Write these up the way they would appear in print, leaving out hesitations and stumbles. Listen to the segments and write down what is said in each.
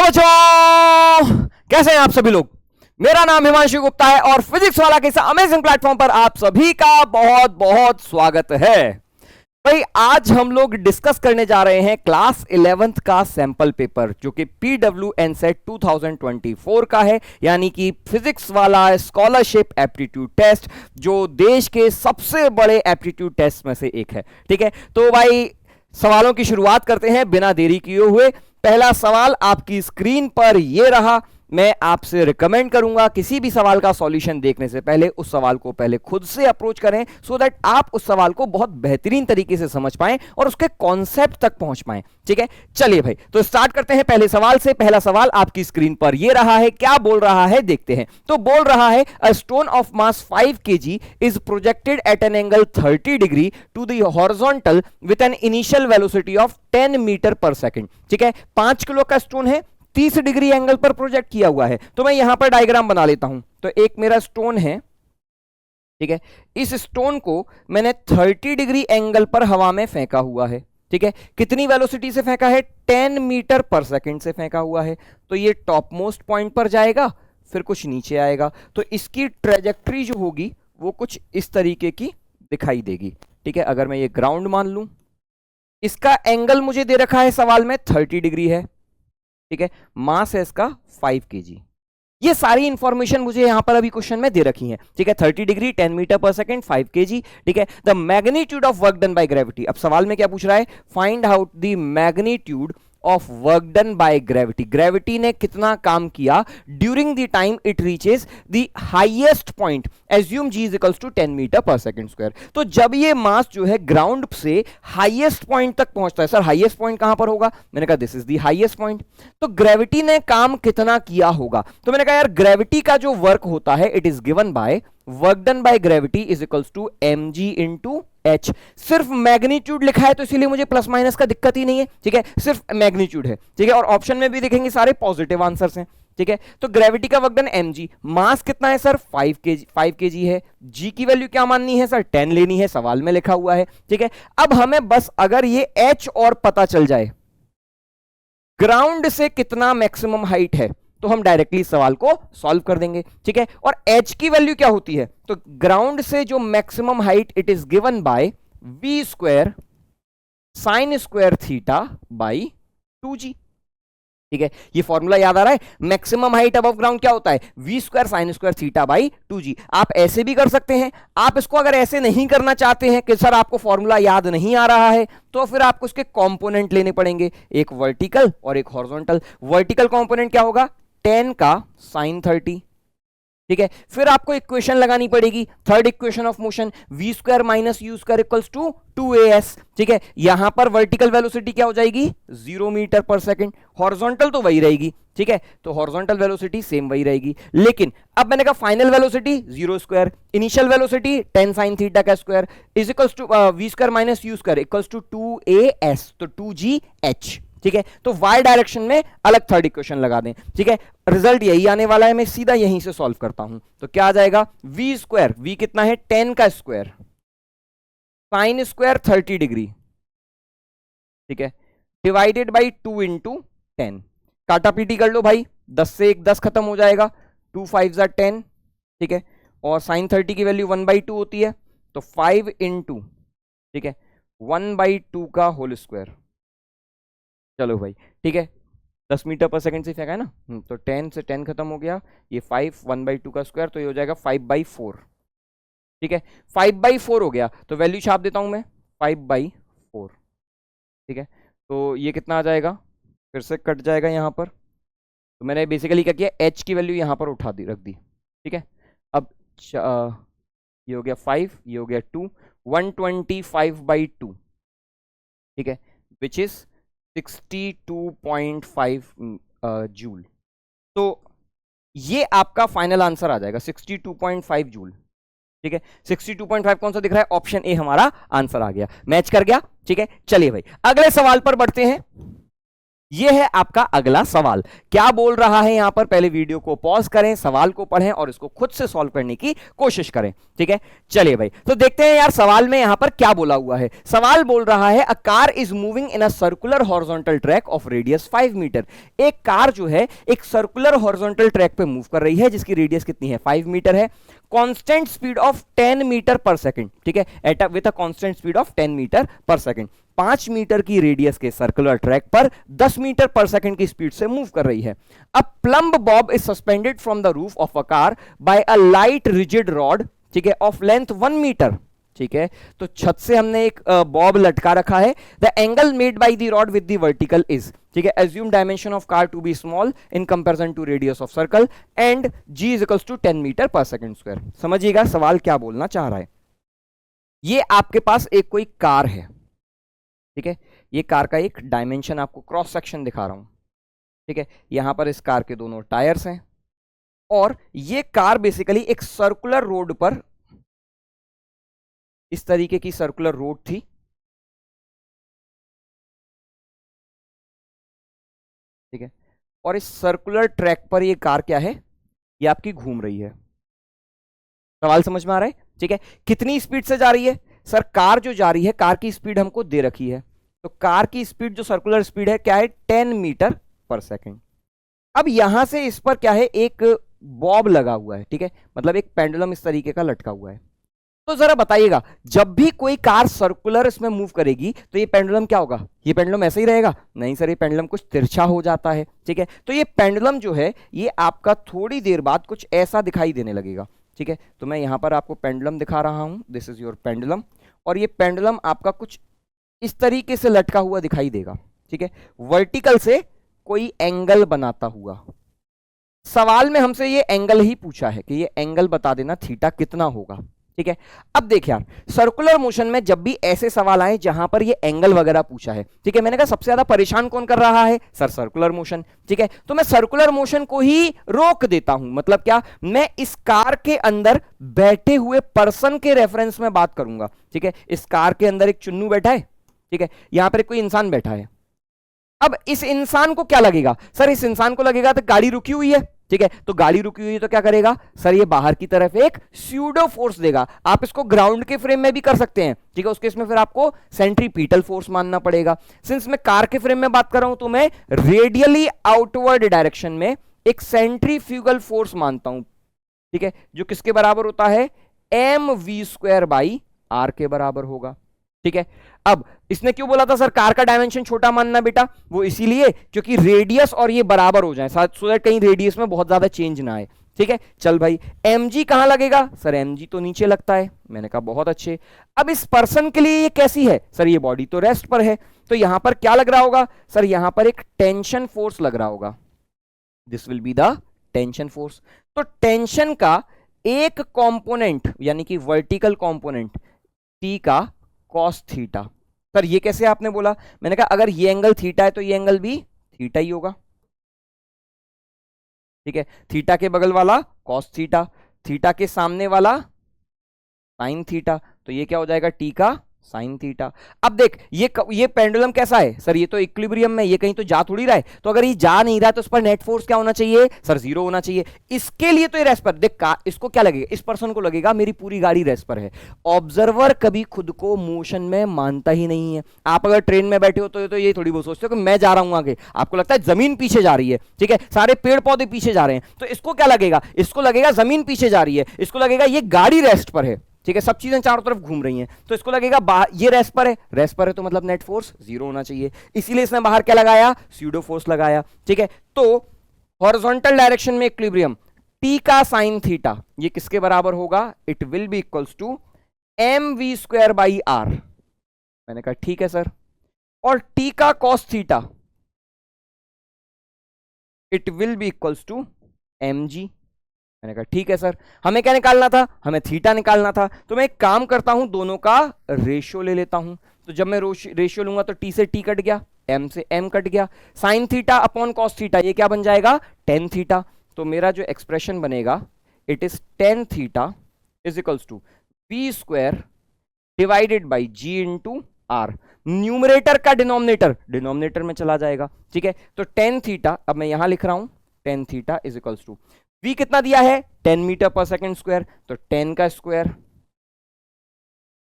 बच्चों, कैसे हैं आप सभी लोग। मेरा नाम हिमांशु गुप्ता है और फिजिक्स वाला के इस अमेजिंग प्लेटफॉर्म पर आप सभी का बहुत बहुत स्वागत है। भाई आज हम लोग डिस्कस करने जा रहे हैं क्लास 11th का सैंपल पेपर जो कि PWNSET 2024 का है, यानी कि फिजिक्स वाला स्कॉलरशिप एप्टीट्यूड टेस्ट जो देश के सबसे बड़े एप्टीट्यूड टेस्ट में से एक है। ठीक है, तो भाई सवालों की शुरुआत करते हैं बिना देरी किए हुए। पहला सवाल आपकी स्क्रीन पर यह रहा। मैं आपसे रिकमेंड करूंगा किसी भी सवाल का सॉल्यूशन देखने से पहले उस सवाल को पहले खुद से अप्रोच करें, सो दैट आप उस सवाल को बहुत बेहतरीन तरीके से समझ पाएं और उसके कॉन्सेप्ट तक पहुंच पाएं। ठीक है, चलिए भाई तो स्टार्ट करते हैं पहले सवाल से। पहला सवाल आपकी स्क्रीन पर यह रहा है, क्या बोल रहा है देखते हैं। तो बोल रहा है a stone of mass 5 kg is projected at an angle 30 degree to the horizontal with an initial velocity of 10 metre per second. ठीक है, 5 किलो का स्टोन है, 30 डिग्री एंगल पर प्रोजेक्ट किया हुआ है। तो मैं यहां पर डायग्राम बना लेता हूं। तो एक मेरा स्टोन है, ठीक है, इस स्टोन को मैंने 30 डिग्री एंगल पर हवा में फेंका हुआ है। ठीक है, कितनी वेलोसिटी से फेंका है? 10 मीटर पर सेकंड से फेंका हुआ है। तो ये टॉप मोस्ट पॉइंट पर जाएगा, फिर कुछ नीचे आएगा, तो इसकी ट्रेजेक्ट्री जो होगी वो कुछ इस तरीके की दिखाई देगी। ठीक है, अगर मैं ये ग्राउंड मान लूं, इसका एंगल मुझे दे रखा है सवाल में 30 डिग्री है। ठीक है, मास है इसका 5 kg। ये सारी इंफॉर्मेशन मुझे यहां पर अभी क्वेश्चन में दे रखी है। ठीक है, 30 degree, 10 metre per second, 5 kg। ठीक है, the magnitude of work done by gravity. अब सवाल में क्या पूछ रहा है? Find out the magnitude of work done by gravity. Gravity ने कितना काम किया during the time it reaches the highest point, assume g is equals to 10 metre per second square. तो जब ये मास जो है ग्राउंड से हाईएस्ट पॉइंट तक पहुंचता है, सर हाईएस्ट पॉइंट कहां पर होगा? मैंने कहा this is the highest point. तो ग्रेविटी ने काम कितना किया होगा? तो मैंने कहा यार ग्रेविटी का जो वर्क होता है it is given by work done by gravity is equals to mg into h। सिर्फ मैग्नीट्यूड लिखा है तो इसीलिए मुझे प्लस माइनस का दिक्कत ही नहीं है। ठीक है, सिर्फ मैग्नीट्यूड है। ठीक है, और ऑप्शन में भी देखेंगे सारे पॉजिटिव आंसर्स हैं। ठीक है, तो ग्रेविटी का वर्क डन mg, मास कितना है सर? 5 kg है। g की वैल्यू क्या माननी है सर? 10 लेनी है, सवाल में लिखा हुआ है। ठीक है, अब हमें बस अगर ये h और पता चल जाए ग्राउंड से कितना मैक्सिमम हाइट है तो हम डायरेक्टली सवाल को सॉल्व कर देंगे। ठीक है, और h की वैल्यू क्या होती है? तो ग्राउंड से जो maximum height it is given bye v square sine square theta by 2g। ठीक है, ये फॉर्मूला याद आ रहा है? मैक्सिमम हाइट अबव ग्राउंड क्या होता है? v square sine square theta by 2g। आप ऐसे भी कर सकते हैं। आप इसको अगर ऐसे नहीं करना चाहते हैं कि सर आपको फॉर्मूला याद नहीं आ रहा है, तो फिर आपको इसके कंपोनेंट लेने पड़ेंगे, एक वर्टिकल और एक हॉरिजॉन्टल। वर्टिकल कंपोनेंट क्या होगा? 10 का साइन 30। ठीक है, फिर आपको इक्वेशन लगानी पड़ेगी, third equation of motion, v square minus u square equals to 2as। ठीक है, यहां पर वर्टिकल वेलोसिटी क्या हो जाएगी? 0 मीटर पर सेकंड। हॉरिजॉन्टल तो वही रहेगी। ठीक है, तो हॉरिजॉन्टल वेलोसिटी सेम वही रहेगी, लेकिन अब मैंने कहा final velocity 0 square, initial velocity 10 sine theta का square is equals to v square minus u square equals to 2as, तो 2gh। ठीक है, तो y डायरेक्शन में अलग थर्ड इक्वेशन लगा दें। ठीक है, रिजल्ट यही आने वाला है, मैं सीधा यहीं से सॉल्व करता हूं। तो क्या आ जाएगा? v स्क्वायर, v कितना है? 10 का स्क्वायर साइन स्क्वायर 30 डिग्री, ठीक है, डिवाइडेड बाई 2 इंटू 10। काटा पीटी कर लो भाई, 10 से 1 10 खत्म हो जाएगा, 2 5 10। ठीक है, और साइन 30 की वैल्यू 1/2 होती है, तो 5 इंटू, ठीक है, 1/2 का होल स्क्वायर। चलो भाई, ठीक है, 10 मीटर पर सेकंड से फेंका है ना, तो 10 से 10 खत्म हो गया, ये 5 1/2 का स्क्वायर, तो ये हो जाएगा 5/4। ठीक है, 5/4 हो गया, तो वैल्यू छाप देता हूं मैं 5/4। ठीक है, तो ये कितना आ जाएगा? फिर से कट जाएगा यहां पर, तो मैंने बेसिकली क्या किया, h की वैल्यू यहां पर उठा दी, रख दी। ठीक है, अब ये हो गया 5, ये हो गया 2, 125/2। ठीक है, विच इज 62.5 जूल। तो ये आपका फाइनल आंसर आ जाएगा 62.5 जूल। ठीक है, 62.5 कौन सा दिख रहा है? ऑप्शन ए हमारा आंसर आ गया, मैच कर गया। ठीक है, चलिए भाई अगले सवाल पर बढ़ते हैं। ये है आपका अगला सवाल। क्या बोल रहा है यहां पर, पहले वीडियो को पॉज करें, सवाल को पढ़ें और इसको खुद से सॉल्व करने की कोशिश करें। ठीक है, चलिए भाई, तो देखते हैं यार सवाल में यहां पर क्या बोला हुआ है। सवाल बोल रहा है, a car is moving in a circular horizontal track of radius 5 metre. एक कार जो है एक सर्कुलर हॉरिजॉन्टल ट्रैक पे मूव कर रही है जिसकी रेडियस कितनी है, 5 मीटर है, constant speed of 10 metre per second. ठीक है, at with a constant speed of 10 metre per second. 5 metre की रेडियस के सर्कुलर ट्रैक पर 10 मीटर पर सेकंड की स्पीड से मूव कर रही है। अब plumb bob is suspended from the roof of a car by a light rigid rod, ठीक है, ऑफ लेंथ 1 मीटर। ठीक है, तो छत से हमने एक बॉब लटका रखा है। The angle made by the rod with the vertical is, ठीक है, assume dimension of car to be small in comparison to radius of circle and g is equals to 10 metre per second square. समझिएगा सवाल क्या बोलना चाह रहा है। ये आपके पास एक कोई कार है, ठीक है, ये कार का एक डायमेंशन आपको क्रॉस सेक्शन दिखा रहा हूं। ठीक है, यहां पर इस कार के दोनों टायर्स हैं और ये कार बेसिकली एक सर्कुलर रोड पर, इस तरीके की सर्कुलर रोड थी। ठीक है, और इस सर्कुलर ट्रैक पर ये कार क्या है, ये आपकी घूम रही है। सवाल समझ में आ रहा है? ठीक है, कितनी स्पीड से जा रही है सर, कार जो जा रही है, कार की स्पीड हमको दे रखी है, तो कार की स्पीड जो सर्कुलर स्पीड है क्या है, 10 मीटर पर सेकंड। अब यहां से इस पर क्या है, एक बॉब लगा हुआ है। ठीक है, मतलब एक पेंडुलम इस तरीके का लटका हुआ है। तो जरा बताइएगा, जब भी कोई कार सर्कुलर इसमें मूव करेगी तो ये पेंडुलम क्या होगा, ये पेंडुलम ऐसे ही रहेगा? नहीं सर, ये पेंडुलम कुछ तिरछा हो जाता है। ठीक है, तो ये पेंडुलम जो है ये आपका थोड़ी देर बाद कुछ ऐसा दिखाई देने लगेगा। ठीक है, तो मैं यहां पर आपको पेंडुलम दिखा रहा हूं, दिस इज योर पेंडुलम, और ये पेंडुलम आपका कुछ इस तरीके से लटका हुआ दिखाई देगा। ठीक है, वर्टिकल से कोई एंगल बनाता हुआ। सवाल में हमसे ये एंगल ही पूछा है कि ये एंगल बता देना थीटा कितना होगा। ठीक है, अब देख यार, सर्कुलर मोशन में जब भी ऐसे सवाल आए जहां पर ये एंगल वगैरह पूछा है, ठीक है, मैंने कहा सबसे ज्यादा परेशान कौन कर रहा है सर, सर्कुलर मोशन। ठीक है, तो मैं सर्कुलर मोशन को ही रोक देता हूं। मतलब क्या, मैं इस कार के अंदर बैठे हुए पर्सन के रेफरेंस में बात करूंगा। ठीक है, इस कार के अंदर एक चुन्नू बैठा है, ठीक है, यहां पर कोई इंसान बैठा है। अब इस इंसान को क्या लगेगा सर, इस इंसान को लगेगा तो गाड़ी रुकी हुई है। ठीक है, तो गाड़ी रुकी हुई है तो क्या करेगा सर, ये बाहर की तरफ एक स्यूडो फोर्स देगा। आप इसको ग्राउंड के फ्रेम में भी कर सकते हैं। ठीक है, उसके इसमें फिर आपको सेंट्रीपीटल फोर्स मानना पड़ेगा। सिंस मैं कार के फ्रेम में बात कर रहा हूं तो मैं रेडियली आउटवर्ड डायरेक्शन में एक सेंट्रीफ्यूगल फोर्स मानता हूं। ठीक है, जो किसके बराबर होता है, mv² के बराबर होगा। ठीक है, अब इसने क्यों बोला था सर कार का डायमेंशन छोटा मानना बेटा, वो इसीलिए क्योंकि रेडियस और ये बराबर हो जाए, सो दैट कहीं रेडियस में बहुत ज्यादा चेंज ना आए। ठीक है, चल भाई, mg कहां लगेगा सर, mg तो नीचे लगता है। मैंने कहा बहुत अच्छे। अब इस पर्सन के लिए ये कैसी है सर, ये बॉडी तो रेस्ट पर है, तो यहां पर क्या लग रहा होगा सर, यहां पर एक टेंशन फोर्स लग रहा होगा। This will be the tension force. तो टेंशन का एक कॉम्पोनेंट यानी कि वर्टिकल कॉम्पोनेंट टी का कॉस थीटा। सर ये कैसे आपने बोला, मैंने कहा अगर ये एंगल थीटा है तो ये एंगल भी थीटा ही होगा। ठीक है, थीटा के बगल वाला कॉस थीटा, थीटा के सामने वाला साइन थीटा, तो ये क्या हो जाएगा, टी का साइन थीटा। अब देख ये पेंडुलम कैसा है सर, ये तो इक्विलिब्रियम में, ये कहीं तो जा थोड़ी रहा है, तो अगर ये जा नहीं रहा है तो उस पर नेट फोर्स क्या होना चाहिए सर, 0 होना चाहिए। इसके लिए तो ये रेस्ट पर, देख इसको क्या लगेगा, इस पर्सन को लगेगा मेरी पूरी गाड़ी रेस्ट पर है। ऑब्जर्वर कभी खुद को मोशन में मानता ही नहीं है। आप अगर ट्रेन में बैठे हो तो ये थोड़ी बहुत सोचते हो कि मैं जा रहा हूं आगे, आपको लगता है जमीन पीछे जा रही है। ठीक है, सारे पेड़ पौधे पीछे जा रहे हैं, तो इसको क्या लगेगा, इसको लगेगा जमीन पीछे जा रही है, इसको लगेगा ये गाड़ी रेस्ट पर है। ठीक है, सब चीजें चारों तरफ घूम रही हैं, तो इसको लगेगा ये रेस्ट पर है, रेस्ट पर है तो मतलब नेट फोर्स 0 होना चाहिए। इसीलिए इसने बाहर क्या लगाया, स्यूडो फोर्स लगाया। ठीक है, तो हॉरिजॉन्टल डायरेक्शन में इक्विलिब्रियम, टी का साइन थीटा ये किसके बराबर होगा, it will be equals to mv²/r। मैंने कहा ठीक है सर, और टी का cos theta it will be equals to mg। मैंने कहा ठीक है सर, हमें क्या निकालना था, हमें थीटा निकालना था। तो मैं एक काम करता हूं, दोनों का रेशियो ले लेता हूं। तो जब मैं रेशियो लूंगा तो टी से टी कट गया, एम से एम कट गया, sine theta upon cos theta ये क्या बन जाएगा, टेन थीटा। तो मेरा जो एक्सप्रेशन बनेगा, it is tan theta is equals to v² divided by g into R. Numerator का डिनोमिनेटर डिनोमिनेटर में चला जाएगा, ठीक है। तो टेन थीटा, अब मैं यहां लिख रहा हूं tan theta is equals to, V कितना दिया है 10 मीटर पर सेकेंड स्क्वायर, तो 10 का स्क्वायर,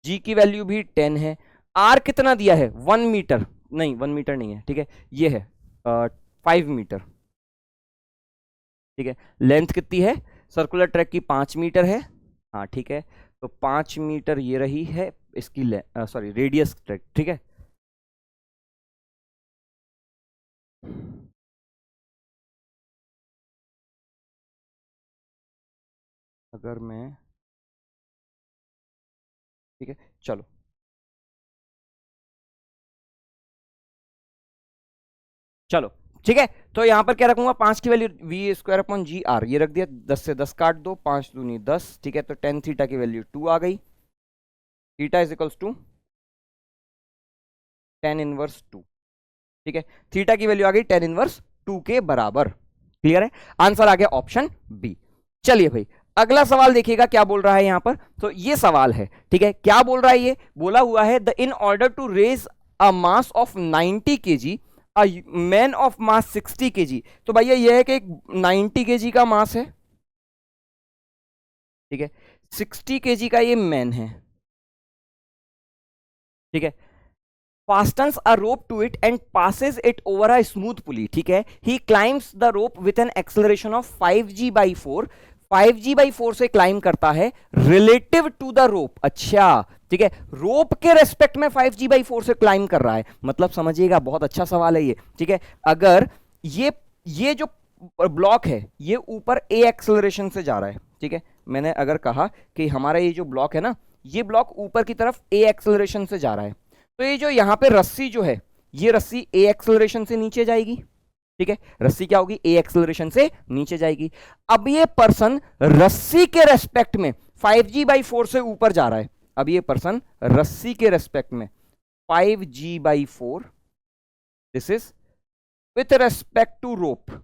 जी की वैल्यू भी 10 है, आर कितना दिया है 1 मीटर, नहीं 1 मीटर नहीं है, ठीक है, ये है 5 मीटर, ठीक है। लेंथ कितनी है सर्कुलर ट्रैक की 5 मीटर है, हाँ ठीक है, तो 5 मीटर ये रही है इसकी सॉरी रेडियस ट्रैक, ठीक है। अगर मैं, ठीक है, चलो चलो ठीक है, तो यहां पर क्या रखूंगा 5 की value V square upon G R, ये रख दिया, 10 से 10 काट दो, 5 दूनी 10, ठीक है। तो टेन थीटा की वैल्यू 2 आ गई, theta is equals to tan inverse 2, ठीक है। थीटा की वैल्यू आ गई टेन इनवर्स 2 के बराबर, क्लियर है, आंसर आ गया ऑप्शन बी। चलिए भाई अगला सवाल देखिएगा क्या बोल रहा है यहां पर, तो ये सवाल है, ठीक है, क्या बोल रहा है, ये बोला हुआ है the in order to raise a mass of 90 kg a man of mass 60 kg, तो भैया ये है कि एक 90 केजी का मास है, ठीक है, 60 केजी का ये मैन है, ठीक है, fastens a rope to it and passes it over a smooth pulley, ठीक है, he climbs the rope with an acceleration of 5g/4, 5g/4 से क्लाइम करता है रिलेटिव टू द रोप, अच्छा ठीक है, रोप के रेस्पेक्ट में 5g/4 से क्लाइम कर रहा है, मतलब समझिएगा बहुत अच्छा सवाल है ये, ठीक है। अगर ये जो ब्लॉक है ये ऊपर a एक्सेलरेशन से जा रहा है, ठीक है, मैंने अगर कहा कि हमारा ये जो ब्लॉक है ना, ये ब्लॉक ऊपर की तरफ a एक्सेलरेशन से जा रहा है, तो ये जो यहां पे रस्सी जो है, ये रस्सी a एक्सेलरेशन से नीचे जाएगी, ठीक है, रस्सी क्या होगी a एक्सेलरेशन से नीचे जाएगी। अब ये पर्सन रस्सी के रेस्पेक्ट में 5g/4 से ऊपर जा रहा है, अब ये पर्सन रस्सी के रेस्पेक्ट में 5g/4, this is with respect to rope,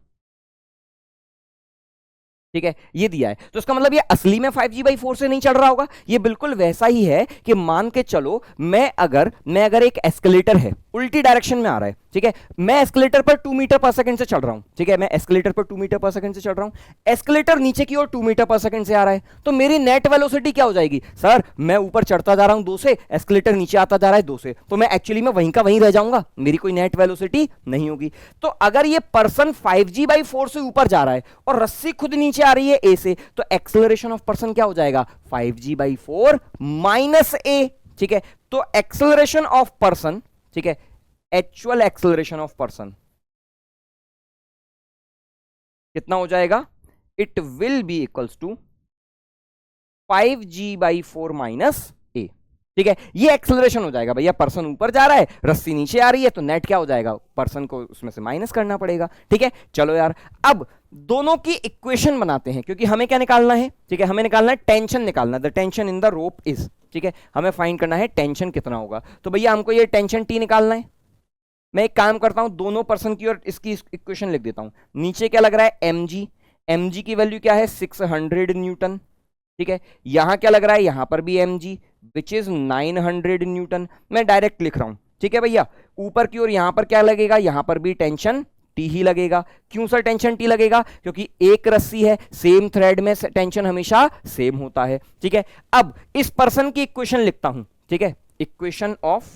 ठीक है, ये दिया है, तो इसका मतलब ये असली में 5g/4 से नहीं चल रहा होगा, ये बिल्कुल वैसा ही है कि मान के चलो मैं अगर एक एस्केलेटर है उल्टी डायरेक्शन में आ रहा है, ठीक है, मैं एस्केलेटर पर 2 मीटर पर सेकंड से चल रहा हूं, ठीक है, मैं एस्केलेटर पर 2 मीटर पर सेकंड से चल रहा हूं, एस्केलेटर नीचे की ओर 2 मीटर पर सेकंड से आ रहा है, तो मेरी नेट वेलोसिटी क्या हो जाएगी, सर मैं ऊपर चढ़ता जा रहा हूं 2 से, एस्केलेटर नीचे आता जा रहा है 2 से, तो मैं एक्चुअली में वहीं का वहीं रह जाऊंगा, मेरी कोई नेट वेलोसिटी नहीं होगी। तो अगर ये पर्सन 5g/4 से ऊपर जा रहा है और रस्सी खुद नीचे आ रही है a से, तो एक्सेलरेशन ऑफ पर्सन क्या हो जाएगा 5g/4 माइनस a, ठीक है। तो एक्सेलरेशन ऑफ पर्सन, ठीक है, एक्चुअल एक्सेलरेशन ऑफ पर्सन कितना हो जाएगा, it will be equals to 5g/4 minus a, ठीक है, ये एक्सेलरेशन हो जाएगा भैया, पर्सन ऊपर जा रहा है रस्सी नीचे आ रही है, तो नेट क्या हो जाएगा, पर्सन को उसमें से माइनस करना पड़ेगा, ठीक है। चलो यार अब दोनों की इक्वेशन बनाते हैं, क्योंकि हमें क्या निकालना है, ठीक है, हमें निकालना है टेंशन, निकालना the tension in the rope is, ठीक है, हमें फाइंड करना है टेंशन कितना होगा, तो भैया हमको ये टेंशन टी निकालना है। मैं एक काम करता हूं दोनों पर्सन की और इसकी इक्वेशन लिख देता हूं, नीचे क्या लग रहा है mg की वैल्यू क्या है 600 न्यूटन, ठीक है, यहां क्या लग रहा है, यहां पर भी mg विच इज 900 न्यूटन, मैं डायरेक्ट लिख रहा हूं, ठीक है भैया, ऊपर की ओर यहां पर क्या लगेगा, यहां पर भी टेंशन टी ही लगेगा, क्यों सर टेंशन टी लगेगा, क्योंकि एक रस्सी है, सेम थ्रेड में टेंशन हमेशा सेम होता है, ठीक है। अब इस पर्सन की इक्वेशन लिखता हूं, ठीक है, equation of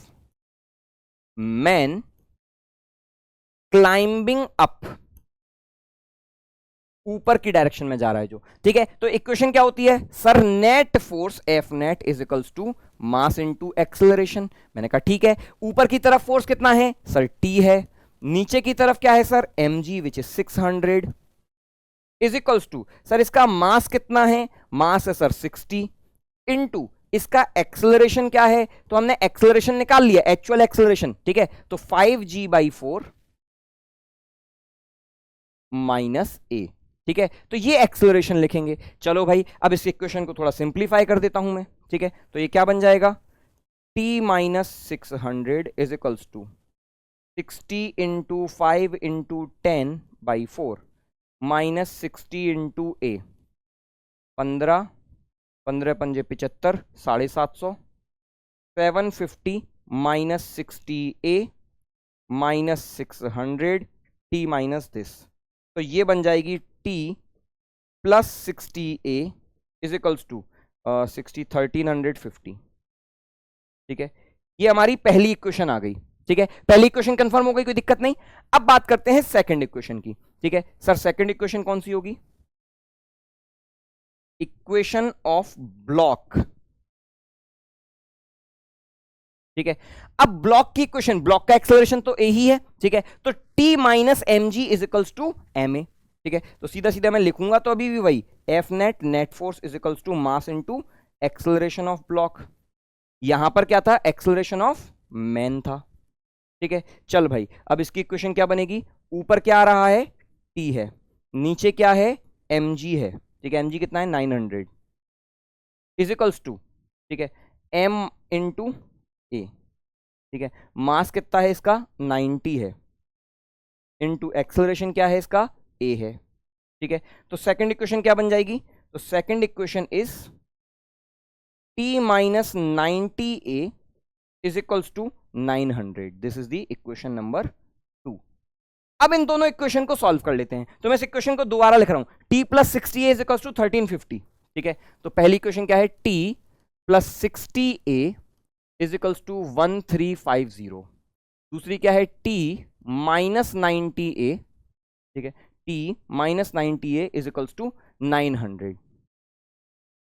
man climbing up, ऊपर की डायरेक्शन में जा रहा है जो, ठीक है, तो इक्वेशन क्या होती है sir, net force F net is equals to mass into acceleration, मैंने कहा ठीक है, ऊपर की तरफ फोर्स कितना है सर टी है, नीचे की तरफ क्या है sir mg which is 600 is equals to sir इसका मास कितना है, मास है सर 60 इनटू इसका एक्सेलरेशन क्या है, तो हमने एक्सेलरेशन निकाल लिया, एक्चुअल एक्सेलरेशन, ठीक है, तो 5g/4 माइनस a, ठीक है, तो ये एक्सेलरेशन लिखेंगे। चलो भाई अब इस इक्वेशन को थोड़ा सिंप्लीफाई कर देता हूं मैं, ठीक है, तो ये क्या बन जाएगा t minus 600 is equals to 60 into 5 into 10/4 minus 60 into a, 15 15 पंजे 75, 750, 750 minus 60a minus 600 t minus this, तो ये बन जाएगी t plus 60a is equals to 1350। ठीक है, ये हमारी पहली इक्वेशन आ गई। ठीक है, पहली इक्वेशन कंफर्म हो गई, कोई दिक्कत नहीं। अब बात करते हैं सेकंड इक्वेशन की। ठीक है सर, सेकंड इक्वेशन कौन सी होगी? Equation of block. ठीक है, अब ब्लॉक की इक्वेशन, ब्लॉक का एक्सेलरेशन तो ए ही है। ठीक है, तो T minus M G is equals to M A. ठीक है, तो सीधा सीधा मैं लिखूंगा तो अभी भी वही, F net net force is equals to mass into acceleration of block. यहां पर क्या था? एक्सेलरेशन ऑफ मैन था। ठीक है, चल भाई, अब इसकी इक्वेशन क्या बनेगी? ऊपर क्या आ रहा है? टी है, नीचे क्या है? एम जी है। ठीक है, एम जी कितना है? 900 इज इक्वल्स टू, ठीक है, एम इंटू ए। ठीक है, मास कितना है इसका? 90 है, इनटू एक्सेलरेशन क्या है इसका? ए है। ठीक है, तो सेकंड इक्वेशन क्या बन जाएगी? तो second equation is T minus 90a is equals to 900। This is the equation number 2। अब इन दोनों इक्वेशन को सॉल्व कर लेते हैं। तो मैं इस इक्वेशन को दोबारा लिख रहा हूं, T plus 60a is equals to 1350। ठीक है, तो पहली इक्वेशन क्या है? T plus 60a is equals to 1350। दूसरी क्या है? T minus 90a। ठीक है, T minus 90a is equals to 900।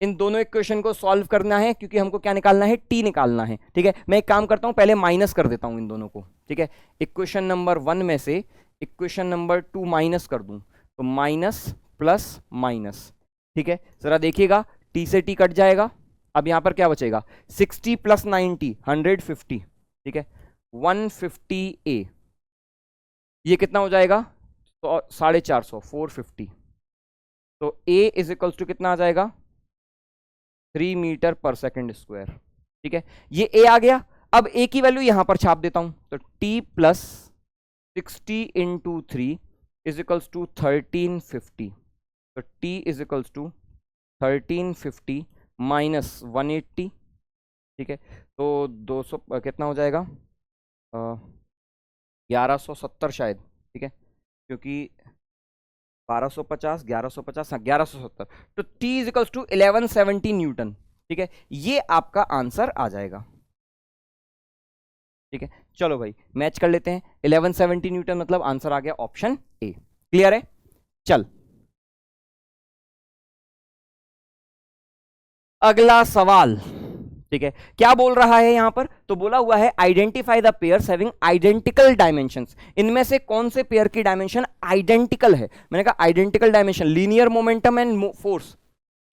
इन दोनों इक्वेशन को सॉल्व करना है, क्योंकि हमको क्या निकालना है? टी निकालना है। ठीक है, मैं एक काम करता हूं, पहले माइनस कर देता हूं इन दोनों को। ठीक है, इक्वेशन नंबर 1 में से इक्वेशन नंबर 2 माइनस कर दूं, तो माइनस प्लस माइनस। ठीक है, जरा देखिएगा, टी से टी कट जाएगा। अब यहां पर क्या बचेगा? 60 प्लस 90 150। ठीक है, 150a, ये कितना हो जाएगा? तो 450 450। तो a इज इक्वल्स टू कितना आ जाएगा? 3 मीटर पर सेकेंड स्क्वायर। ठीक है, ये a आ गया। अब a की वैल्यू यहां पर छाप देता हूं, तो t plus 60 into 3 is equals to 1350। तो t is equals to 1350 minus 180। ठीक है, तो 200 कितना हो जाएगा? 1170 शायद। ठीक है, क्योंकि 1250 1150, हाँ 1170। तो T is equals to 1170 newton. ठीक है, ये आपका आंसर आ जाएगा। ठीक है, चलो भाई मैच कर लेते हैं। 1170 न्यूटन मतलब आंसर आ गया ऑप्शन ए। क्लियर है? चल अगला सवाल। ठीक है, क्या बोल रहा है यहां पर? तो बोला हुआ है identify the pairs having identical dimensions. इनमें से कौन से पेयर की डायमेंशन आइडेंटिकल है? मैंने कहा identical dimension, linear momentum and force.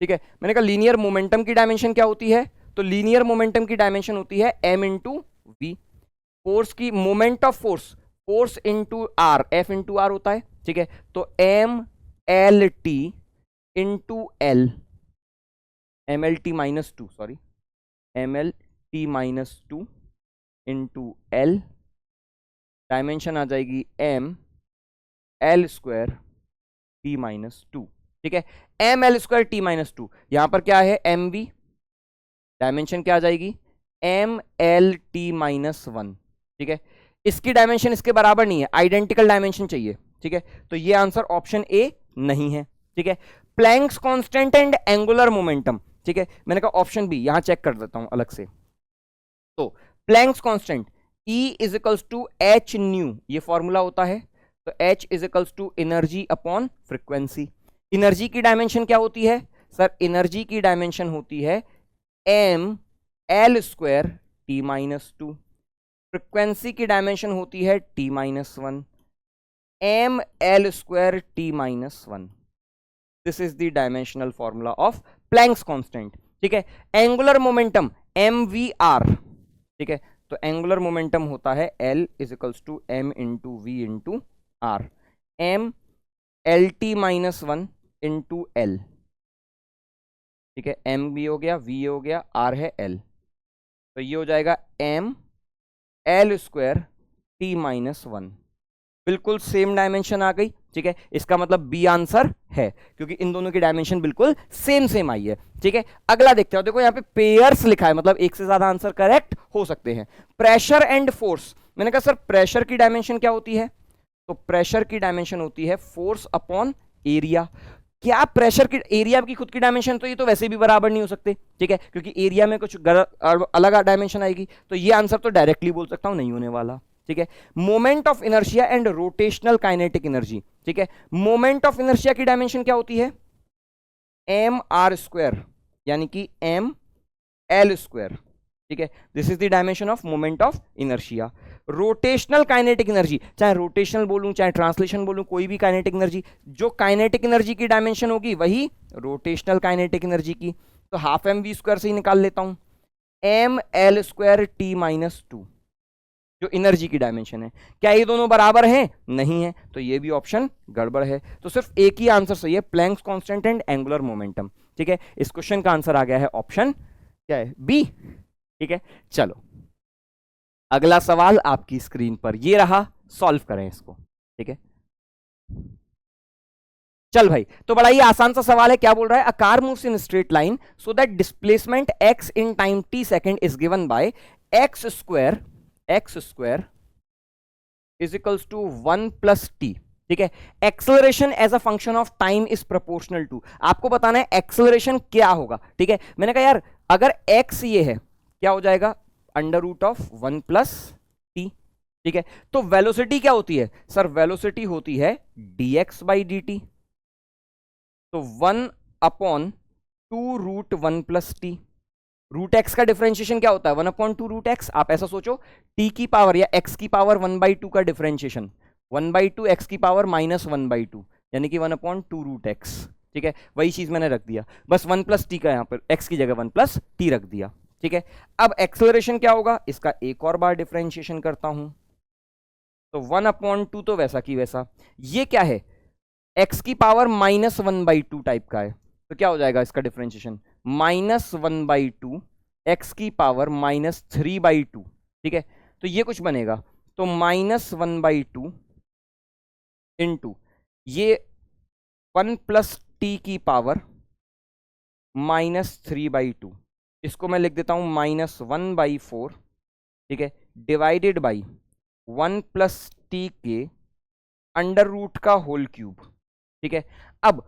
ठीक है, मैंने कहा लीनियर मोमेंटम की डायमेंशन क्या होती है? तो लीनियर मोमेंटम की डायमेंशन होती है m इंटू वी। फोर्स की, moment of force, force into R, F into R होता है। ठीक है, तो M L T into L, M L T minus two, sorry M L T minus two into L, dimension आ जाएगी M L square T minus two. ठीक है, M L square T minus two, यहां पर क्या है? M we, dimension क्या आ जाएगी? M L T minus one. ठीक है, इसकी डायमेंशन इसके बराबर नहीं है, आइडेंटिकल डायमेंशन चाहिए। ठीक है, तो ये आंसर ऑप्शन ए नहीं है। ठीक है, Planck's constant and angular momentum. ठीक है, मैंने कहा ऑप्शन बी, यहां चेक कर देता हूं अलग से। तो Planck's constant E is equals to H nu, ये फॉर्मूला होता है। तो H is equals to energy upon frequency. Energy की डायमेंशन क्या होती है सर? एनर्जी की डायमेंशन होती है M L square T minus two. Frequency की डायमेंशन होती है T minus one, M L square T minus one. This is the dimensional formula of Planck's constant. ठीक है, angular momentum M we are. ठीक है, तो एंगुलर मोमेंटम होता है L is equals to M into V into R, M L T minus one into L. ठीक है, M भी हो गया, वी हो गया, आर है एल, तो ये हो जाएगा M L square T minus one. बिल्कुल सेम डायमेंशन आ गई, ठीक है, इसका मतलब बी आंसर है, क्योंकि इन दोनों की डायमेंशन बिल्कुल सेम सेम आई है, ठीक है। अगला देखते हो, देखो यहाँ पे पेयर्स लिखा है, मतलब एक से ज्यादा आंसर करेक्ट हो सकते हैं। प्रेशर एंड फोर्स, मैंने कहा सर प्रेशर की डायमेंशन क्या होती है, तो प्रेशर की डायमेंशन होती है फोर्स अपॉन एरिया। क्या प्रेशर की एरिया की खुद की डायमेंशन, तो ये तो वैसे भी बराबर नहीं हो सकते, ठीक है, क्योंकि एरिया में कुछ अलग डायमेंशन आएगी, तो ये आंसर तो डायरेक्टली बोल सकता हूं नहीं होने वाला, ठीक है। Moment of inertia and rotational kinetic energy, ठीक है, मोमेंट ऑफ इनर्शिया की डायमेंशन क्या होती है, एम आर स्क्वायर, यानी कि एम एल स्क्वायर, ठीक है, this is the dimension of moment of inertia. Rotational kinetic energy, चाहे रोटेशनल बोलूं चाहे ट्रांसलेशन बोलूं, कोई भी काइनेटिक एनर्जी, जो काइनेटिक एनर्जी की डायमेंशन होगी वही रोटेशनल काइनेटिक एनर्जी की, तो हाफ एम वी स्क्वायर से ही निकाल लेता हूं, M L square T minus two, जो एनर्जी की डायमेंशन है। क्या ये दोनों बराबर हैं, नहीं है, तो ये भी ऑप्शन गड़बड़ है, तो सिर्फ एक ही आंसर सही है, Planck's constant and angular momentum, ठीक है। इस क्वेश्चन का आंसर आ गया है ऑप्शन क्या है, बी, ठीक है। चलो अगला सवाल आपकी स्क्रीन पर ये रहा, सॉल्व करें इसको, ठीक है। चल भाई, तो बड़ा ही आसान सा सवाल है, क्या बोल रहा है, a car moves in straight line so that displacement x in time t second is given by x square is equals to 1 plus T, ठीक है। Acceleration as a function of time is proportional to, आपको बताना है acceleration क्या होगा, ठीक है। मैंने कहा यार अगर x ये है, क्या हो जाएगा, under root of 1 plus T, ठीक है। तो वेलोसिटी क्या होती है, सर वेलोसिटी होती है dx बाई डी टी, तो 1 upon 2 root 1 plus T, root X का डिफरेंशिएशन क्या होता है, 1 अपॉन 2 रूट एक्स, आप ऐसा सोचो t की पावर या x की पावर 1/2 का डिफरेंशिएशन, 1/2 x की पावर माइनस 1/2, यानी कि 1 अपॉन 2 रूट एक्स, ठीक है, वही चीज मैंने रख दिया, बस 1 प्लस टी का यहां पर x की जगह 1 प्लस टी रख दिया, ठीक है। अब एक्सेलरेशन क्या होगा, इसका एक और बार डिफरेंशिएशन करता हूं, तो 1 अपॉन 2 तो वैसा की वैसा, ये क्या है, x की पावर माइनस 1/2 टाइप का है, तो क्या हो जाएगा इसका डिफरेंशिएशन, माइनस 1/2 x की पावर माइनस 3/2, ठीक है। तो ये कुछ बनेगा, तो माइनस 1/2 इंटू ये 1 प्लस टी की पावर माइनस 3/2, इसको मैं लिख देता हूं माइनस 1/4, ठीक है, डिवाइडेड बाई 1 प्लस टी के अंडर रूट का होल क्यूब, ठीक है। अब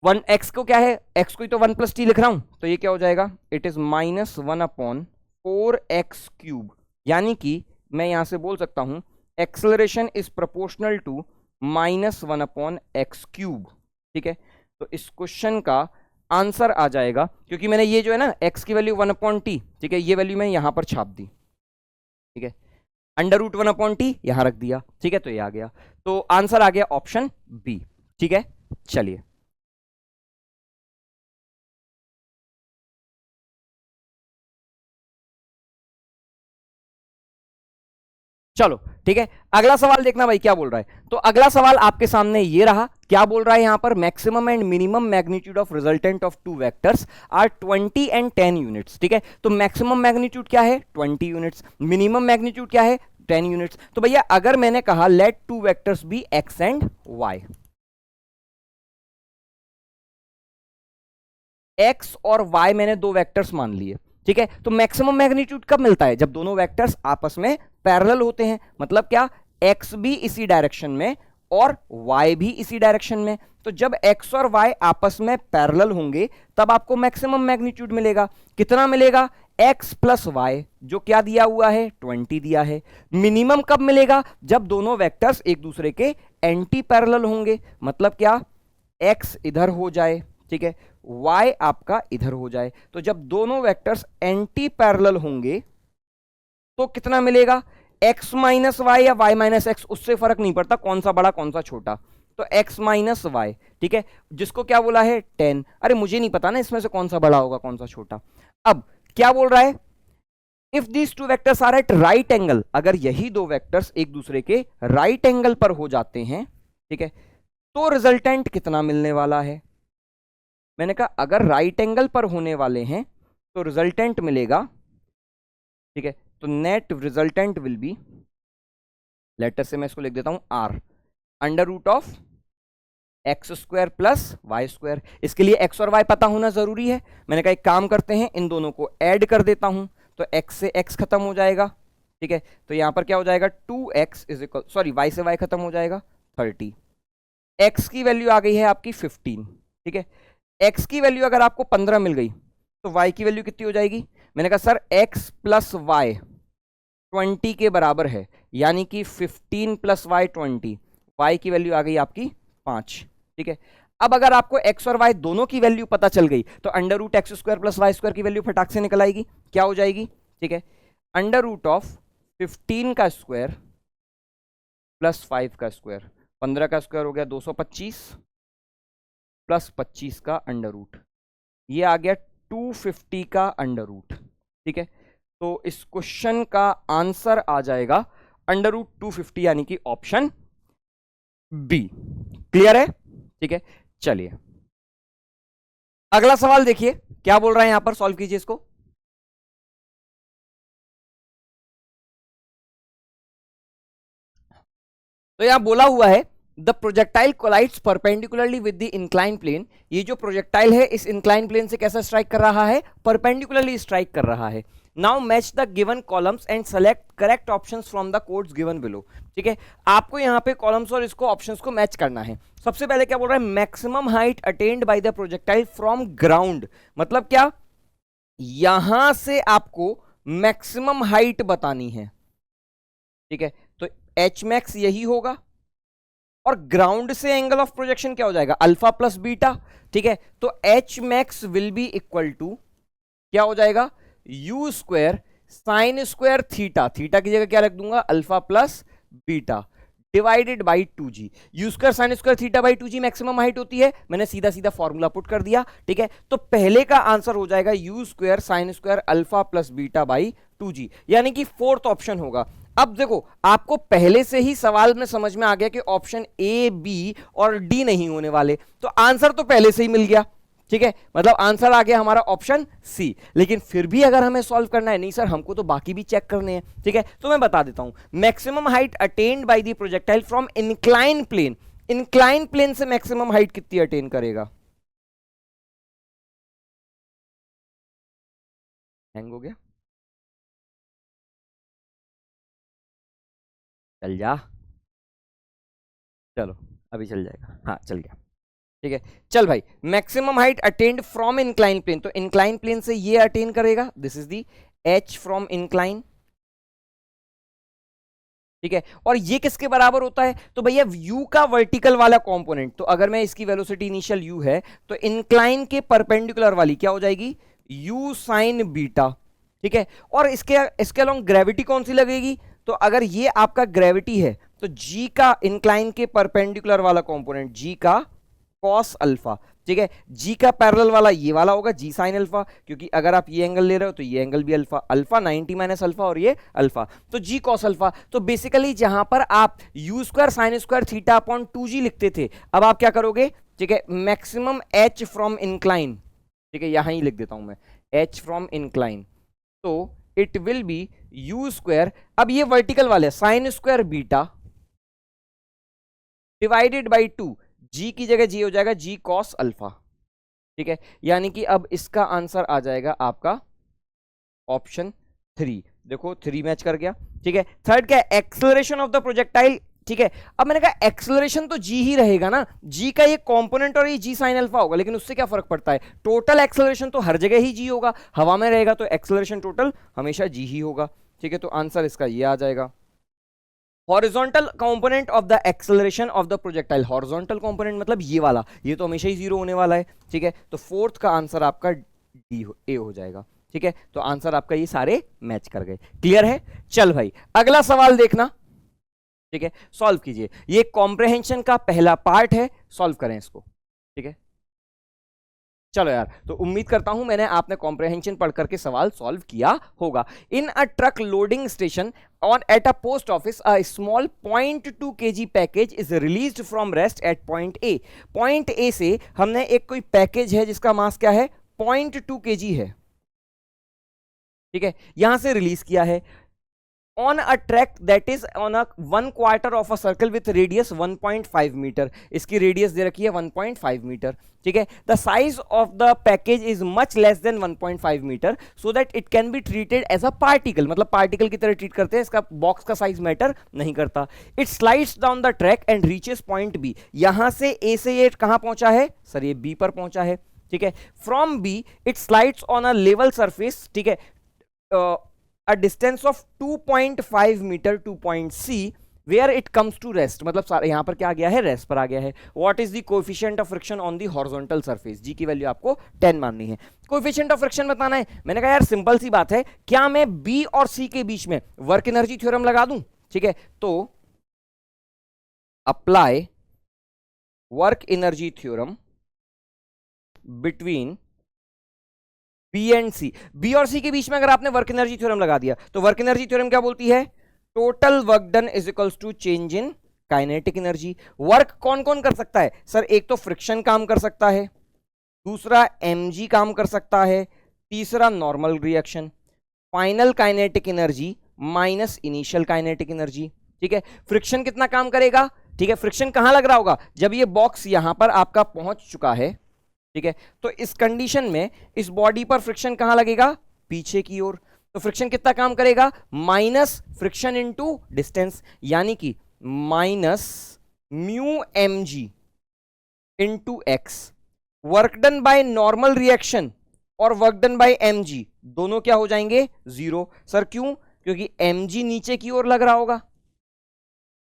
1 एक्स को क्या है, एक्स को ही तो 1 प्लस टी लिख रहा हूं, तो ये क्या हो जाएगा, it is minus 1 upon 4x cube, यानी कि मैं यहां से बोल सकता हूं acceleration is proportional to minus 1 upon X cube, ठीक है। तो इस क्वेश्चन का आंसर आ जाएगा, क्योंकि मैंने ये जो है ना x की वैल्यू 1 अपॉन टी, ठीक है, ये वैल्यू मैं यहां पर छाप दी, ठीक है, अंडर रूट 1 अपॉन टी यहां रख दिया, ठीक है, तो ये आ गया, तो आंसर आ गया ऑप्शन बी, ठीक है। चलिए चलो ठीक है, अगला सवाल देखना भाई क्या बोल रहा है, तो अगला सवाल आपके सामने ये रहा, क्या बोल रहा है यहां पर, maximum and minimum magnitude of resultant of two vectors are 20 and 10 units, ठीक है। तो मैक्सिमम मैग्नीट्यूड क्या है, 20 यूनिट्स, मिनिमम मैग्नीट्यूड क्या है, 10 यूनिट्स। तो भैया अगर मैंने कहा let two vectors be X and Y, X और वाई मैंने दो वेक्टर्स मान लिए, ठीक है। तो मैक्सिमम मैग्नीट्यूड कब मिलता है, जब दोनों वेक्टर्स आपस में पैरेलल होते हैं, मतलब क्या, एक्स भी इसी डायरेक्शन में और y भी इसी डायरेक्शन में, तो जब x और y आपस में पैरेलल होंगे तब आपको मैक्सिमम मैग्नीट्यूड मिलेगा, कितना मिलेगा, x प्लस वाई, जो क्या दिया हुआ है, 20 दिया है। मिनिमम कब मिलेगा, जब दोनों वेक्टर्स एक दूसरे के एंटी पैरेलल होंगे, मतलब क्या, x इधर हो जाए, ठीक है, y आपका इधर हो जाए, तो जब दोनों वेक्टर्स एंटी पैरेलल होंगे तो कितना मिलेगा, x माइनस वाई या y माइनस एक्स, उससे फर्क नहीं पड़ता कौन सा बड़ा कौन सा छोटा, तो x माइनस वाई, ठीक है, जिसको क्या बोला है 10, अरे मुझे नहीं पता ना इसमें से कौन सा बड़ा होगा कौन सा छोटा। अब क्या बोल रहा है, if these two vectors are at right angle, अगर यही दो वेक्टर्स एक दूसरे के राइट एंगल पर हो जाते हैं, ठीक है, तो रिजल्टेंट कितना मिलने वाला है, मैंने कहा अगर राइट एंगल पर होने वाले हैं तो रिजल्टेंट मिलेगा, ठीक है, तो net resultant will be later से मैं इसको लिख देता हूं R, under root of X square plus Y square. इसके लिए एक्स और वाई पता होना जरूरी है। मैंने कहा एक काम करते हैं, इन दोनों को ऐड कर देता हूं, तो एक्स से एक्स खत्म हो जाएगा, ठीक है। तो यहां पर क्या हो जाएगा, 2x is equal, sorry Y से वाई खत्म हो जाएगा 30। एक्स की वैल्यू आ गई है आपकी 15, ठीक है। एक्स की वैल्यू अगर आपको 15 मिल गई तो वाई की वैल्यू कितनी हो जाएगी। मैंने कहा सर एक्स प्लस वाई 20 के बराबर है, यानी कि 15 प्लस वाई 20, वाई की वैल्यू आ गई आपकी 5, ठीक है। अब अगर आपको x और y दोनों की वैल्यू पता चल गई तो under root X square plus Y square की वैल्यू फटाक से निकल आएगी। क्या हो जाएगी, ठीक है, अंडर रूट ऑफ 15 का स्क्वायर प्लस 5 का स्क्वायर, 15 का स्क्वायर हो गया 225 प्लस 25 का अंडर रूट, ये आ गया 250 का अंडर रूट, ठीक है। तो इस क्वेश्चन का आंसर आ जाएगा अंडर रूट 250, यानी कि ऑप्शन बी। क्लियर है, ठीक है। चलिए अगला सवाल देखिए क्या बोल रहा है, यहां पर सॉल्व कीजिए इसको। तो यहां बोला हुआ है the projectile collides perpendicularly with the incline plane. ये जो प्रोजेक्टाइल है इस इंक्लाइन प्लेन से कैसा स्ट्राइक कर रहा है, परपेंडिकुलरली स्ट्राइक कर रहा है। Now match the given columns and select correct options from the codes given below. ठीक है, आपको यहां पे कॉलम्स और इसको ऑप्शंस को मैच करना है। सबसे पहले क्या बोल रहा है, maximum height attained by the projectile from ground, मतलब क्या, यहां से आपको मैक्सिमम हाइट बतानी है, ठीक है। तो एच मैक्स यही होगा और ग्राउंड से एंगल ऑफ प्रोजेक्शन क्या हो जाएगा, अल्फा प्लस बीटा, ठीक है। तो H max will be equal to क्या हो जाएगा, U square sine square theta, theta की जगह क्या रख दूंगा, alpha plus beta divided by 2g। U square sine square theta by 2g maximum height होती है, मैंने सीधा सीधा फॉर्मूला पुट कर दिया, ठीक है। तो पहले का आंसर हो जाएगा U square sine square alpha plus beta by 2g, यानी कि फोर्थ ऑप्शन होगा। अब देखो आपको पहले से ही सवाल में समझ में आ गया कि ऑप्शन ए, बी और डी नहीं होने वाले, तो आंसर तो पहले से ही मिल गया, ठीक है। मतलब आंसर आ गया हमारा ऑप्शन सी। लेकिन फिर भी अगर हमें सॉल्व करना है, नहीं सर हमको तो बाकी भी चेक करने हैं, ठीक है। तो मैं बता देता हूं, maximum height attained by the projectile from incline plane, incline plane से मैक्सिमम हाइट कितनी अटेन करेगा, हैंग हो गया, चल जा, चलो अभी चल जाएगा, हाँ चल गया, ठीक है। चल भाई, maximum height attained from incline plane, तो इंक्लाइन प्लेन से ये अटेन करेगा, this is the H from incline, ठीक है। और ये किसके बराबर होता है, तो भैया u का वर्टिकल वाला कंपोनेंट, तो अगर मैं इसकी वेलोसिटी इनिशियल u है तो इंक्लाइन के परपेंडिकुलर वाली क्या हो जाएगी, u साइन बीटा, ठीक है। और इसके अलोंग ग्रेविटी कौन सी लगेगी, तो अगर ये आपका ग्रेविटी है तो g का इंक्लाइन के परपेंडिकुलर वाला कंपोनेंट g का कॉस अल्फा, ठीक है। जी का पैरेलल वाला ये वाला होगा जी साइन अल्फा, क्योंकि अगर आप ये एंगल ले रहे हो तो ये एंगल भी अल्फा, अल्फा 90 माइनस अल्फा और ये अल्फा, तो जी कॉस अल्फा। तो बेसिकली जहां पर आप you square sine square theta upon 2g लिखते थे, अब आप क्या करोगे, ठीक है, मैक्सिमम एच फ्रॉम इंक्लाइन, ठीक है, यहां ही लिख देता हूं मैं एच फ्रॉम इंक्लाइन, तो it will B you square, अब ये वर्टिकल वाले sine square beta divided by 2, जी की जगह जी हो जाएगा जी कॉस अल्फा, ठीक है। यानी कि अब इसका आंसर आ जाएगा आपका ऑप्शन 3, देखो 3 मैच कर गया, ठीक है। थर्ड क्या है, एक्सेलरेशन ऑफ द प्रोजेक्टाइल, ठीक है। अब मैंने कहा एक्सेलरेशन तो जी ही रहेगा ना, जी का ये कंपोनेंट और ये जी साइन अल्फा होगा, लेकिन उससे क्या फर्क पड़ता है, टोटल एक्सेलरेशन तो हर जगह ही जी होगा, हवा में रहेगा तो एक्सेलरेशन टोटल हमेशा जी ही होगा, ठीक है। तो आंसर इसका ये आ जाएगा। Horizontal component of the acceleration of the projectile, horizontal component मतलब ये वाला, ये तो हमेशा ही जीरो होने वाला है, ठीक है। तो फोर्थ का आंसर आपका डी ए हो जाएगा, ठीक है। तो आंसर आपका ये सारे मैच कर गए, क्लियर है। चल भाई अगला सवाल देखना, ठीक है, सॉल्व कीजिए। ये कॉम्प्रहेंशन का पहला पार्ट है, सॉल्व करें इसको, ठीक है। चलो यार, तो उम्मीद करता हूं मैंने आपने कॉम्प्रहेंशन पढ़ करके सवाल सॉल्व किया होगा। In a truck loading station on at a post office a small 0.2 kg package is released from rest at point A. Point A से हमने एक कोई पैकेज है जिसका मास क्या है, 0.2 kg है, ठीक है, यहां से रिलीज किया है। on a track that is on a 1/4 of a circle with radius 1.5 metre, इसकी रेडियस दे रखी है 1.5 मीटर, ठीक है. The size of the package is much less than 1.5 metre so that it can be treated as a particle, मतलब particle की तरह treat करते हैं, इसका बॉक्स का साइज मैटर नहीं करता. It slides down the track and reaches point B. यहां से ए से ये कहां पहुंचा है सर, ये बी पर पहुंचा है, ठीक है. From B it slides on a level surface, ठीक है, a distance of 2.5 meter to point C where it comes to rest, मतलब यहां पर क्या आ गया है, रेस्ट पर आ गया है. What is the coefficient of friction on the horizontal surface? G की वैल्यू आपको 10 माननी है. coefficient of friction बताना है. मैंने कहा यार सिंपल सी बात है, क्या मैं B और C के बीच में वर्क एनर्जी थ्योरम लगा दूं, ठीक है. तो apply work energy theorem between B and C. B और सी के बीच में अगर आपने वर्क एनर्जी थ्योरम लगा दिया तो वर्क एनर्जी थ्योरम क्या बोलती है, total work done is equals to change in kinetic energy. Work कौन कौन कर सकता है सर, एक तो फ्रिक्शन काम कर सकता है, दूसरा mg काम कर सकता है, तीसरा normal reaction. Final kinetic energy minus initial kinetic energy, ठीक है. फ्रिक्शन कितना काम करेगा, ठीक है. फ्रिक्शन कहां लग रहा होगा, जब ये बॉक्स यहां पर आपका पहुंच चुका है, ठीक है. तो इस कंडीशन में इस बॉडी पर फ्रिक्शन कहां लगेगा, पीछे की ओर. तो फ्रिक्शन कितना काम करेगा, माइनस फ्रिक्शन इनटू डिस्टेंस, यानी कि minus mu mg into x. Work done by normal reaction और वर्क डन बाय mg दोनों क्या हो जाएंगे, जीरो. सर क्यों, क्योंकि mg नीचे की ओर लग रहा होगा,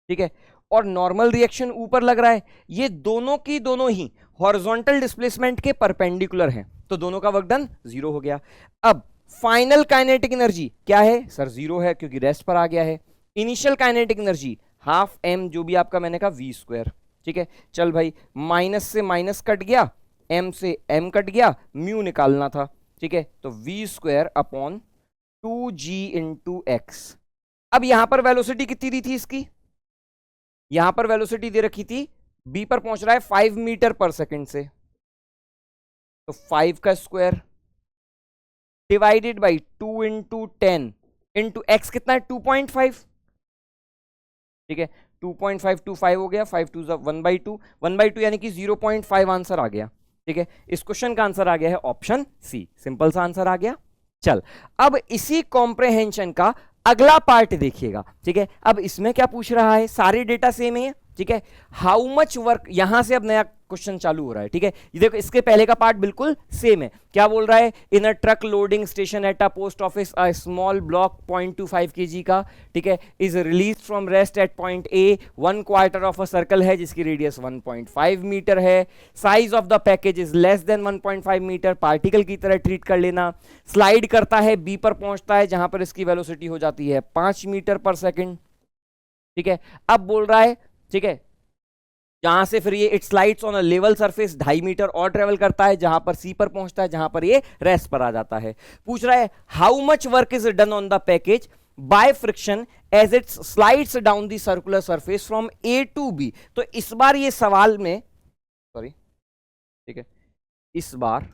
ठीक है, और नॉर्मल रिएक्शन ऊपर लग रहा है. ये दोनों की दोनों ही हॉरिजॉन्टल डिस्प्लेसमेंट के परपेंडिकुलर हैं, तो दोनों का वर्क डन जीरो हो गया. अब फाइनल काइनेटिक एनर्जी क्या है सर, जीरो है क्योंकि रेस्ट पर आ गया है. Initial kinetic energy half m, जो भी आपका मैंने कहा v स्क्वायर, ठीक है. चल भाई, माइनस से माइनस कट गया, m से m कट गया, म्यू निकालना था, ठीक है. तो v square upon 2g into x. अब यहां पर वेलोसिटी कितनी दी थी इसकी, यहां पर वेलोसिटी दे रखी थी, बी पर पहुंच रहा है 5 मीटर पर सेकंड से, तो 5 का square divided by 2 into 10 into x कितना है 2.5, ठीक है. 2.5 टू 5 हो गया, 5 टू 1/2, 1/2 यानी कि 0.5 आंसर आ गया, ठीक है. इस क्वेश्चन का आंसर आ गया है ऑप्शन सी, सिंपल सा आंसर आ गया. चल अब इसी कॉम्प्रहेंशन का अगला पार्ट देखिएगा, ठीक है. अब इसमें क्या पूछ रहा है, सारे डेटा सेम है, ठीक है. हाउ मच वर्क, यहां से अब नया क्वेश्चन चालू हो रहा है, ठीक है. ये देखो इसके पहले का पार्ट बिल्कुल सेम है. क्या बोल रहा है, in a truck loading station at a post office a small block 0.25 kg का, ठीक है, is release from rest at point A, 1/4 of a circle है जिसकी रेडियस 1.5 मीटर है. Size of the package is less than 1.5 metre, particle की तरह treat कर लेना. स्लाइड करता है, बी पर पहुंचता है जहां पर इसकी वेलोसिटी हो जाती है 5 मीटर पर सेकेंड, ठीक है. अब बोल रहा है, ठीक है, जहां से फिर ये it slides on a level surface 2.5 metre और ट्रेवल करता है जहां पर सी पर पहुंचता है, जहां पर ये रेस्ट पर आ जाता है. पूछ रहा है how much work is done on the package by friction as it slides down the circular surface from A to B. तो इस बार ये सवाल में, सॉरी, ठीक है, इस बार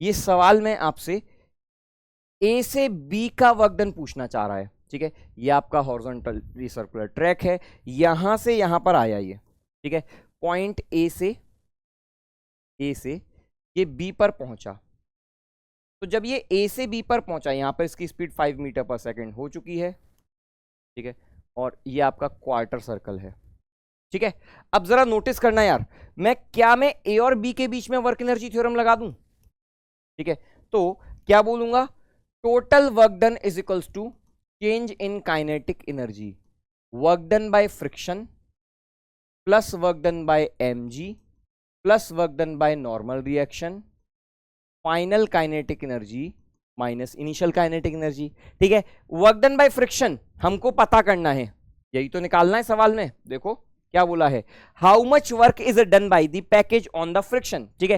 ये सवाल में आपसे ए से बी का वर्क डन पूछना चाह रहा है, ठीक है. ये आपका हॉरिजॉन्टल सर्कुलर ट्रैक है, यहां से यहां पर आया ये, ठीक है. पॉइंट ए से ये बी पर पहुंचा. तो जब ये ए से बी पर पहुंचा, यहां पर इसकी स्पीड 5 मीटर पर सेकंड हो चुकी है, ठीक है, और ये आपका क्वार्टर सर्कल है, ठीक है. अब जरा नोटिस करना यार, मैं ए और बी के बीच में वर्क एनर्जी थ्योरम लगा दूं, ठीक है. तो क्या बोलूंगा, total work done is equals to change in kinetic energy, work done by friction plus work done by mg plus work done by normal reaction, final kinetic energy minus initial kinetic energy, ठीक है. Work done by friction हमको पता करना है, यही तो निकालना है सवाल में. देखो क्या बोला है, how much work is done by the package on the friction, ठीक है,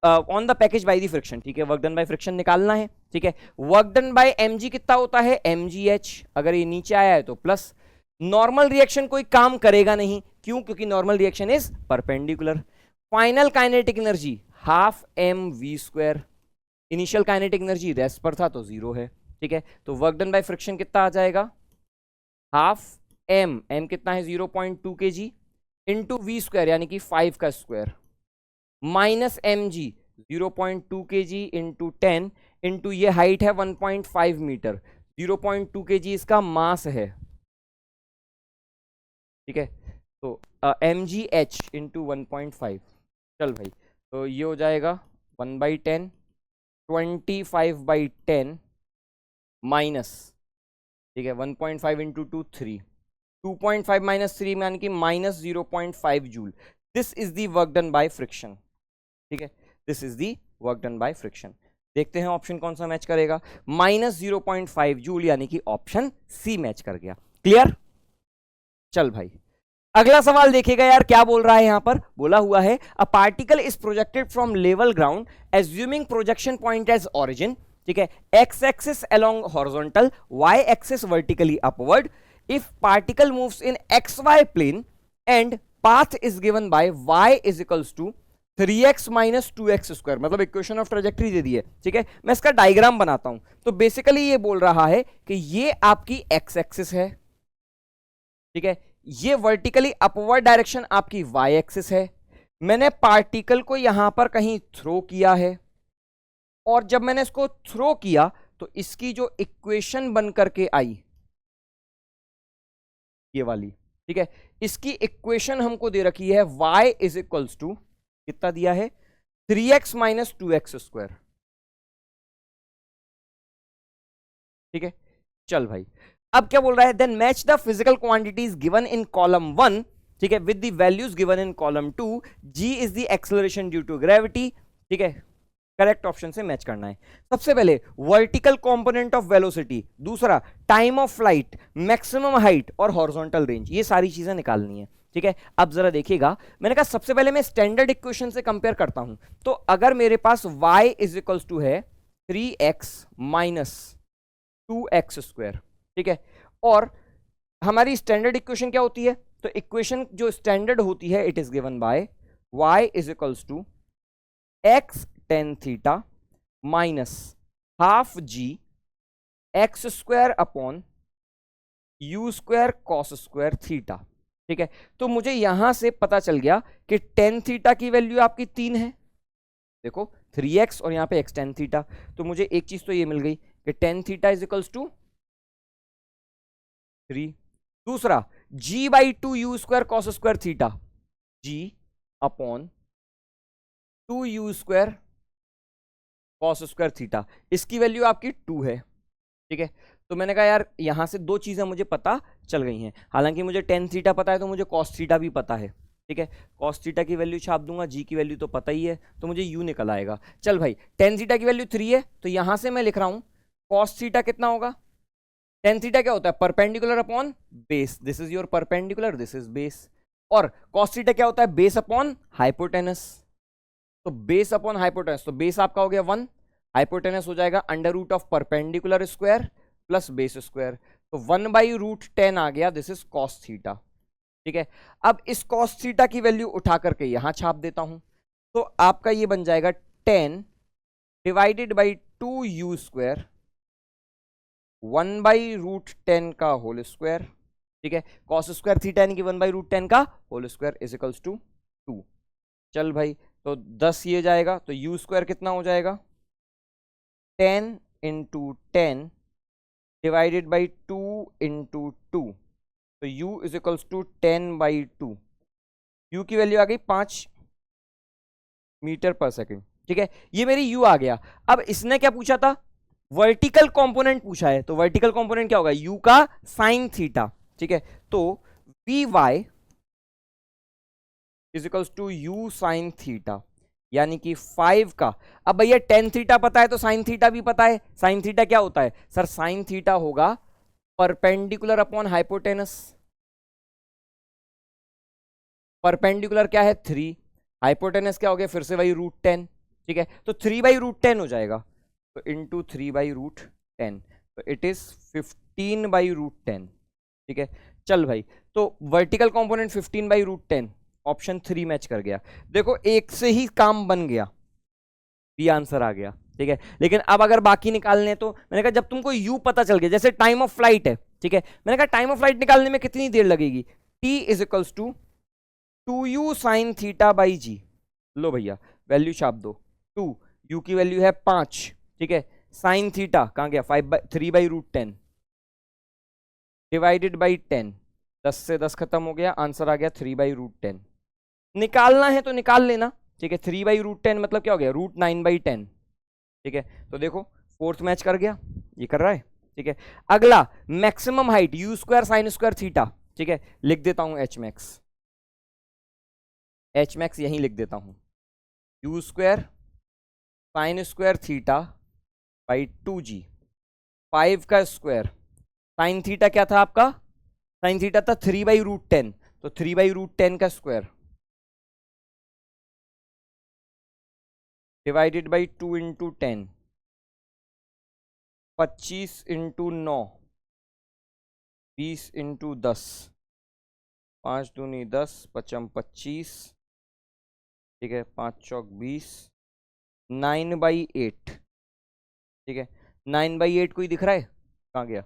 on the package by the friction, ठीक है. वर्क डन बाय फ्रिक्शन निकालना है, ठीक है. वर्क डन बाय mg कितना होता है, mgh, अगर ये नीचे आया है तो प्लस. नॉर्मल रिएक्शन कोई काम करेगा नहीं, क्यों, क्योंकि normal reaction is perpendicular. Final kinetic energy half m v square, initial kinetic energy rest पर था तो 0 है, ठीक है। तो वर्क डन बाय फ्रिक्शन कितना आ जाएगा, हाफ एम, एम कितना है 0.2 kg इंटू वी स्क्वायर यानी कि 5 का square minus M G 0.2 kg into 10 into ये हाइट है 1.5 मीटर, 0.2 kg इसका मास है, ठीक है। तो एम जी एच इंटू 1.5, चल भाई, तो ये हो जाएगा 1/10, 25/10 माइनस, ठीक है, 1.5 इंटू 2 3, 2.5 माइनस 3 यानी कि minus 0.5 joule. This is the work done by friction, ठीक है, this is the work done by friction. देखते हैं ऑप्शन कौन सा मैच करेगा, माइनस 0.5 जूल यानी कि ऑप्शन सी मैच कर गया। क्लियर? चल भाई अगला सवाल देखिएगा यार, क्या बोल रहा है यहां पर, बोला हुआ है a particle is projected from level ground assuming projection point as origin, ठीक है, X axis along horizontal, Y axis vertically upward, if particle moves in X Y plane and path is given by y is equals to 3x minus 2x square, मतलब equation of trajectory दे दी है, ठीक है। मैं इसका diagram बनाता हूं। तो बेसिकली ये बोल रहा है कि ये आपकी x एक्सिस है, ठीक है, ये वर्टिकली अपवर्ड डायरेक्शन आपकी y एक्सिस है, मैंने पार्टिकल को यहां पर कहीं थ्रो किया है, और जब मैंने इसको थ्रो किया तो इसकी जो इक्वेशन बन करके आई ये वाली, ठीक है, इसकी इक्वेशन हमको दे रखी है y इज इक्वल्स टू कितना दिया है 3x माइनस 2x स्क्वायर, ठीक है। चल भाई अब क्या बोल रहा है, then match the physical quantities given in column 1, ठीक है, with the values given in column 2, g is the acceleration due to gravity, ठीक है, करेक्ट ऑप्शन से मैच करना है। सबसे पहले वर्टिकल कंपोनेंट ऑफ वेलोसिटी, दूसरा time of flight, maximum height और हॉरिजॉन्टल रेंज, ये सारी चीजें निकालनी है, ठीक है। अब जरा देखिएगा, मैंने कहा सबसे पहले मैं स्टैंडर्ड इक्वेशन से कंपेयर करता हूं। तो अगर मेरे पास y इज इक्वल्स टू है 3x माइनस 2x स्क्वायर, ठीक है, और हमारी स्टैंडर्ड इक्वेशन क्या होती है, तो इक्वेशन जो स्टैंडर्ड होती है it is given by y is equals to x tan theta minus half G X square upon U square cos square theta, ठीक है। तो मुझे यहां से पता चल गया कि टेन थीटा की वैल्यू आपकी 3 है, देखो 3x और यहां पे x टेन थीटा, तो मुझे एक चीज तो ये मिल गई कि tan theta is equals to 3। दूसरा g/2 U square cos square theta, g upon 2 U square cos square theta, इसकी वैल्यू आपकी 2 है, ठीक है। तो मैंने कहा यार यहां से दो चीजें मुझे पता चल गई हैं, हालांकि मुझे टेन थीटा पता है तो मुझे कॉस थीटा भी पता है, ठीक है, कॉस थीटा की वैल्यू छाप दूंगा, जी की वैल्यू तो पता ही है, तो मुझे यू निकल आएगा। चल भाई टेन थीटा की वैल्यू 3 है, तो यहां से मैं लिख रहा हूं कॉस थीटा कितना होगा, टेन थीटा क्या होता है perpendicular upon base, this is your perpendicular, this is base, और कॉस थीटा क्या होता है बेस अपॉन हाइपोटेनस, तो बेस अपॉन हाइपोटेनस, तो बेस आपका हो गया 1, हाइपोटेनस हो जाएगा under root of perpendicular square plus base square, तो 1/√10 आ गया, दिस इज कॉस थीटा, ठीक है। अब इस कॉस थीटा की वैल्यू उठा करके यहां छाप देता हूं, तो आपका ये बन जाएगा 10 डिवाइडेड बाई 2 यू स्क्वायर 1/√10 का होल स्क्वायर, ठीक है, कॉस स्क्वायर थीटा यानी कि 1/√10 का whole square is equals to 2। चल भाई तो 10 ये जाएगा, तो यू स्क्वायर कितना हो जाएगा 10 इंटू 10 डिवाइडेड बाई 2 इंटू 2, तो u is equals to 10/2, u की वैल्यू आ गई 5 मीटर पर सेकेंड, ठीक है, ये मेरी u आ गया। अब इसने क्या पूछा था, वर्टिकल कंपोनेंट पूछा है, तो वर्टिकल कंपोनेंट क्या होगा u का साइन थीटा, ठीक है, तो vy is equals to u sine theta यानी कि 5 का, अब भैया टेन थीटा पता है तो साइन थीटा भी पता है, साइन थीटा क्या होता है सर, साइन थीटा होगा परपेंडिकुलर अपॉन हाइपोटेनस, परपेंडिकुलर क्या है 3, हाइपोटेनस क्या हो गया फिर से वही √10, ठीक है, तो 3/√10 हो जाएगा, तो इंटू 3/√10, तो इट इज 15/√10, ठीक है। चल भाई तो वर्टिकल कंपोनेंट 15/√10, ऑप्शन 3 मैच कर गया, देखो एक से ही काम बन गया, बी आंसर आ गया, ठीक है। लेकिन अब अगर बाकी निकालने तो मैंने कहा जब तुमको u पता चल गया, जैसे टाइम ऑफ फ्लाइट है, ठीक है, मैंने कहा टाइम ऑफ फ्लाइट निकालने में कितनी देर लगेगी, t is equals to 2u sine theta by g. लो भैया वैल्यू छाप दो, 2 u की वैल्यू है 5, ठीक है, साइन थीटा कहां गया, 3/√10 डिवाइडेड बाई 10, 10 से 10 खत्म हो गया, आंसर आ गया 3/√10। निकालना है तो निकाल लेना, ठीक है। 3/√10 मतलब क्या हो गया, √9/10, ठीक है। तो देखो फोर्थ मैच कर गया, ये कर रहा है, ठीक है। अगला maximum height u² sign square theta, ठीक है, लिख देता हूं एच मैक्स यहीं लिख देता हूं, u² sign square theta by 2g, 5 का स्क्वायर, साइन थीटा क्या था आपका, साइन थीटा था 3/√10, तो 3/√10 का square divided by 2 into 10, 25 into 9, 20 into 10, 5 दूनी 10, 5 25, ठीक है, 5 चौक 20, 9/8, ठीक है। 9/8 कोई दिख रहा है, कहाँ गया,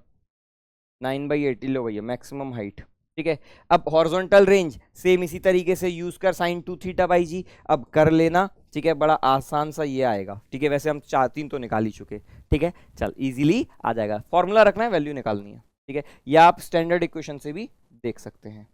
9/8, लो भैया मैक्सिमम हाइट, ठीक है। अब हॉरिजॉन्टल रेंज सेम इसी तरीके से u² साइन 2 थीटा बाई जी, अब कर लेना, ठीक है, बड़ा आसान सा ये आएगा, ठीक है। वैसे हम 4-3 तो निकाल ही चुके, ठीक है, चल इजीली आ जाएगा, फॉर्मूला रखना है, वैल्यू निकालनी है, ठीक है, या आप स्टैंडर्ड इक्वेशन से भी देख सकते हैं।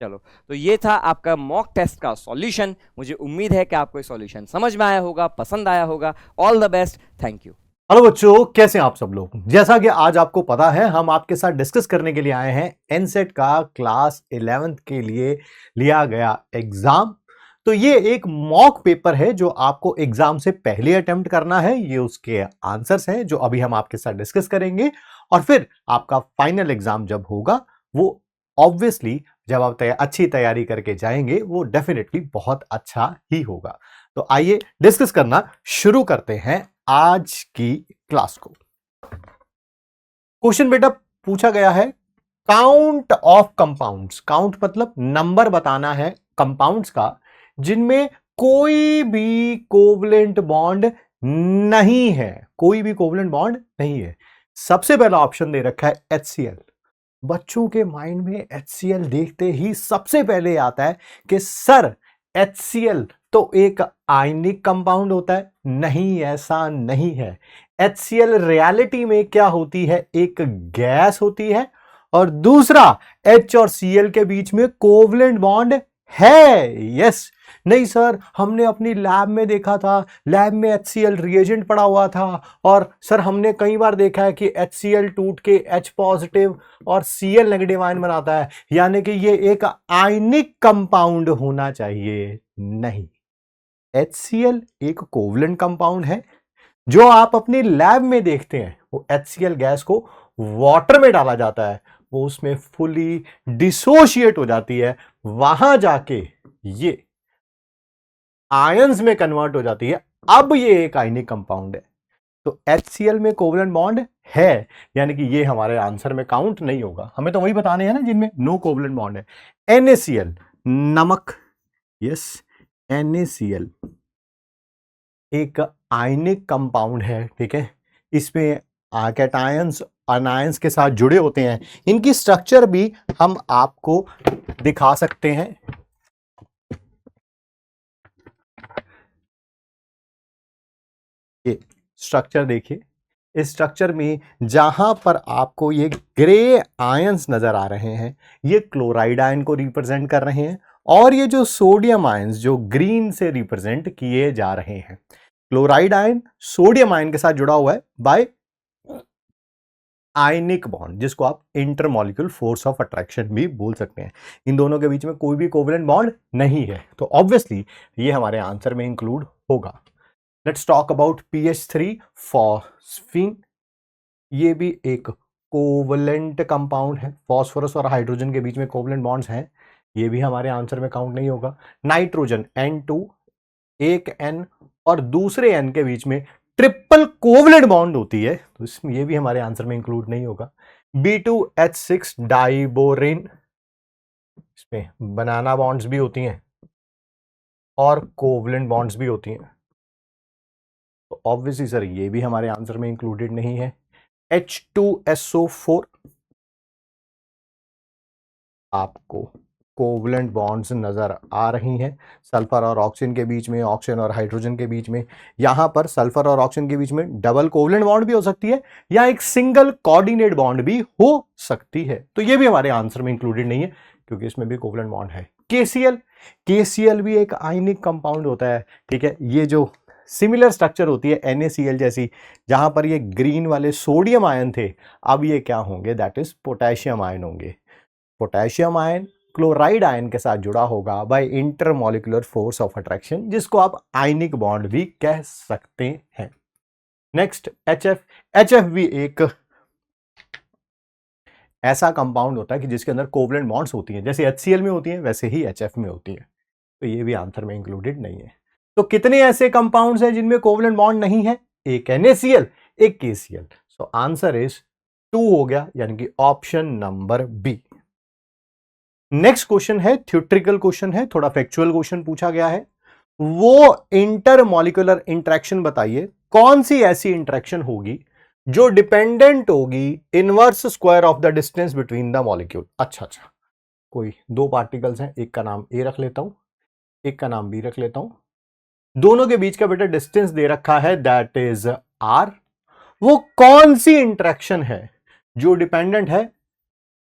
चलो तो ये था आपका मॉक टेस्ट का सॉल्यूशन, मुझे उम्मीद है कि आपको ये सॉल्यूशन समझ में आया होगा, पसंद आया होगा। All the best, thank you. Hello बच्चों, कैसे हैं आप सब लोग। जैसा कि आज आपको पता है, हम आपके साथ डिस्कस करने के लिए आए हैं एनसेट का क्लास 11th के लिए लिया गया एग्जाम। तो ये एक मॉक पेपर है जो आपको एग्जाम से पहले अटेम्प्ट करना है। ये उसके आंसर्स हैं जो अभी हम आपके साथ डिस्कस करेंगे, और फिर आपका फाइनल एग्जाम जब होगा वो ऑब्वियसली जब आप अच्छी तैयारी करके जाएंगे वो डेफिनेटली बहुत अच्छा ही होगा। तो आइए डिस्कस करना शुरू करते हैं आज की क्लास को। क्वेश्चन बेटा पूछा गया है, काउंट ऑफ कंपाउंड्स। काउंट मतलब नंबर बताना है कंपाउंड्स का जिनमें कोई भी कोवलेंट बॉन्ड नहीं है। कोई भी कोवलेंट बॉन्ड नहीं है। सबसे पहला ऑप्शन दे रखा है HCl। बच्चों के माइंड में HCl देखते ही सबसे पहले आता है कि सर HCl तो एक आयनिक कंपाउंड होता है। नहीं, ऐसा नहीं है। HCl रियलिटी में क्या होती है, एक गैस होती है, और दूसरा H और Cl के बीच में कोवलेंट बॉन्ड है। यस, नहीं सर हमने अपनी लैब में देखा था, लैब में HCl रिएजेंट पड़ा हुआ था, और सर हमने कई बार देखा है कि HCl टूट के H पॉजिटिव और Cl नेगेटिव आयन बनाता है, यानी कि ये एक आयनिक कंपाउंड होना चाहिए। नहीं, HCl एक कोवलेंट कंपाउंड है। जो आप अपनी लैब में देखते हैं वो HCl गैस को वाटर में डाला जाता है, वो उसमें फुली डिसोशिएट हो जाती है, वहां जाके ये आयंस में कन्वर्ट हो जाती है। अब ये एक आयनिक कंपाउंड है। तो HCl में कोवलेंट बॉन्ड है, यानी कि ये हमारे आंसर में काउंट नहीं होगा। हमें तो वही बताने हैं ना जिनमें नो कोवलेंट बॉन्ड है। NaCl नमक, यस NaCl एक आयनिक कंपाउंड है, ठीक है। इसमें कैटायंस अनायंस के साथ जुड़े होते हैं। इनकी स्ट्रक्चर भी हम आपको दिखा सकते हैं। ये स्ट्रक्चर देखिए, इस स्ट्रक्चर में जहां पर आपको ये ग्रे आयंस नजर आ रहे हैं, ये क्लोराइड आयन को रिप्रेजेंट कर रहे हैं, और ये जो सोडियम आयंस जो ग्रीन से रिप्रेजेंट किए जा रहे हैं, क्लोराइड आयन सोडियम आयन के साथ जुड़ा हुआ है बाय आयनिक बॉन्ड, जिसको आप इंटरमॉलिक्यूलर फोर्स ऑफ अट्रैक्शन भी बोल सकते हैं। इन दोनों के बीच में कोई भी कोवलेंट बॉन्ड नहीं है, तो ऑब्वियसली ये हमारे आंसर में इंक्लूड होगा। Let's talk about PH3 phosphine. ये भी एक कोवलेंट कंपाउंड है। फॉस्फोरस और हाइड्रोजन के बीच में कोवलेंट बॉन्ड्स हैं, ये भी हमारे आंसर में काउंट नहीं होगा। नाइट्रोजन N2, एक N और दूसरे N के बीच में ट्रिपल कोवलेंट बॉन्ड होती है, तो इसमें ये भी हमारे आंसर में इंक्लूड नहीं होगा। B2H6 डाइबोरेन, इसमें बनाना बॉन्ड्स भी होती हैं और कोवलेंट बॉन्ड्स भी होती हैं, तो ऑब्वियसली सर ये भी हमारे आंसर में इंक्लूडेड नहीं है। H2SO4 आपको कोवलेंट बॉन्ड्स नजर आ रही हैं सल्फर और ऑक्सीजन के बीच में, ऑक्सीजन और हाइड्रोजन के बीच में। यहां पर सल्फर और ऑक्सीजन के बीच में डबल कोवलेंट बॉन्ड भी हो सकती है या एक सिंगल कोऑर्डिनेट बॉन्ड भी हो सकती है। तो ये भी हमारे आंसर में इंक्लूडेड नहीं है क्योंकि इसमें भी कोवलेंट बॉन्ड है। KCl भी एक आयनिक कंपाउंड होता है, ठीक है। ये जो सिमिलर स्ट्रक्चर होती है NaCl जैसी, जहां पर ये ग्रीन वाले सोडियम आयन थे, अब ये क्या होंगे, दैट इज पोटेशियम आयन होंगे। पोटेशियम आयन क्लोराइड आयन के साथ जुड़ा होगा by intermolecular force of attraction, जिसको आप आयनिक बॉन्ड भी कह सकते हैं। नेक्स्ट HF भी एक ऐसा कंपाउंड होता है कि जिसके अंदर कोवलेंट बॉन्ड्स होती हैं, जैसे HCl में होती हैं वैसे ही HF में होती है। तो ये भी आंसर में इंक्लूडेड नहीं है। तो कितने ऐसे कंपाउंड्स हैं जिनमें कोवलेंट बॉन्ड नहीं है? एक NaCl, एक KCl। सो आंसर इज 2 हो गया, यानी कि option number B. Next question है थ्योरेटिकल क्वेश्चन है, थोड़ा फैक्चुअल क्वेश्चन पूछा गया है। वो इंटरमॉलिक्यूलर इंटरेक्शन बताइए, कौन सी ऐसी इंटरेक्शन होगी जो डिपेंडेंट होगी inverse square of the distance between the molecule. अच्छा, कोई दो पार्टिकल्स हैं, एक का नाम ए रख लेता हूं, एक का नाम बी रख लेता हूं। दोनों के बीच का बेटा डिस्टेंस दे रखा है, दैट इज आर। वो कौन सी इंटरेक्शन है जो डिपेंडेंट है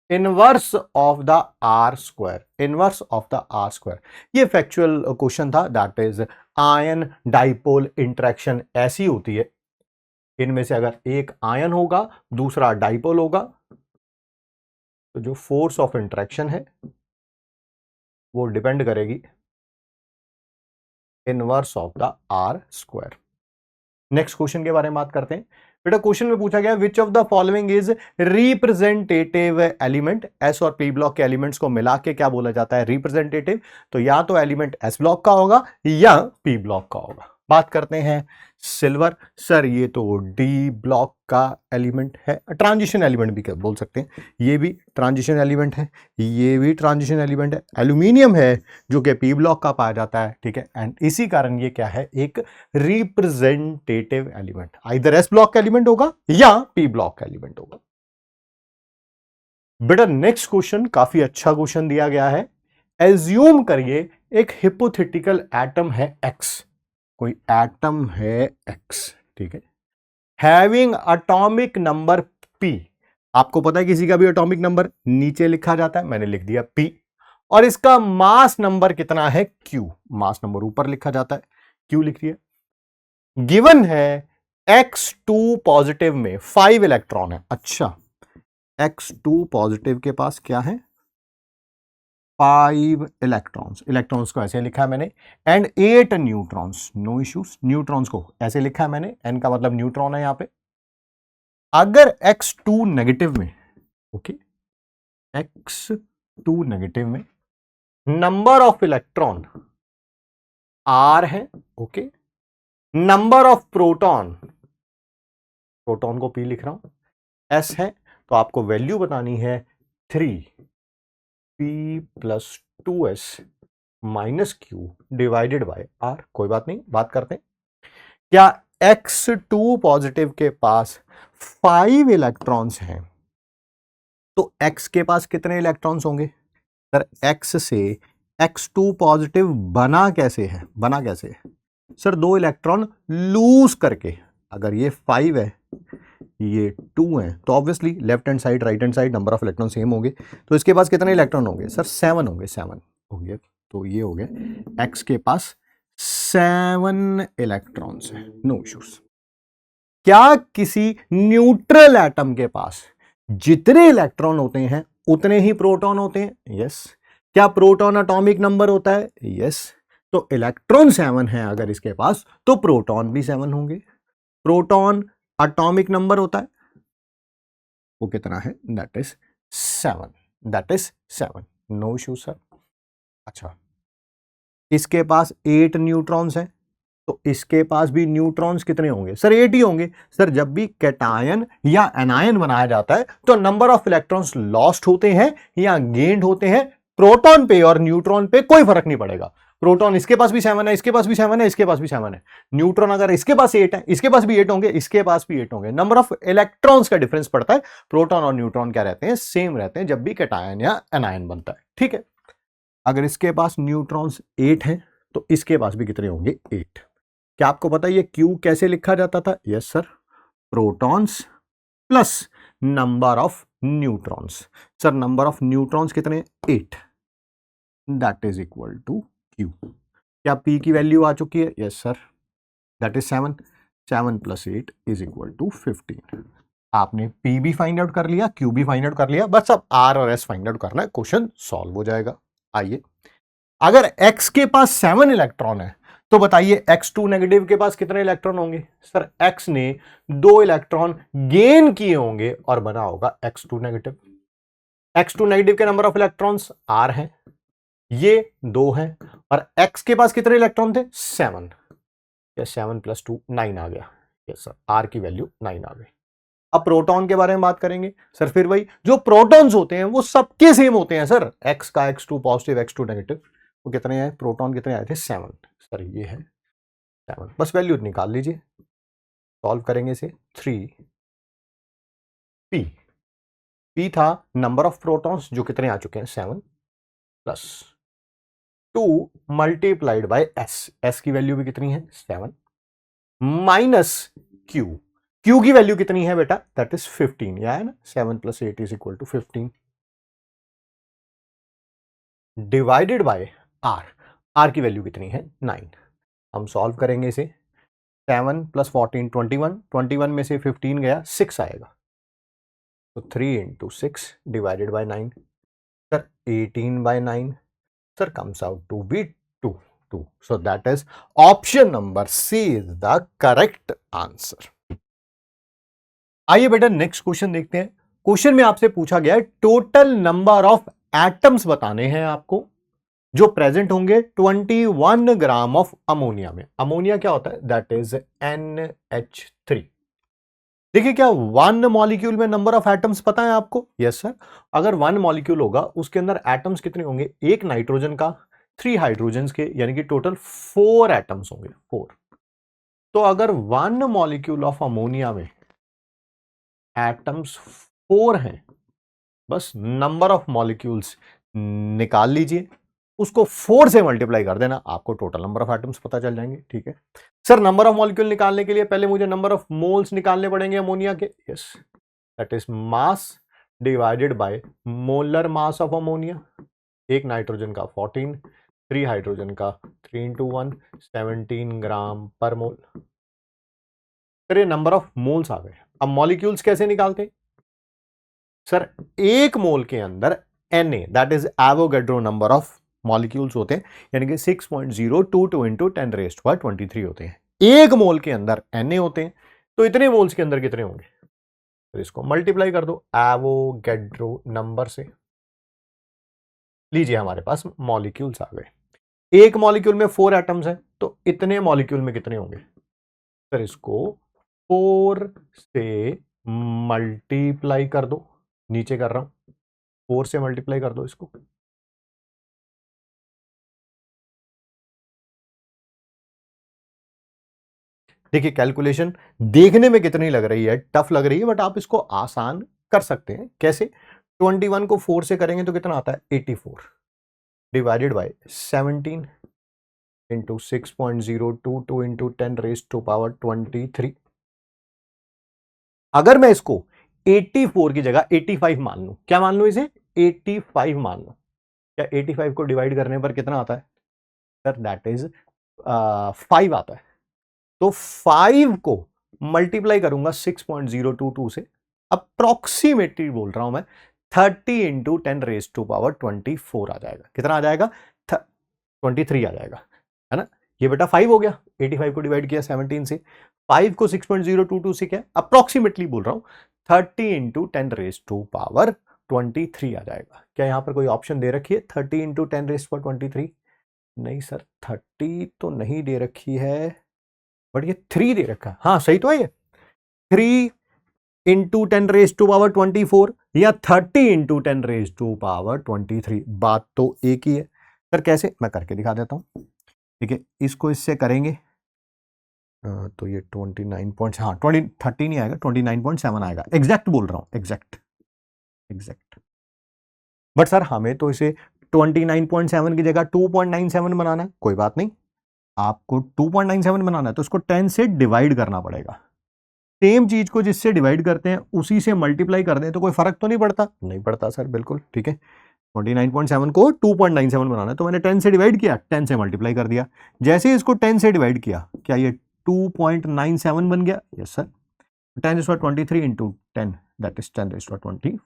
inverse of the R square, inverse of the R square. ये फैक्चुअल क्वेश्चन था, that is ion dipole interaction ऐसी होती है, इनमें से अगर एक आयन होगा दूसरा डाइपोल होगा, तो जो फोर्स ऑफ इंटरेक्शन है वो डिपेंड करेगी inverse of the R square. Next question के बारे में बात करते हैं। बेटा क्वेश्चन में पूछा गया which of the following is representative element. S और पी ब्लॉक के एलिमेंट्स को मिला के क्या बोला जाता है? रिप्रेजेंटेटिव। तो या तो एलिमेंट एस ब्लॉक का होगा या पी ब्लॉक का होगा। बात करते हैं सिल्वर। सर ये तो डी ब्लॉक का एलिमेंट है, ट्रांजिशन एलिमेंट भी बोल सकते हैं। ये भी ट्रांजिशन एलिमेंट है, ये भी ट्रांजिशन एलिमेंट है। एल्यूमिनियम है जो कि पी ब्लॉक का पाया जाता है, ठीक है। एंड इसी कारण ये क्या है, एक representative element. Either S block का एलिमेंट होगा या पी ब्लॉक का एलिमेंट होगा। बेटा नेक्स्ट क्वेश्चन काफी अच्छा क्वेश्चन दिया गया है। एज्यूम करिए एक हिपोथेटिकल एटम है एक्स, कोई एटम है एक्स, ठीक है, हैविंग एटॉमिक नंबर पी। आपको पता है किसी का भी एटॉमिक नंबर नीचे लिखा जाता है, मैंने लिख दिया पी। और इसका मास नंबर कितना है? क्यू। मास नंबर ऊपर लिखा जाता है, क्यू लिख दिया। गिवन है X2 पॉजिटिव में 5 इलेक्ट्रॉन है। अच्छा, X2 पॉजिटिव के पास क्या है? 5 इलेक्ट्रॉन्स। इलेक्ट्रॉन्स को ऐसे लिखा है मैंने। And 8 neutrons, no issues. Neutrons को ऐसे लिखा है मैंने, एन का मतलब न्यूट्रॉन है यहां पे। अगर X2 नेगेटिव में, ओके, X2 नेगेटिव में नंबर ऑफ इलेक्ट्रॉन R है, okay, number of proton, proton को P लिख रहा हूं, S है, तो आपको वैल्यू बतानी है 3P + 2S - Q divided by R। कोई बात नहीं, बात करते हैं। क्या X2 पॉजिटिव के पास 5 इलेक्ट्रॉन्स हैं, तो X के पास कितने इलेक्ट्रॉन्स होंगे? सर X से X2 पॉजिटिव बना कैसे है? बना कैसे है सर? 2 इलेक्ट्रॉन लूज करके। अगर ये 5 है, ये 2 है, तो obviously left hand side right hand side number of electron same होंगे। तो इसके पास कितने इलेक्ट्रॉन होंगे? सर 7 होंगे, 7 होंगे। तो ये हो गया X के पास 7 इलेक्ट्रॉन्स है, नो इश्यूज। क्या किसी न्यूट्रल एटम के पास जितने इलेक्ट्रॉन होते हैं उतने ही प्रोटॉन होते हैं? यस। क्या प्रोटॉन एटॉमिक नंबर होता है? यस। तो इलेक्ट्रॉन 7 है अगर इसके पास, तो प्रोटॉन भी 7 होंगे। प्रोटॉन एटॉमिक नंबर होता है, वो कितना है? That is 7, that is 7, no issue sir. अच्छा, इसके पास 8 न्यूट्रॉन्स हैं, तो इसके पास भी न्यूट्रॉन्स कितने होंगे? सर 8 ही होंगे। सर जब भी कैटायन या एनायन बनाया जाता है तो नंबर ऑफ इलेक्ट्रॉन्स लॉस्ट होते हैं या गेन्ड होते हैं, प्रोटॉन पे और न्यूट्रॉन पे कोई फर्क नहीं पड़ेगा। प्रोटॉन इसके पास भी 7 है, इसके पास भी 7 है, इसके पास भी 7 है। न्यूट्रॉन अगर इसके पास 8 है, इसके पास भी 8 होंगे, इसके पास भी 8 होंगे। नंबर ऑफ इलेक्ट्रॉन्स का डिफरेंस पड़ता है। प्रोटॉन और न्यूट्रॉन क्या रहते हैं, सेम रहते हैं जब भी कैटायन या एनायन बनता है। ठीक है, अगर इसके पास न्यूट्रॉन्स 8 हैं तो इसके पास भी कितने होंगे, 8। क्या आपको पता है ये Q कैसे लिखा जाता था? Yes sir, protons plus number of neutrons. Sir number of neutrons कितने, 8, that is equal to Q। क्या P की वैल्यू आ चुकी है? Yes sir, that is 7। 7 + 8 is equal to 15। आपने P भी फाइंड आउट कर लिया, Q भी फाइंड आउट कर लिया, बस अब R और S फाइंड आउट करना है, क्वेश्चन सॉल्व हो जाएगा। आइए, अगर X के पास 7 इलेक्ट्रॉन है तो बताइए X2 नेगेटिव के पास कितने इलेक्ट्रॉन होंगे? सर X ने 2 इलेक्ट्रॉन गेन किए होंगे और बना होगा X2 नेगेटिव। X2 नेगेटिव के नंबर ऑफ इलेक्ट्रॉन्स R हैं, ये 2 हैं, और X के पास कितने इलेक्ट्रॉन थे? 7। या 7 + 2 9 आ गया। यस सर, R की वैल्यू 9 आ गई। अब प्रोटॉन के बारे में बात करेंगे। सर फिर वही, जो प्रोटॉन्स होते हैं वो सबके सेम होते हैं सर। X का X2 पॉजिटिव, X2 नेगेटिव, वो कितने हैं? प्रोटॉन कितने आए थे? 7। सर ये है 7, बस वैल्यू निकाल लीजिए, सॉल्व करेंगे इसे। 3p, p था नंबर ऑफ प्रोटॉन्स जो कितने आ चुके हैं? 7 plus 2 multiplied by s, s की वैल्यू भी कितनी है? 7 माइनस q, q की वैल्यू कितनी है बेटा? That is 15। यह है ना, 7 + 8 is equal to 15 divided by r, r की वैल्यू कितनी है? 9। हम सॉल्व करेंगे इसे। 7 + 14 21, 21 में से 15 गया, 6 आएगा, तो 3 × 6 divided by 9। Sir 18/9, sir comes out to be 2। So that is option number C is the correct answer. आइए बेटा नेक्स्ट क्वेश्चन देखते हैं। क्वेश्चन में आपसे पूछा गया है टोटल नंबर ऑफ एटम्स बताने हैं आपको जो प्रेजेंट होंगे 21 ग्राम ऑफ अमोनिया में। अमोनिया क्या होता है? That is NH3। देखिए, क्या 1 मॉलिक्यूल में नंबर ऑफ एटम्स पता है आपको? यस सर, अगर 1 मॉलिक्यूल होगा उसके अंदर एटम्स कितने होंगे? 1 नाइट्रोजन का, 3 हाइड्रोजन के, यानी कि टोटल 4 एटम्स होंगे, 4। तो अगर 1 मॉलिक्यूल ऑफ अमोनिया में एटम्स 4 हैं, बस नंबर ऑफ मॉलिक्यूल्स निकाल लीजिए, उसको 4 से मल्टीप्लाई कर देना, आपको टोटल नंबर ऑफ एटम्स पता चल जाएंगे। ठीक है सर, नंबर ऑफ मॉलिक्यूल निकालने के लिए पहले मुझे नंबर ऑफ मोल्स निकालने पड़ेंगे अमोनिया के। Yes, that is mass divided by molar mass of ammonia. 1 nitrogen का 14, 3 हाइड्रोजन का 3 × 1 17 ग्राम पर मोल। फिर ये नंबर ऑफ मोल्स आ गए। अब मॉलिक्यूल्स कैसे निकालते? सर 1 मोल के अंदर Na, that is Avogadro number of molecules होते हैं, यानी कि 6.022 × 10⁻23 होते हैं। 1 मोल के अंदर Na होते हैं, तो इतने मोल्स के अंदर कितने होंगे? तो इसको मल्टीप्लाई कर दो एवोगैड्रो नंबर से। लीजिए, हमारे पास मॉलिक्यूल्स आ गए। 1 मॉलिक्यूल में 4 एटम्स हैं, तो इतने मॉलिक्यूल में कितने होंगे? सर इसको 4 से मल्टीप्लाई कर दो, नीचे कर रहा हूं, 4 से मल्टीप्लाई कर दो इसको। देखिए, कैलकुलेशन देखने में कितनी लग रही है, टफ लग रही है, बट आप इसको आसान कर सकते हैं। कैसे? 21 को 4 से करेंगे तो कितना आता है? 84 डिवाइडेड बाय 17 इंटू 6.022 इंटू 10⁻23। अगर मैं इसको 84 की जगह 85 मान लूं, क्या मान लूं इसे? 85 मान लूं, क्या 85 को डिवाइड करने पर कितना आता है? सर दैट इज 5 आता है। तो 5 को मल्टीप्लाई करूंगा 6.022 से, अप्रोक्सीमेटली बोल रहा हूं मैं, 30 इंटू 10⁻24 आ जाएगा। कितना आ जाएगा? 23 आ जाएगा, है ना। ये बेटा 5 हो गया, 85 को डिवाइड किया 17 से, 5 को 6.022 से, क्या अप्रोक्सीमेटली बोल रहा हूं, 30 इंटू 10⁻23 आ जाएगा। क्या यहां पर कोई ऑप्शन दे रखी है 30 इंटू 10⁻23? नहीं सर, 30 तो नहीं दे रखी है, बट ये 3 दे रखा है। हाँ सही तो है, ये 3 इंटू 10⁻24 या 30 इंटू 10⁻23। बात तो एक ही है। सर कैसे? मैं करके दिखा देता हूं। ठीक है, इसको इससे करेंगे तो ये 29 पॉइंट, हाँ 30 नहीं आएगा, 29.7 आएगा। एग्जैक्ट बोल रहा हूं, एग्जैक्ट। बट सर हमें तो इसे 29.7 की जगह 2.97 बनाना है। कोई बात नहीं, आपको 2.97 बनाना है तो इसको 10 से डिवाइड करना पड़ेगा। सेम चीज को जिससे डिवाइड करते हैं उसी से मल्टीप्लाई कर दें तो कोई फर्क तो नहीं पड़ता? नहीं पड़ता सर, बिल्कुल ठीक है। 29.7 को 2.97 बनाना है तो मैंने 10 से डिवाइड किया, 10 से मल्टीप्लाई कर दिया। जैसे ही इसको 10 से डिवाइड किया, क्या ये 2.97 बन गया? Yes sir. 10⁻23 into 10 that is 10⁻24।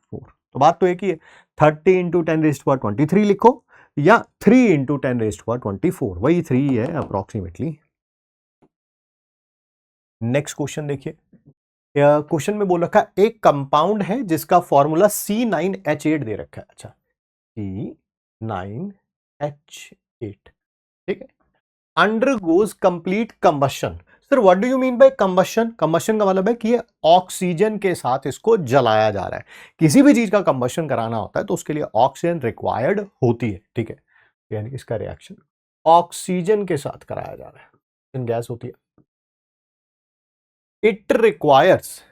तो बात तो एक ही है, 30 इंटू 10⁻23 लिखो या 3 इंटू 10⁻24, वही 3 है अप्रोक्सीमेटली। नेक्स्ट क्वेश्चन देखिए, क्वेश्चन में बोल रखा है एक कंपाउंड है जिसका फॉर्मूला C9H8 दे रखा है। अच्छा, C9H8, ठीक है। Undergoes complete combustion. Sir what do you mean by combustion? Combustion का मतलब है कि ये ऑक्सीजन के साथ इसको जलाया जा रहा है। किसी भी चीज का कंबशन कराना होता है तो उसके लिए ऑक्सीजन रिक्वायर्ड होती है, ठीक है। यानी इसका रिएक्शन ऑक्सीजन के साथ कराया जा रहा है, गैस होती है। It requires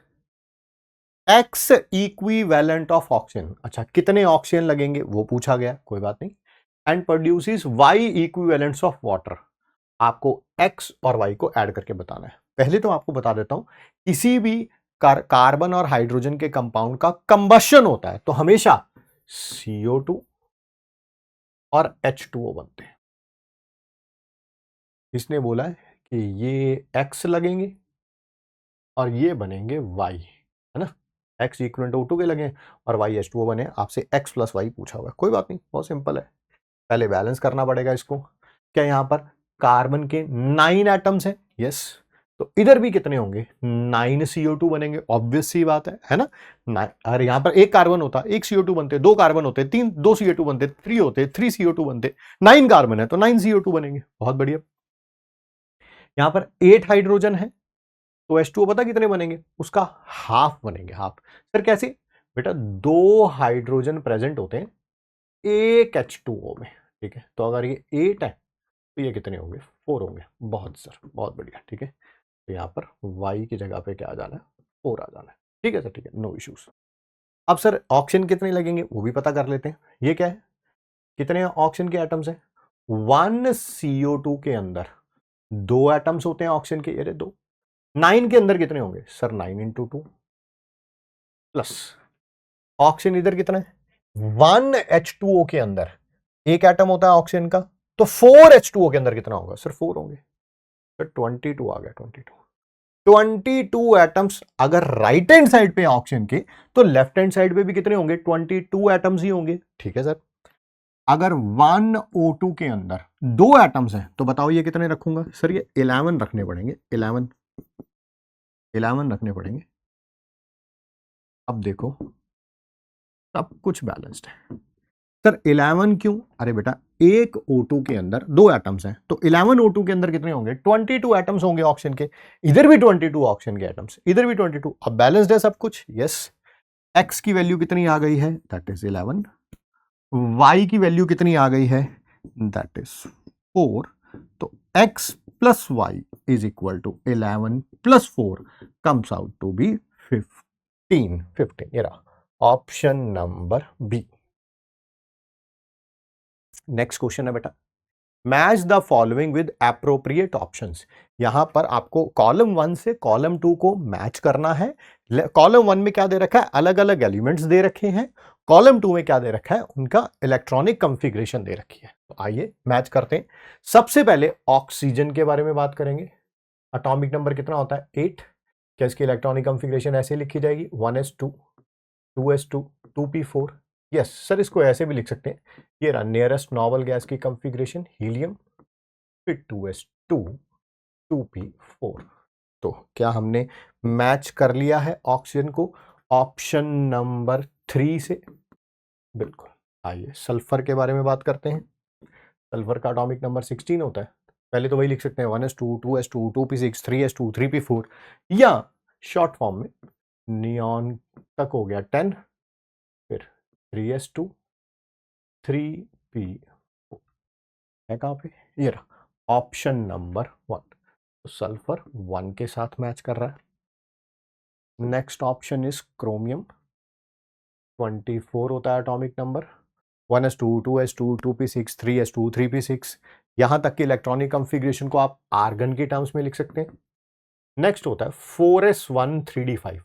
x equivalent of oxygen. अच्छा, कितने ऑक्सीजन लगेंगे वो पूछा गया, कोई बात नहीं। And produces Y equivalents of water. आपको एक्स और वाई को ऐड करके बताना है। पहले तो आपको बता देता हूं, किसी भी कार्बन और हाइड्रोजन के कंपाउंड का कंबशन होता है तो हमेशा CO2 और H2O बनते हैं। इसने बोला है कि ये एक्स लगेंगे और ये बनेंगे वाई, है ना। एक्स इक्वल टू O2 के लगे और वाई H2O बने। आपसे एक्स प्लस वाई पूछा हुआ है, कोई बात नहीं, बहुत सिंपल है। पहले बैलेंस करना पड़ेगा इसको। क्या यहां पर कार्बन के 9 एटम्स हैं? यस। तो इधर भी कितने होंगे? 9 CO2 बनेंगे, ऑब्वियस सी बात है ना। अरे यहां पर एक कार्बन होता, एक CO2 बनते, दो कार्बन होते, तीन, दो CO2 बनते, 3 होते, 3 CO2 बनते, 9 कार्बन है तो 9 CO2 बनेंगे। बहुत बढ़िया। यहां पर 8 हाइड्रोजन है तो H2O पता कितने बनेंगे? उसका हाफ बनेंगे, हाफ। सर कैसे? बेटा 2 हाइड्रोजन प्रेजेंट होते हैं एक H2O में, ठीक है। तो अगर ये 8 है तो ये कितने होंगे? 4 होंगे। बहुत सर, बहुत बढ़िया, ठीक है। तो यहाँ पर y की जगह पे क्या आ जाना है? 4 आ जाना है, ठीक है सर, ठीक है, नो इश्यूज। अब सर ऑक्सीजन कितने लगेंगे वो भी पता कर लेते हैं। ये क्या है? कितने ऑक्सीजन के एटम्स हैं? 1 CO2 के अंदर 2 एटम्स होते हैं ऑक्सीजन के, अरे 2। 9 के अंदर कितने होंगे? सर 9 इंटू 2 प्लस ऑक्सीजन इधर कितना है? 1 H2O के अंदर एक एटम होता है ऑक्सीजन का, तो 4 H2O के अंदर कितना होगा? सर 4 होंगे। सर 22 आ गया, 22 एटम्स अगर राइट हैंड साइड पे ऑक्सीजन के, तो लेफ्ट हैंड साइड पे भी कितने होंगे? 22 एटम्स ही होंगे, ठीक है सर। अगर 1 O2 के अंदर 2 एटम्स हैं तो बताओ ये कितने रखूंगा? सर ये 11 रखने पड़ेंगे, 11 रखने पड़ेंगे। अब देखो सब कुछ बैलेंस्ड है। सर 11 क्यों? अरे बेटा एक O2 के अंदर 2 एटम्स हैं तो 11 O2 के अंदर कितने होंगे? 22 एटम्स होंगे ऑक्सीजन के। इधर भी 22 ऑक्सीजन के एटम्स, इधर भी 22। अब बैलेंस्ड है सब कुछ, यस। एक्स की वैल्यू कितनी आ गई है? That is 11। वाई की वैल्यू कितनी आ गई है? That is 4। तो x plus Y is equal to 11 plus 4 comes out to be 15। ये रहा option number B. Next question है बेटा, match the following with appropriate options. यहां पर आपको कॉलम 1 से कॉलम 2 को मैच करना है। कॉलम 1 में क्या दे रखा है? अलग अलग एलिमेंट्स दे रखे हैं। कॉलम 2 में क्या दे रखा है? उनका इलेक्ट्रॉनिक कंफिग्रेशन दे रखी है। तो आइए मैच करते हैं। सबसे पहले ऑक्सीजन के बारे में बात करेंगे। एटॉमिक नंबर कितना होता है? 8। क्या इसकी इलेक्ट्रॉनिक कंफिग्रेशन ऐसे लिखी जाएगी? 1s2 2s2 2p4। Yes sir, इसको ऐसे भी लिख सकते हैं। ये रहा नियरेस्ट नॉवल गैस की कंफिग्रेशन, हीलियम, फिर 2s2 2p4। तो क्या हमने मैच कर लिया है ऑक्सीजन को ऑप्शन नंबर 3 से? बिल्कुल। आइए सल्फर के बारे में बात करते हैं। सल्फर का एटॉमिक नंबर 16 होता है। पहले तो वही लिख सकते हैं 1s2 2s2 2p6 3s2 3p4, या शॉर्ट फॉर्म में नियॉन तक हो गया 10, फिर 3s2 3p4 है कहां पे? ये रहा ऑप्शन नंबर 1। तो सल्फर 1 के साथ मैच कर रहा है। नेक्स्ट ऑप्शन इज क्रोमियम, 24 होता है atomic number. 1s2, 2s2, 2p6, 3s2, 3p6, यहां तक कि इलेक्ट्रॉनिक कॉन्फ़िगरेशन को आप आर्गन के टर्म्स में लिख सकते हैं। नेक्स्ट होता है 4s1 3d5।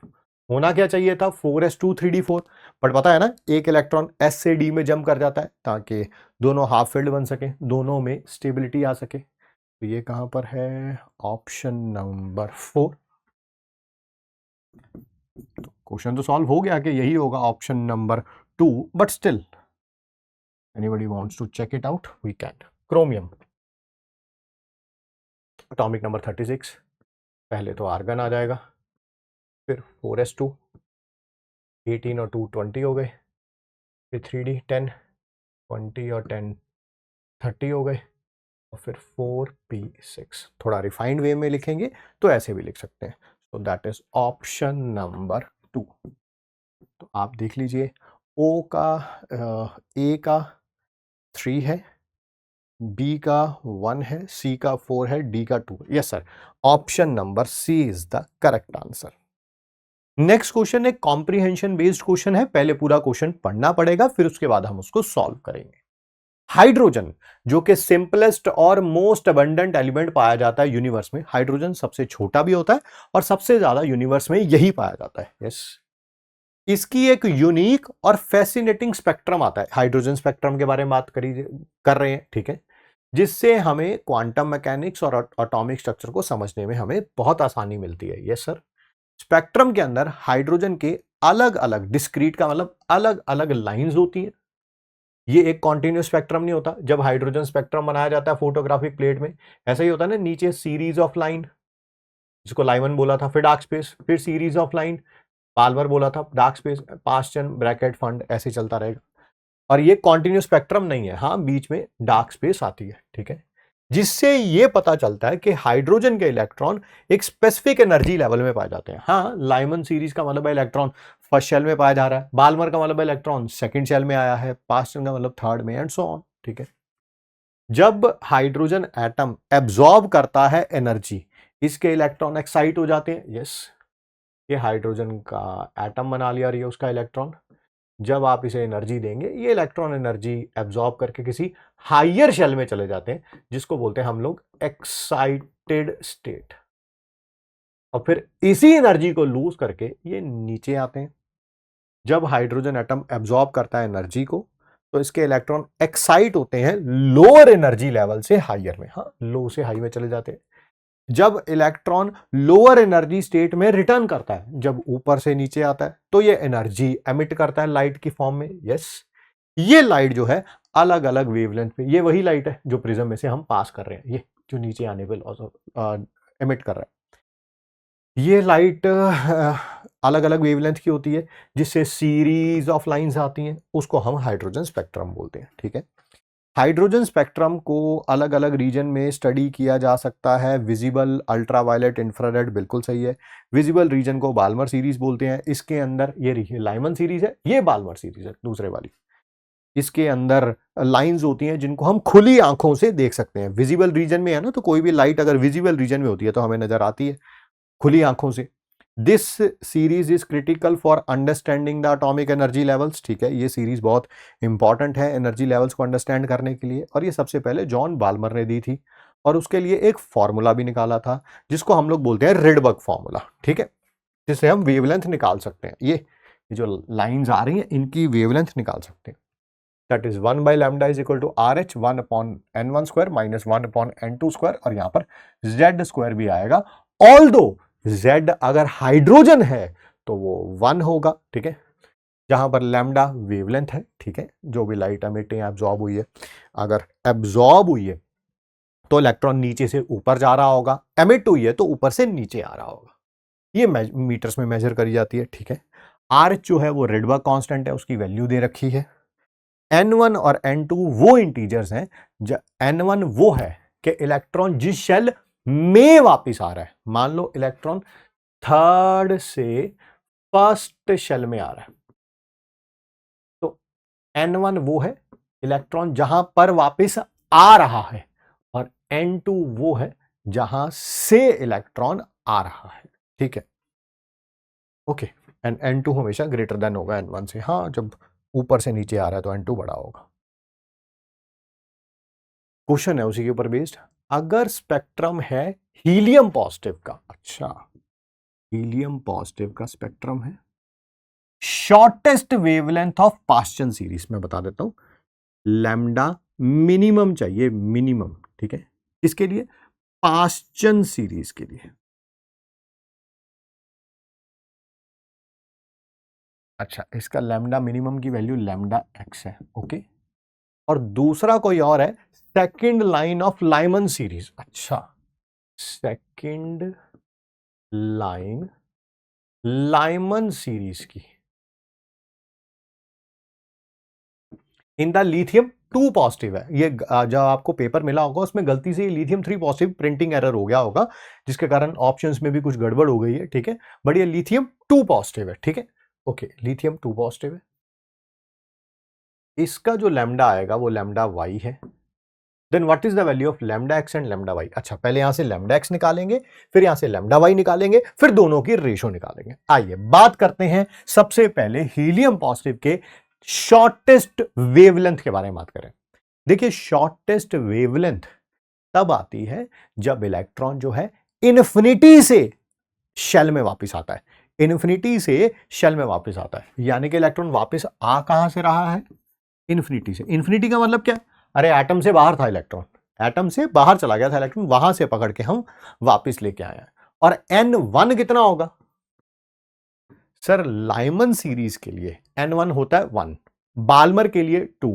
होना क्या चाहिए था 4s2 3d4, बट पता है ना एक इलेक्ट्रॉन s से d में जंप कर जाता है ताकि दोनों हाफ फील्ड बन सके, दोनों में स्टेबिलिटी आ सके। तो ये कहां पर है, ऑप्शन नंबर 4। तो क्वेश्चन तो सॉल्व हो गया कि यही होगा option number 2, but still anybody wants to check it out, we can. Chromium atomic number 36, पहले तो आर्गन आ जाएगा, फिर 4s2, 18 और 2 20 हो गए, फिर 3d 10, 20 और 10 30 हो गए, और फिर 4p6। थोड़ा रिफाइंड वे में लिखेंगे तो ऐसे भी लिख सकते हैं। सो दैट इज ऑप्शन नंबर 2। तो आप देख लीजिए ओ का ए का 3 है, बी का 1 है, सी का 4 है, डी का 2। Yes sir, option number C is the correct answer. Next question एक कॉम्प्रिहेंशन बेस्ड क्वेश्चन है, पहले पूरा क्वेश्चन पढ़ना पड़ेगा फिर उसके बाद हम उसको सॉल्व करेंगे। हाइड्रोजन जो कि सिंपलेस्ट और मोस्ट अबंडेंट एलिमेंट पाया जाता है यूनिवर्स में, हाइड्रोजन सबसे छोटा भी होता है और सबसे ज्यादा यूनिवर्स में यही पाया जाता है। यस, इसकी एक यूनिक और फैसिनेटिंग स्पेक्ट्रम आता है। हाइड्रोजन स्पेक्ट्रम के बारे में बात कर रहे हैं, ठीक है, जिससे हमें क्वांटम मैकेनिक्स और एटॉमिक स्ट्रक्चर को समझने में हमें बहुत आसानी मिलती है। यस सर, स्पेक्ट्रम के अंदर हाइड्रोजन के अलग अलग, डिस्क्रीट का मतलब अलग अलग लाइंस होती हैं। ये एक कॉन्टिन्यूस स्पेक्ट्रम नहीं होता। जब हाइड्रोजन स्पेक्ट्रम बनाया जाता है फोटोग्राफिक प्लेट में, ऐसा ही होता है ना, नीचे सीरीज ऑफ लाइन, जिसको लाइमन बोला था, फिर डार्क स्पेस, फिर सीरीज ऑफ लाइन, पाल्मर बोला था, dark space, Paschen, bracket, fund, ऐसे चलता रहेगा। और ये कॉन्टिन्यूस स्पेक्ट्रम नहीं है, हाँ बीच में डार्क स्पेस आती है, ठीक है, जिससे ये पता चलता है कि हाइड्रोजन के इलेक्ट्रॉन एक स्पेसिफिक एनर्जी लेवल में पाए जाते हैं। हाँ, लाइमन सीरीज का मतलब है इलेक्ट्रॉन फर्स्ट शेल में पाया जा रहा है, बाल्मर का मतलब है इलेक्ट्रॉन सेकंड शेल में आया है, पास्चन का मतलब थर्ड में, एंड सो ऑन, ठीक है। जब हाइड्रोजन एटम एब्जॉर्ब करता है एनर्जी, इसके इलेक्ट्रॉन एक्साइट हो जाते हैं। यस, ये हाइड्रोजन का एटम बना लिया रही है उसका इलेक्ट्रॉन। जब आप इसे एनर्जी देंगे, ये इलेक्ट्रॉन एनर्जी एब्जॉर्ब करके किसी हायर शेल में चले जाते हैं, जिसको बोलते हैं हम लोग एक्साइटेड स्टेट, और फिर इसी एनर्जी को लूज करके ये नीचे आते हैं। जब हाइड्रोजन एटम एब्जॉर्ब करता है एनर्जी को, तो इसके इलेक्ट्रॉन एक्साइट होते हैं लोअर एनर्जी लेवल से हायर में, हाँ लो से हाई में चले जाते हैं। जब इलेक्ट्रॉन लोअर एनर्जी स्टेट में रिटर्न करता है, जब ऊपर से नीचे आता है, तो ये एनर्जी एमिट करता है लाइट की फॉर्म में। यस, ये लाइट जो है अलग अलग वेवलेंथ पे, ये वही लाइट है जो प्रिज्म में से हम पास कर रहे हैं, ये जो नीचे आने पे एमिट कर रहा है। ये लाइट अलग अलग वेवलेंथ की होती है, जिससे सीरीज ऑफ लाइंस आती हैं, उसको हम हाइड्रोजन स्पेक्ट्रम बोलते हैं, ठीक है। हाइड्रोजन स्पेक्ट्रम को अलग अलग रीजन में स्टडी किया जा सकता है। विजिबल, अल्ट्रावायलेट, इंफ्रारेड, बिल्कुल सही है। विजिबल रीजन को बाल्मर सीरीज बोलते हैं। इसके अंदर ये लाइमन सीरीज है, ये बाल्मर सीरीज है दूसरे वाली। इसके अंदर लाइंस होती हैं जिनको हम खुली आंखों से देख सकते हैं। विजिबल रीजन में है ना, तो कोई भी लाइट अगर विजिबल रीजन में होती है तो हमें नजर आती है खुली आंखों से। This series is critical for understanding the atomic energy levels, ठीक है, ये सीरीज बहुत इंपॉर्टेंट है एनर्जी लेवल्स को अंडरस्टैंड करने के लिए, और ये सबसे पहले जॉन बाल्मर ने दी थी, और उसके लिए एक फॉर्मूला भी निकाला था जिसको हम लोग बोलते हैं रिडबर्ग फॉर्मूला, ठीक है, जिससे हम वेवलेंथ निकाल सकते हैं। ये जो लाइंस आ रही हैं इनकी वेवलेंथ निकाल सकते हैं। That is 1 by lambda is equal to RH 1 upon n1 square minus 1 upon n2 square, और यहां पर z स्क्वायर भी आएगा। ऑल्दो z अगर हाइड्रोजन है तो वो 1 होगा, ठीक है, जहां पर लैम्डा वेवलेंथ है, ठीक है, जो भी लाइट एमिट या एब्जॉर्ब हुई है, अगर एब्जॉर्ब हुई है तो इलेक्ट्रॉन नीचे से ऊपर जा रहा होगा, एमिट हुई है तो ऊपर से नीचे आ रहा होगा। ये मीटर्स में मेजर करी जाती है, ठीक है। RH जो है वो रिडबर्ग कांस्टेंट है, उसकी वैल्यू दे रखी है। N1 और N2 वो इंटीजर्स हैं। N1 वो है कि इलेक्ट्रॉन जिस शेल में वापस आ रहा है, मान लो इलेक्ट्रॉन थर्ड से फर्स्ट शेल में आ रहा है, तो N1 वो है इलेक्ट्रॉन जहां पर वापस आ रहा है, और N2 वो है जहां से इलेक्ट्रॉन आ रहा है, ठीक है, ओके। एंड N2 हमेशा ग्रेटर देन होगा N1 से। हाँ, जब ऊपर से नीचे आ रहा है तो N2 बड़ा होगा। क्वेश्चन है उसी के ऊपर बेस्ड। अगर स्पेक्ट्रम है हीलियम पॉजिटिव का, अच्छा, हीलियम पॉजिटिव का स्पेक्ट्रम है, shortest wavelength of Paschen series में बता देता हूं, लैम्डा मिनिमम चाहिए, मिनिमम, ठीक है, किसके लिए? पास्चन सीरीज के लिए। अच्छा, इसका लैम्डा मिनिमम की वैल्यू लैम्डा एक्स है, ओके। और दूसरा कोई और है, second line of Lyman series. अच्छा, सेकंड लाइन लाइमन सीरीज की इन द लिथियम 2 पॉजिटिव है। ये जब आपको पेपर मिला होगा उसमें गलती से लिथियम 3 पॉजिटिव प्रिंटिंग एरर हो गया होगा, जिसके कारण ऑप्शंस में भी कुछ गड़बड़ हो गई है, ठीक है, बट ये लिथियम 2 पॉजिटिव है, ठीक है, ओके, लिथियम 2 पॉजिटिव है। इसका जो लैम्डा आएगा वो लैम्डा वाई है। Then what is the value of lambda X and lambda Y? अच्छा, पहले यहां से लैम्डा एक्स निकालेंगे, फिर यहां से लैम्डा वाई निकालेंगे, फिर दोनों की रेशो निकालेंगे। आइए बात करते हैं सबसे पहले हीलियम पॉजिटिव के शॉर्टेस्ट वेवलेंथ के बारे में बात करें। देखिए, शॉर्टेस्ट वेवलेंथ तब आती है जब इलेक्ट्रॉन जो है इन्फिनिटी से शेल में वापस आता है, इन्फिनिटी से शेल में वापस आता है, यानी कि इलेक्ट्रॉन वापस आ कहां से रहा है? इन्फिनिटी से। इन्फिनिटी का मतलब क्या है? अरे एटम से बाहर था इलेक्ट्रॉन, एटम से बाहर चला गया था इलेक्ट्रॉन, वहां से पकड़ के हम वापस लेके आए हैं। और N1 कितना होगा? सर, लाइमन सीरीज के लिए N1 होता है 1, बाल्मर के लिए 2,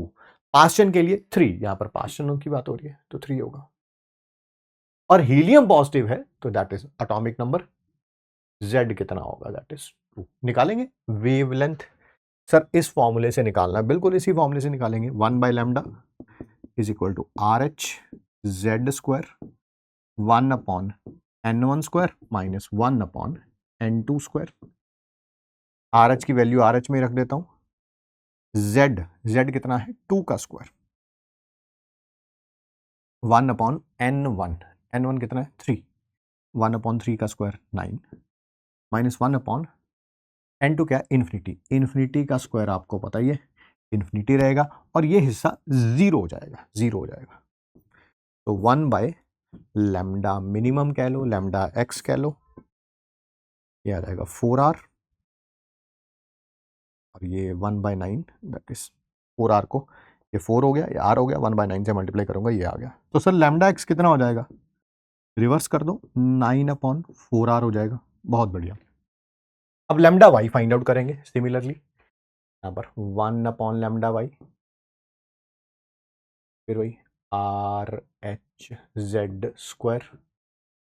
पास्चन के लिए 3, यहां पर पास्चनों की बात हो रही है तो 3 होगा। और हीलियम पॉजिटिव है तो that is atomic number, Z कितना होगा? That is 2। निकालेंगे वेवलेंथ। सर, इस फॉर्मूले से निकालना है, बिल्कुल इसी फॉर्मूले से निकालेंगे। 1 by lambda is equal to RH Z square 1 upon N1 square minus 1 upon N2 square. RH की वैल्यू RH में रख देता हूं। Z कितना है? 2 का स्क्वायर 1 अपॉन N1 कितना है? 3, 1 अपॉन 3 का स्क्वायर 9 माइनस 1 अपॉन N2 क्या है? इन्फिनिटी। इन्फिनिटी का स्क्वायर आपको पता ही है, इन्फिनिटी रहेगा, और ये हिस्सा 0 हो जाएगा, 0 हो जाएगा। तो 1 बाय लैम्डा मिनिमम कह लो, लैम्डा एक्स कह लो, ये आ जाएगा 4R, और ये 1 बाय 9 दैट इज 4R को, ये 4 हो गया, ये R हो गया, 1 बाय 9 से मल्टीप्लाई करूंगा, ये आ गया। तो सर लैम्डा एक्स कितना हो जाएगा? रिवर्स कर दो, 9 अपॉन 4R हो जाएगा। बहुत बढ़िया। अब लैम्डा वाई फाइंड आउट करेंगे सिमिलरली, यहाँ पर 1 अपॉन लैम्डा वाई, फिर वही RH Z square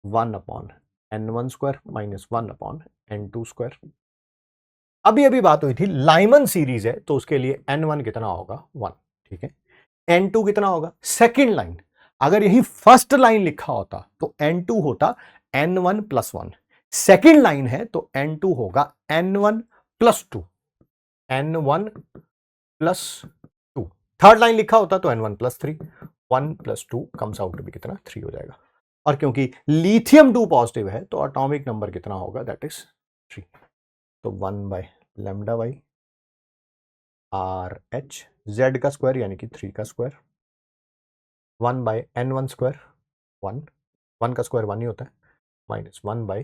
1 upon N1 square minus 1 upon N2 square. अभी अभी बात हुई थी लाइमन सीरीज है तो उसके लिए N1 कितना होगा? 1, ठीक है। N2 कितना होगा? सेकेंड लाइन, अगर यही फर्स्ट लाइन लिखा होता तो N2 होता N1 प्लस 1, सेकेंड लाइन है तो N2 होगा N1 plus 2, N1 plus 2। Third line लिखा होता तो N1 plus 3, 1 plus 2 comes out to be कितना? 3 हो जाएगा। और क्योंकि लिथियम 2 पॉजिटिव है तो एटॉमिक नंबर कितना होगा? That is 3। तो 1 by lambda Y RH Z का स्क्वायर यानी कि 3 का स्क्वायर 1 बाय N1 स्क्वायर 1 का स्क्वायर 1 ही होता है, माइनस 1 बाय,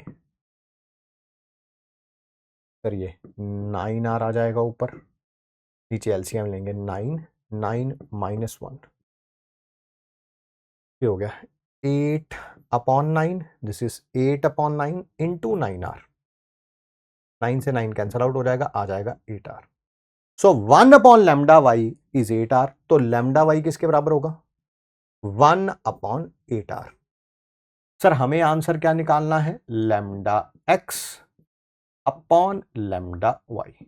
सर ये 9R आ जाएगा ऊपर, नीचे एलसीएम लेंगे 9 माइनस 1, ये हो गया 8 upon 9, this is 8 upon 9 into 9R, 9 से 9 कैंसल आउट हो जाएगा, आ जाएगा 8R। So 1 upon lambda Y is 8R, तो लैम्डा वाई किसके बराबर होगा? 1 अपॉन 8R। सर हमें आंसर क्या निकालना है? Lambda X upon lambda Y.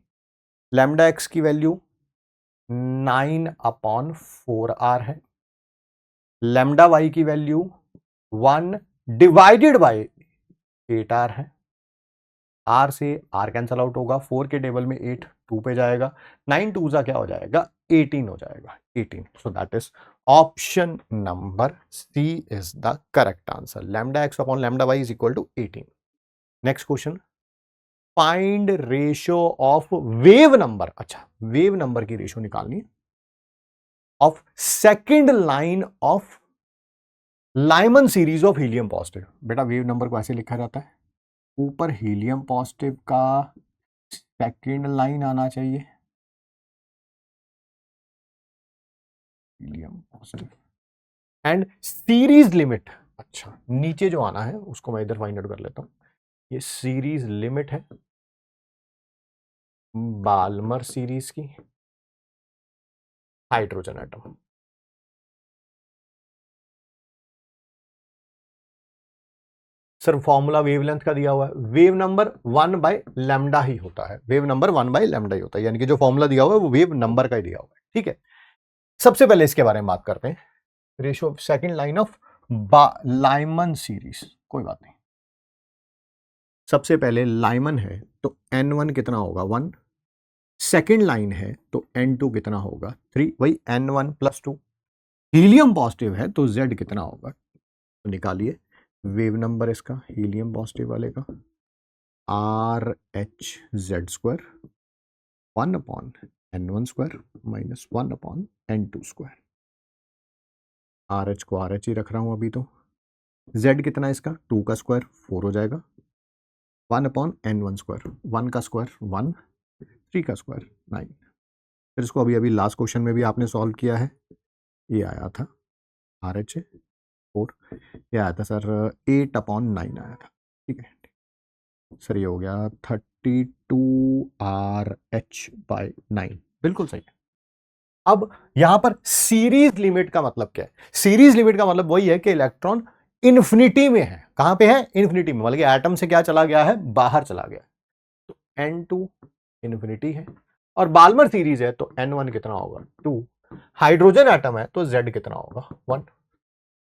Lambda X की वैल्यू 9 अपॉन 4R है, लैम्डा वाई की वैल्यू 1 डिवाइडेड बाय 8R है। R से R कैंसल आउट होगा, 4 के टेबल में 8 2 पे जाएगा, 9 2 क्या हो जाएगा? 18 हो जाएगा, 18। So that is option number C is the correct answer. Lambda X upon lambda Y is equal to 18. Next question, find ratio of wave number. अच्छा, वेव नंबर की रेशियो निकालनी है of second line of Lyman series of helium positive. बेटा wave number को ऐसे लिखा जाता है, ऊपर हीलियम पॉजिटिव का सेकेंड लाइन आना चाहिए, helium positive and series limit. अच्छा, नीचे जो आना है उसको मैं इधर फाइंड आउट कर लेता हूं. ये सीरीज लिमिट है बाल्मर सीरीज की hydrogen atom. Sir formula wavelength का दिया हुआ है, वेव नंबर 1/λ ही होता है, वेव नंबर 1/λ ही होता है, यानी कि जो फॉर्मूला दिया हुआ है वो वेव नंबर का ही दिया हुआ है. ठीक है, सबसे पहले इसके बारे में बात करते हैं, ratio second line of Lyman series. कोई बात नहीं, सबसे पहले लाइमन है तो N1 कितना होगा 1, सेकंड लाइन है तो N2 कितना होगा 3, वही N1 + 2. हीलियम पॉजिटिव है तो Z कितना होगा, तो निकालिए वेव नंबर इसका हीलियम पॉजिटिव वाले का RH(Z²) 1/N1² - 1/N2². RH को RH ही रख रहा हूं अभी, तो Z कितना है इसका 2 का स्क्वायर 4 हो जाएगा, 1/N1², 1 का स्क्वायर 1, 3 का स्क्वायर 9. फिर इसको अभी अभी लास्ट क्वेश्चन में भी आपने सॉल्व किया है, ये आया था RH 4, ये आया था सर 8/9 आया था. ठीक है सर, ये हो गया 32RH/9, बिल्कुल सही है. अब यहां पर सीरीज लिमिट का मतलब क्या है, सीरीज लिमिट का मतलब वही है कि इलेक्ट्रॉन इन्फिनिटी में है. कहां पे है, इन्फिनिटी में, मतलब कि एटम से क्या चला गया है, बाहर चला गया. तो N2 इन्फिनिटी है और बाल्मर सीरीज है तो N1 कितना होगा 2, हाइड्रोजन एटम है तो Z कितना होगा 1.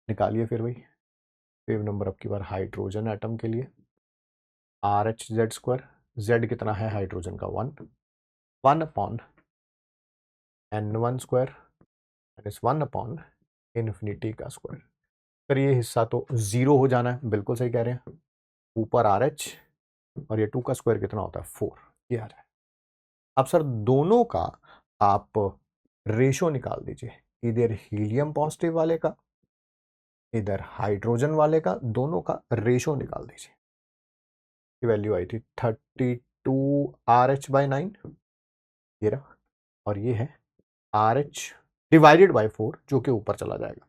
निकालिए फिर भाई वेव नंबर अब की बार हाइड्रोजन एटम के लिए RH(Z²), Z कितना है हाइड्रोजन का 1, 1/N1² - 1/इन्फिनिटी का स्क्वायर. सर ये हिस्सा तो 0 हो जाना है, बिल्कुल सही कह रहे हैं, ऊपर RH और ये 2 का स्क्वायर कितना होता है 4, ये आ रहा है. अब सर दोनों का आप रेशो निकाल दीजिए, इधर हीलियम पॉजिटिव वाले का इधर हाइड्रोजन वाले का, दोनों का रेशो निकाल दीजिए. ये वैल्यू आई थी 32RH/9, ये रहा, और ये है RH डिवाइडेड बाय 4 जो कि ऊपर चला जाएगा.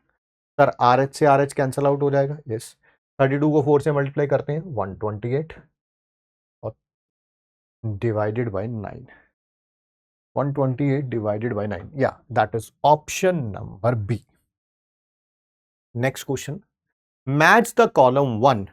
सर RH से RH कैंसिल आउट हो जाएगा, यस. 32 को 4 से मल्टीप्लाई करते हैं 128 और डिवाइडेड बाय 9, 128 डिवाइडेड बाय 9, या that is option number B. Next question, match the column 1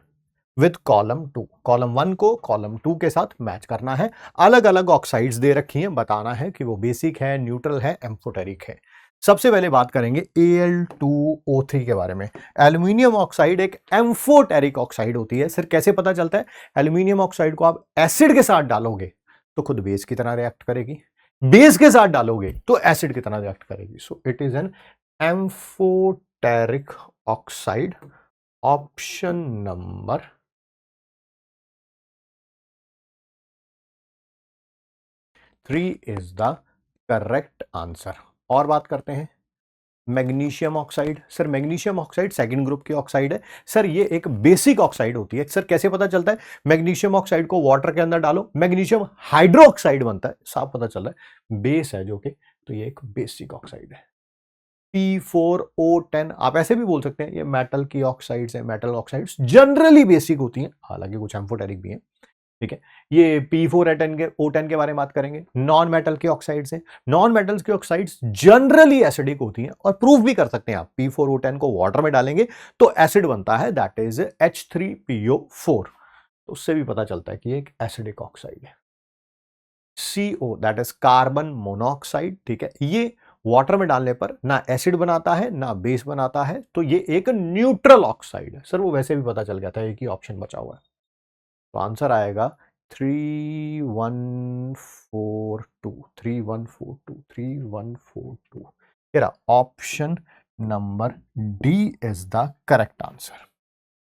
with column 2. Column 1 को कॉलम 2 के साथ मैच करना है. अलग अलग ऑक्साइड्स दे रखी हैं, बताना है कि वो बेसिक है, न्यूट्रल है, एम्फोटेरिक है. सबसे पहले बात करेंगे Al2O3 के बारे में. एल्यूमिनियम ऑक्साइड एक एम्फोटेरिक ऑक्साइड होती है. सर कैसे पता चलता है, एल्यूमिनियम ऑक्साइड को आप एसिड के साथ डालोगे तो खुद बेस की तरह रिएक्ट करेगी, बेस के साथ डालोगे तो एसिड की तरह रिएक्ट करेगी. So it is an amphoteric oxide. Option number 3 is the correct answer. और बात करते हैं magnesium oxide. Sir magnesium oxide second group की ऑक्साइड है. सर ये एक बेसिक ऑक्साइड होती है. सर कैसे पता चलता है, मैग्नीशियम ऑक्साइड को वाटर के अंदर डालो, मैग्नीशियम हाइड्रोक्साइड बनता है, साफ पता चल रहा है, बेस है जो कि, तो ये एक बेसिक ऑक्साइड है. P4O10 आप ऐसे भी बोल सकते हैं, ये मेटल की ऑक्साइड्स है. मेटल ऑक्साइड्स जनरली बेसिक होती हैं, हालांकि कुछ एम्फोटेरिक भी हैं. ठीक है, ये P4O10 के बारे में बात करेंगे. नॉन मेटल के ऑक्साइड्स हैं. नॉन मेटल्स के ऑक्साइड्स जनरली एसिडिक होती हैं और प्रूव भी कर सकते हैं आप. P4O10 को वाटर में डालेंगे तो एसिड बनता है, दैट इज H3PO4. तो उससे भी पता चलता है कि ये एक एसिडिक ऑक्साइड है. CO that is carbon monoxide. ठीक है, ये वाटर में डालने पर ना एसिड बनाता है ना बेस बनाता है, तो ये एक न्यूट्रल ऑक्साइड है. सर वो वैसे भी पता चल गया था, एक ही ऑप्शन बचा हुआ है, तो आंसर आएगा 3142. 3142 3142 option number D is the correct answer.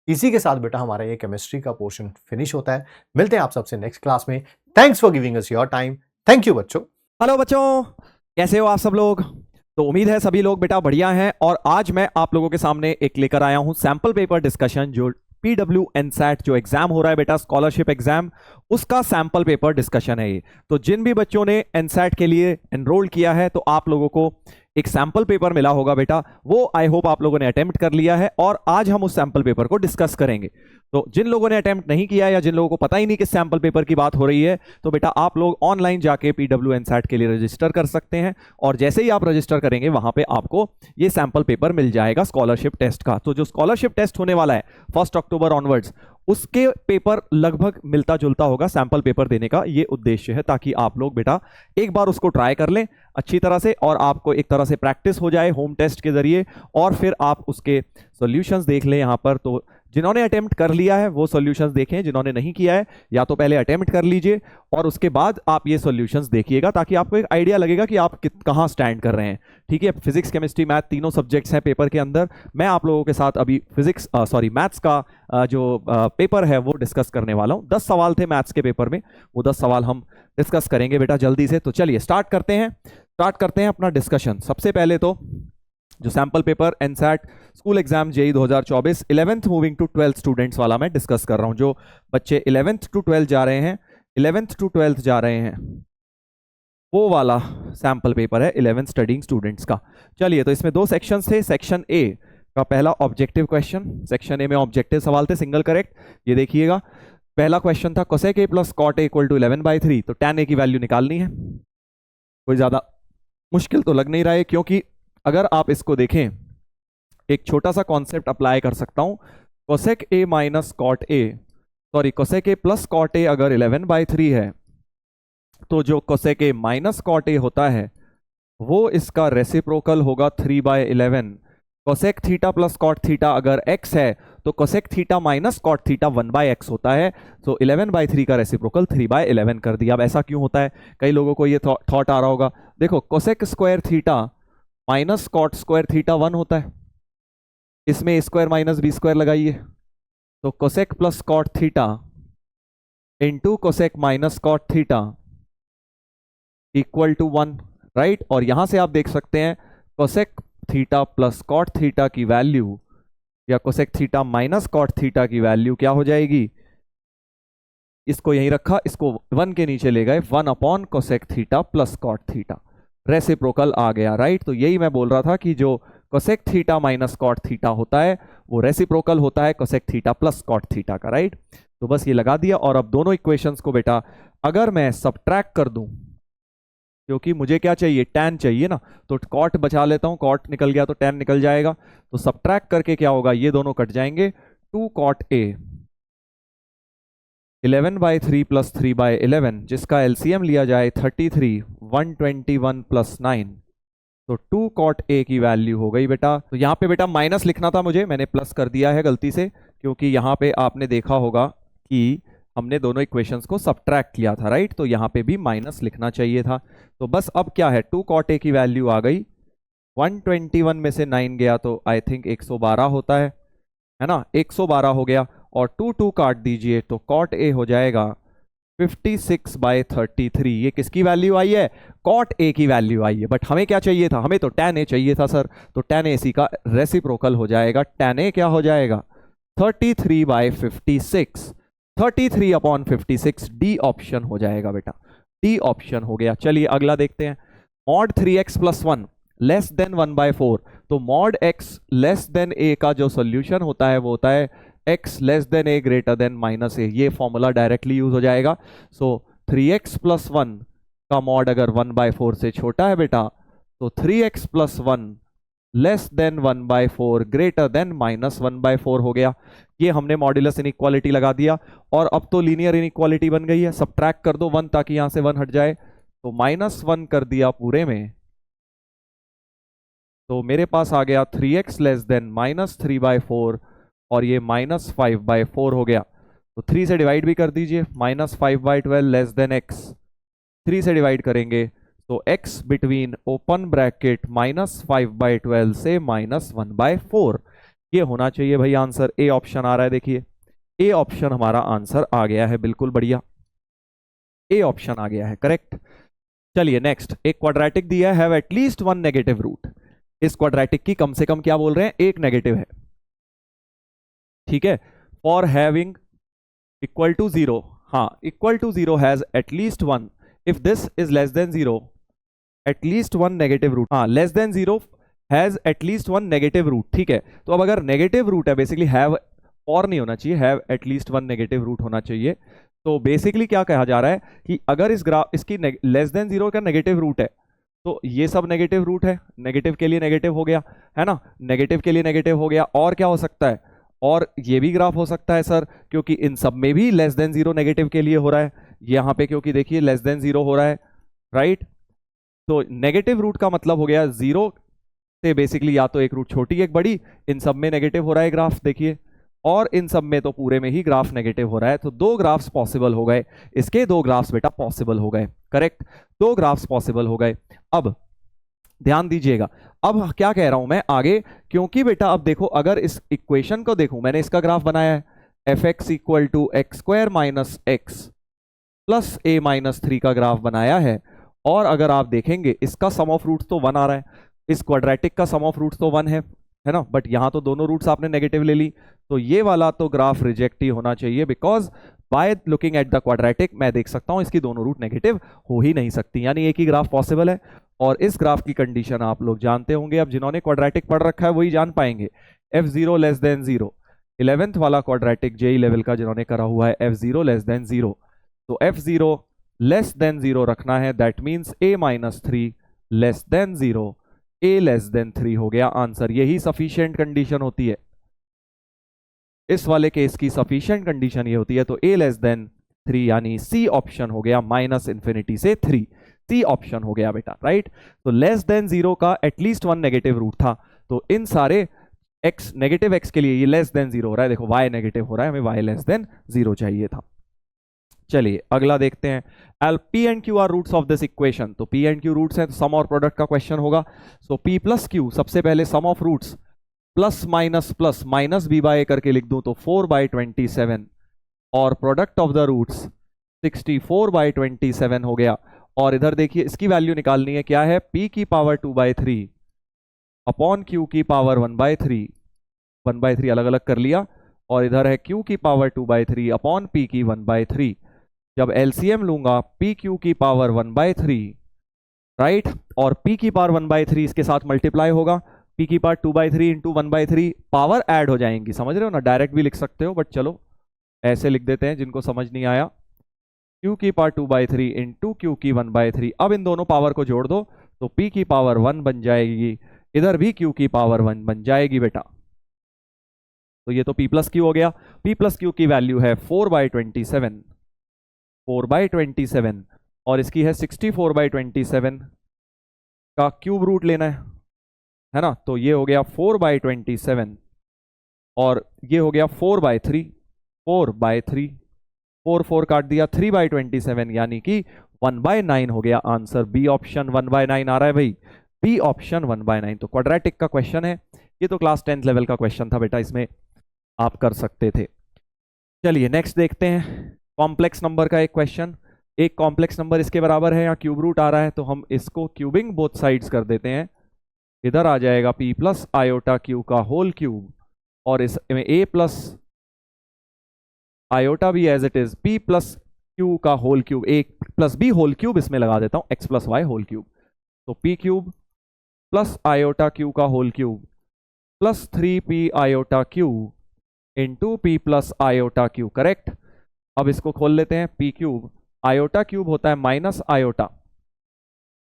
इसी के साथ बेटा हमारा ये केमिस्ट्री का पोर्शन फिनिश होता है। मिलते हैं आप सबसे नेक्स्ट क्लास में। Thanks for giving us your time. Thank you बच्चों। हेलो बच्चों, कैसे हो आप सब लोग। तो उम्मीद है सभी लोग बेटा बढ़िया हैं। और आज मैं आप लोगों के सामने एक लेकर आया हूं सैंपल पेपर डिस्कशन, जो PW एनसैट जो एग्जाम हो रहा है बेटा, स्कॉलरशिप एग्जाम, उसका सैंपल पेपर डिस्कशन है ये। तो जिन भी बच्चों ने एनसैट के लिए एनरोल किया है तो आप लोगों को एक सैंपल पेपर मिला होगा बेटा, वो आई होप आप लोगों ने अटेम्प्ट कर लिया है और आज हम उस सैंपल पेपर को डिस्कस करेंगे। तो जिन लोगों ने अटेम्प्ट नहीं किया या जिन लोगों को पता ही नहीं कि सैंपल पेपर की बात हो रही है, तो बेटा आप लोग ऑनलाइन जाके PW एनसैट के लिए रजिस्टर कर सकते हैं और जैसे ही आप रजिस्टर करेंगे वहां पे आपको ये सैंपल पेपर मिल जाएगा स्कॉलरशिप टेस्ट का। तो जो स्कॉलरशिप टेस्ट होने वाला है 1 अक्टूबर ऑनवर्ड्स, उसके पेपर लगभग मिलता जुलता होगा सैंपल पेपर देने का ये उद्देश्य है, ताकि आप लोग बेटा एक बार उसको ट्राई कर लें अच्छी तरह से और आपको एक तरह से प्रैक्टिस हो जाए होम टेस्ट के जरिए, और फिर आप उसके सॉल्यूशंस देख लें यहाँ पर। तो जिन्होंने अटेम्प्ट कर लिया है वो सॉल्यूशंस देखें, जिन्होंने नहीं किया है या तो पहले अटेम्प्ट कर लीजिए और उसके बाद आप ये सॉल्यूशंस देखिएगा, ताकि आपको एक आइडिया लगेगा कि आप कहाँ स्टैंड कर रहे हैं। ठीक है, फिजिक्स केमिस्ट्री मैथ तीनों सब्जेक्ट्स हैं पेपर के अंदर। मैं आप लोगों के साथ अभी मैथ्स का जो पेपर है वो डिस्कस करने वाला हूँ। 10 सवाल थे मैथ्स के पेपर में, वो 10 सवाल हम डिस्कस करेंगे बेटा जल्दी से। तो चलिए स्टार्ट करते हैं अपना डिस्कशन। सबसे पहले तो जो sample paper NSAT school exam JEE 2024 11th moving to 12th students वाला मैं डिस्कस कर रहा हूं। जो बच्चे 11th टू 12th जा रहे हैं, 11th टू 12th जा रहे हैं, वो वाला सैंपल पेपर है 11th स्टडीइंग स्टूडेंट्स का। चलिए, तो इसमें 2 सेक्शंस थे। सेक्शन ए का पहला ऑब्जेक्टिव क्वेश्चन, सेक्शन ए में ऑब्जेक्टिव सवाल थे सिंगल करेक्ट। ये देखिएगा, पहला क्वेश्चन था cosec A plus cot A equal to 11/3। तो tan ए की वैल्यू निकालनी है। कोई ज्यादा मुश्किल तो लग नहीं रहा है, क्योंकि अगर आप इसको देखें एक छोटा सा कॉन्सेप्ट अप्लाई कर सकता हूं। Cosec A minus cot A, sorry cosec A plus cot A अगर 11/3 है, तो जो cosec A minus cot A होता है वो इसका रेसिप्रोकल होगा 3/11। Cosec theta plus cot theta अगर x है तो cosec theta minus cot theta 1/x होता है। तो 11/3 का रेसिप्रोकल 3/11 कर दिया। अब ऐसा क्यों होता है, कई लोगों को ये थॉट आ रहा होगा। देखो, cosec square theta minus cot square theta 1 होता है, इसमें a square minus b square लगाइए, तो cosec plus cot theta into cosec minus cot theta equal to 1, right. और यहां से आप देख सकते हैं cosec theta plus cot theta की वैल्यू या cosec theta minus cot theta की वैल्यू क्या हो जाएगी। इसको यहीं रखा, इसको 1 के नीचे ले गए, 1 cosec theta plus cot theta, reciprocal आ गया, राइट। तो यही मैं बोल रहा था कि जो cosec theta minus cot theta होता है वो रेसिप्रोकल होता है cosec theta plus cot theta का, राइट। तो बस ये लगा दिया। और अब दोनों इक्वेशंस को बेटा अगर मैं सबट्रैक्ट कर दूं, क्योंकि मुझे क्या चाहिए, tan चाहिए ना, तो कॉट बचा लेता हूं, कॉट निकल गया तो tan निकल जाएगा। तो सबट्रैक्ट करके क्या होगा, ये दोनों कट जाएंगे। 2 cot a 11/3 प्लस 3/11, जिसका LCM लिया जाए 33, 121 प्लस 9, तो 2 cot a की वैल्यू हो गई बेटा। तो यहाँ पे बेटा माइनस लिखना था मुझे, मैंने प्लस कर दिया है गलती से, क्योंकि यहाँ पे आपने देखा होगा कि हमने दोनों इक्वेशंस को सबट्रैक्ट किया था, राइट। तो यहाँ पे भी माइनस लिखना चाहिए था। तो बस अब क्या है, 2 cot a की वैल्यू आ गई, 121 में से 9 गया तो आई थिंक 112 होता है ना, 112 हो गया। और 2 काट दीजिए तो cot a हो जाएगा 56/33। ये किसकी वैल्यू आई है, cot a की वैल्यू आई है। बट हमें क्या चाहिए था, हमें तो tan a चाहिए था सर। तो tan a इसी का रेसिप्रोकल हो जाएगा। tan a क्या हो जाएगा 33/56, 33/56, डी ऑप्शन हो जाएगा बेटा, डी ऑप्शन हो गया। चलिए अगला देखते हैं। Mod 3x + 1 less than 1/4। तो mod x less than a का जो सोल्यूशन होता है वो होता है x less than a greater than -a। ये फॉर्मूला डायरेक्टली यूज हो जाएगा। सो 3x + 1 का मॉड अगर 1/4 से छोटा है बेटा, तो 3x + 1 less than 1/4 greater than -1/4 हो गया। ये हमने मॉड्यूलस इनइक्वालिटी लगा दिया। और अब तो लीनियर इनइक्वालिटी बन गई है। सबट्रैक्ट कर दो 1 ताकि यहां से 1 हट जाए, तो -1 कर दिया पूरे में, तो मेरे पास आ गया 3x लेस देन -3/4 और ये -5/4 हो गया। तो 3 से डिवाइड भी कर दीजिए, -5/12 लेस देन x, 3 से डिवाइड करेंगे तो x बिटवीन ओपन ब्रैकेट -5/12 से -1/4, ये होना चाहिए भाई आंसर। ए ऑप्शन आ रहा है, देखिए ए ऑप्शन हमारा आंसर आ गया है, बिल्कुल बढ़िया, ए ऑप्शन आ गया है करेक्ट। चलिए नेक्स्ट, एक क्वाड्रेटिक दिया है, have at least one negative root. इस क्वाड्रेटिक की कम से कम क्या बोल रहे हैं, एक नेगेटिव है, ठीक है। फॉर हैविंग इक्वल टू 0, हाँ equal to 0 has at least one, if this is less than 0 at least one negative root, हाँ less than 0 has at least one negative root, ठीक है। तो अब अगर नेगेटिव रूट है, बेसिकली हैव और नहीं होना चाहिए, have at least one negative root होना चाहिए। तो बेसिकली क्या कहा जा रहा है कि अगर इस ग्राफ इसकी लेस देन 0 का नेगेटिव रूट है, तो ये सब नेगेटिव रूट है, नेगेटिव के लिए नेगेटिव हो गया है ना, नेगेटिव के लिए नेगेटिव हो गया। और क्या हो सकता है, और ये भी ग्राफ हो सकता है सर, क्योंकि इन सब में भी लेस देन 0 नेगेटिव के लिए हो रहा है, यहाँ पे क्योंकि देखिए लेस देन 0 हो रहा है, राइट। तो नेगेटिव रूट का मतलब हो गया 0 से बेसिकली या तो एक रूट छोटी एक बड़ी, इन सब में नेगेटिव हो रहा है ग्राफ देखिए, और इन सब में तो पूरे में ही ग्राफ नेगेटिव हो रहा है। तो दो ग्राफ्स पॉसिबल हो गए, इसके दो ग्राफ्स बेटा पॉसिबल हो गए, करेक्ट, दो ग्राफ्स पॉसिबल हो गए। अब ध्यान दीजिएगा, अब क्या कह रहा हूं मैं आगे, क्योंकि बेटा अब देखो अगर इस इक्वेशन को देखूं, मैंने इसका ग्राफ बनाया है fx equal to X square minus X plus a minus 3 का ग्राफ बनाया है, और अगर आप देखेंगे इसका सम ऑफ रूट्स तो 1 आ रहा है, इस क्वाड्रेटिक का सम ऑफ रूट्स तो 1 है ना, बट यहां तो दोनों रूट्स आपने नेगेटिव ले ली, तो ये वाला तो ग्राफ रिजेक्ट ही होना चाहिए, because by looking at the quadratic मैं देख सकता हूं इसकी दोनों रूट नेगेटिव हो ही नहीं सकती, यानी एक ही ग्राफ पॉसिबल है। और इस ग्राफ की कंडीशन आप लोग जानते होंगे, अब जिन्होंने क्वाड्रेटिक पढ़ रखा है वही जान पाएंगे, f0 लेस देन 0, 11th वाला क्वाड्रेटिक जेई लेवल का जिन्होंने करा हुआ है, f0 लेस देन 0, तो f0 लेस देन 0 रखना है, that means a minus 3 less than 0, a less than 3 हो गया आंसर। यही सफिशिएंट कंडीशन होती है, इस वाले केस की सफिशिएंट कंडीशन ये होती है, तो a लेस देन 3 यानी सी ऑप्शन हो गया, माइनस इंफिनिटी से 3, सी ऑप्शन हो गया बेटा, राइट। तो लेस देन 0 का एटलीस्ट वन नेगेटिव रूट था, तो इन सारे x नेगेटिव x के लिए ये लेस देन 0 हो रहा है, देखो y नेगेटिव हो रहा है, हमें y लेस देन 0 चाहिए था। चलिए अगला देखते हैं, P and Q are roots of this equation, तो P एंड Q रूट्स हैं, तो सम और प्रोडक्ट का क्वेश्चन होगा। सो P प्लस Q, सबसे पहले sum of roots plus minus b by करके लिख दूं तो 4/27, और प्रोडक्ट ऑफ द रूट्स 64/27 हो गया। और इधर देखिए इसकी वैल्यू निकालनी है, क्या है, p की पावर 2/3 अपॉन q की पावर 1/3 अलग अलग कर लिया, और इधर है q की पावर 2/3 अपॉन p की 1/3। जब एलसीएम लूंगा p q की पावर 1/3, राइट, और p की पावर 1/3 इसके साथ मल्टीप्लाई होगा, p की पावर 2/3 इंटू 1/3, पावर ऐड हो जाएंगी, समझ रहे हो ना, डायरेक्ट भी लिख सकते हो, बट चलो ऐसे लिख देते हैं जिनको समझ नहीं आया, q की पावर 2/3 इंटू q की 1/3। अब इन दोनों पावर को जोड़ दो तो p की पावर 1 बन जाएगी, इधर भी q की पावर 1 बन जाएगी बेटा। तो ये तो p प्लस क्यू हो गया, p प्लस क्यू की वैल्यू है 4/27, और इसकी है 64/27 का क्यूब रूट लेना है ना, तो ये हो गया 4/27, और ये हो गया 4/3, 4 काट दिया, 3/27 यानी कि 1/9 हो गया आंसर। बी ऑप्शन 1/9 आ रहा है भाई, बी ऑप्शन 1/9। तो क्वाड्रेटिक का क्वेश्चन है, ये तो क्लास 10th लेवल का क्वेश्चन था बेटा, इसमें आप कर सकते थे। चलिए नेक्स्ट देखते हैं, कॉम्प्लेक्स नंबर का एक क्वेश्चन, एक कॉम्प्लेक्स नंबर इसके बराबर है, यहाँ क्यूब रूट आ रहा है, तो हम इसको क्यूबिंग बोथ साइड्स कर देते हैं, इधर आ जाएगा p प्लस आयोटा क्यू का होल क्यूब, और इसमें a प्लस आयोटा भी as it is, p plus Q का whole cube, a plus b whole cube इसमें लगा देता हूं, x plus Y whole cube, तो p cube plus iota Q का whole cube plus 3p iota Q into p plus iota Q, correct. अब इसको खोल लेते हैं, p क्यूब आयोटा क्यूब होता है माइनस आयोटा,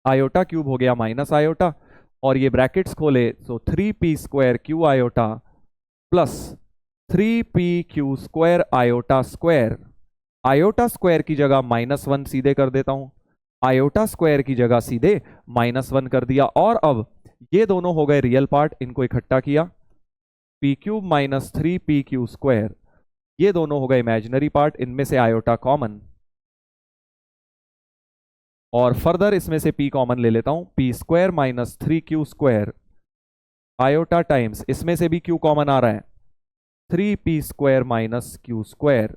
आयोटा क्यूब हो गया माइनस आयोटा, और ये ब्रैकेट्स खोले तो 3p square Q iota plus 3p Q square iota square, iota square की जगह -1 सीधे कर देता हूं, आयोटा स्क्वायर की जगह सीधे -1 कर दिया, और अब ये दोनों हो गए रियल पार्ट, इनको इकट्ठा किया, p cube minus 3p Q square, ये दोनों हो गए इमेजिनरी पार्ट, इनमें से आयोटा कॉमन, और फर्दर इसमें से p कॉमन ले लेता हूं, p square minus 3q square iota times इसमें से भी q कॉमन आ रहा है 3p square minus q square,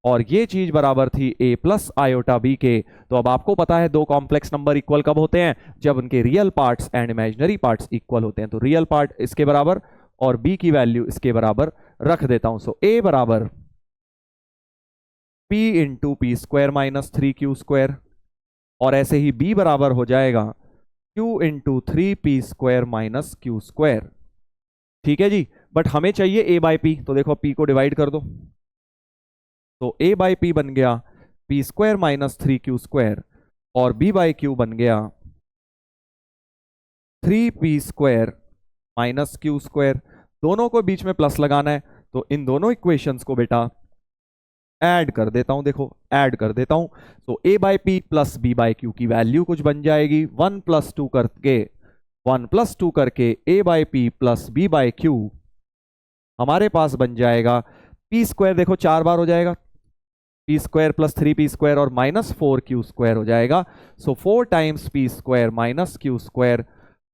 और ये चीज बराबर थी a प्लस आयोटा b के। तो अब आपको पता है दो कॉम्प्लेक्स नंबर इक्वल कब होते हैं, जब उनके real parts and imaginary parts equal होते हैं। तो रियल पार्ट इसके बराबर और b की वैल्यू इसके बराबर रख देता हूं। सो a बराबर p into P square minus 3q square, और ऐसे ही b बराबर हो जाएगा q into 3p square minus q square. ठीक है जी, बट हमें चाहिए a बाई पी, तो देखो p को डिवाइड कर दो, तो a बाई पी बन गया p square minus 3q square, और b बाई क्यू बन गया 3p square minus q square. दोनों को बीच में प्लस लगाना है, तो इन दोनों इक्वेशंस को बेटा ऐड कर देता हूं, देखो ऐड कर देता हूं। तो a by P plus b by Q की वैल्यू कुछ बन जाएगी 1 प्लस 2 करके a by P plus b by Q हमारे पास बन जाएगा p स्क्वायर, देखो 4 बार हो जाएगा, p square plus 3p square और माइनस 4q स्क्वायर हो जाएगा। सो 4 times p square minus q square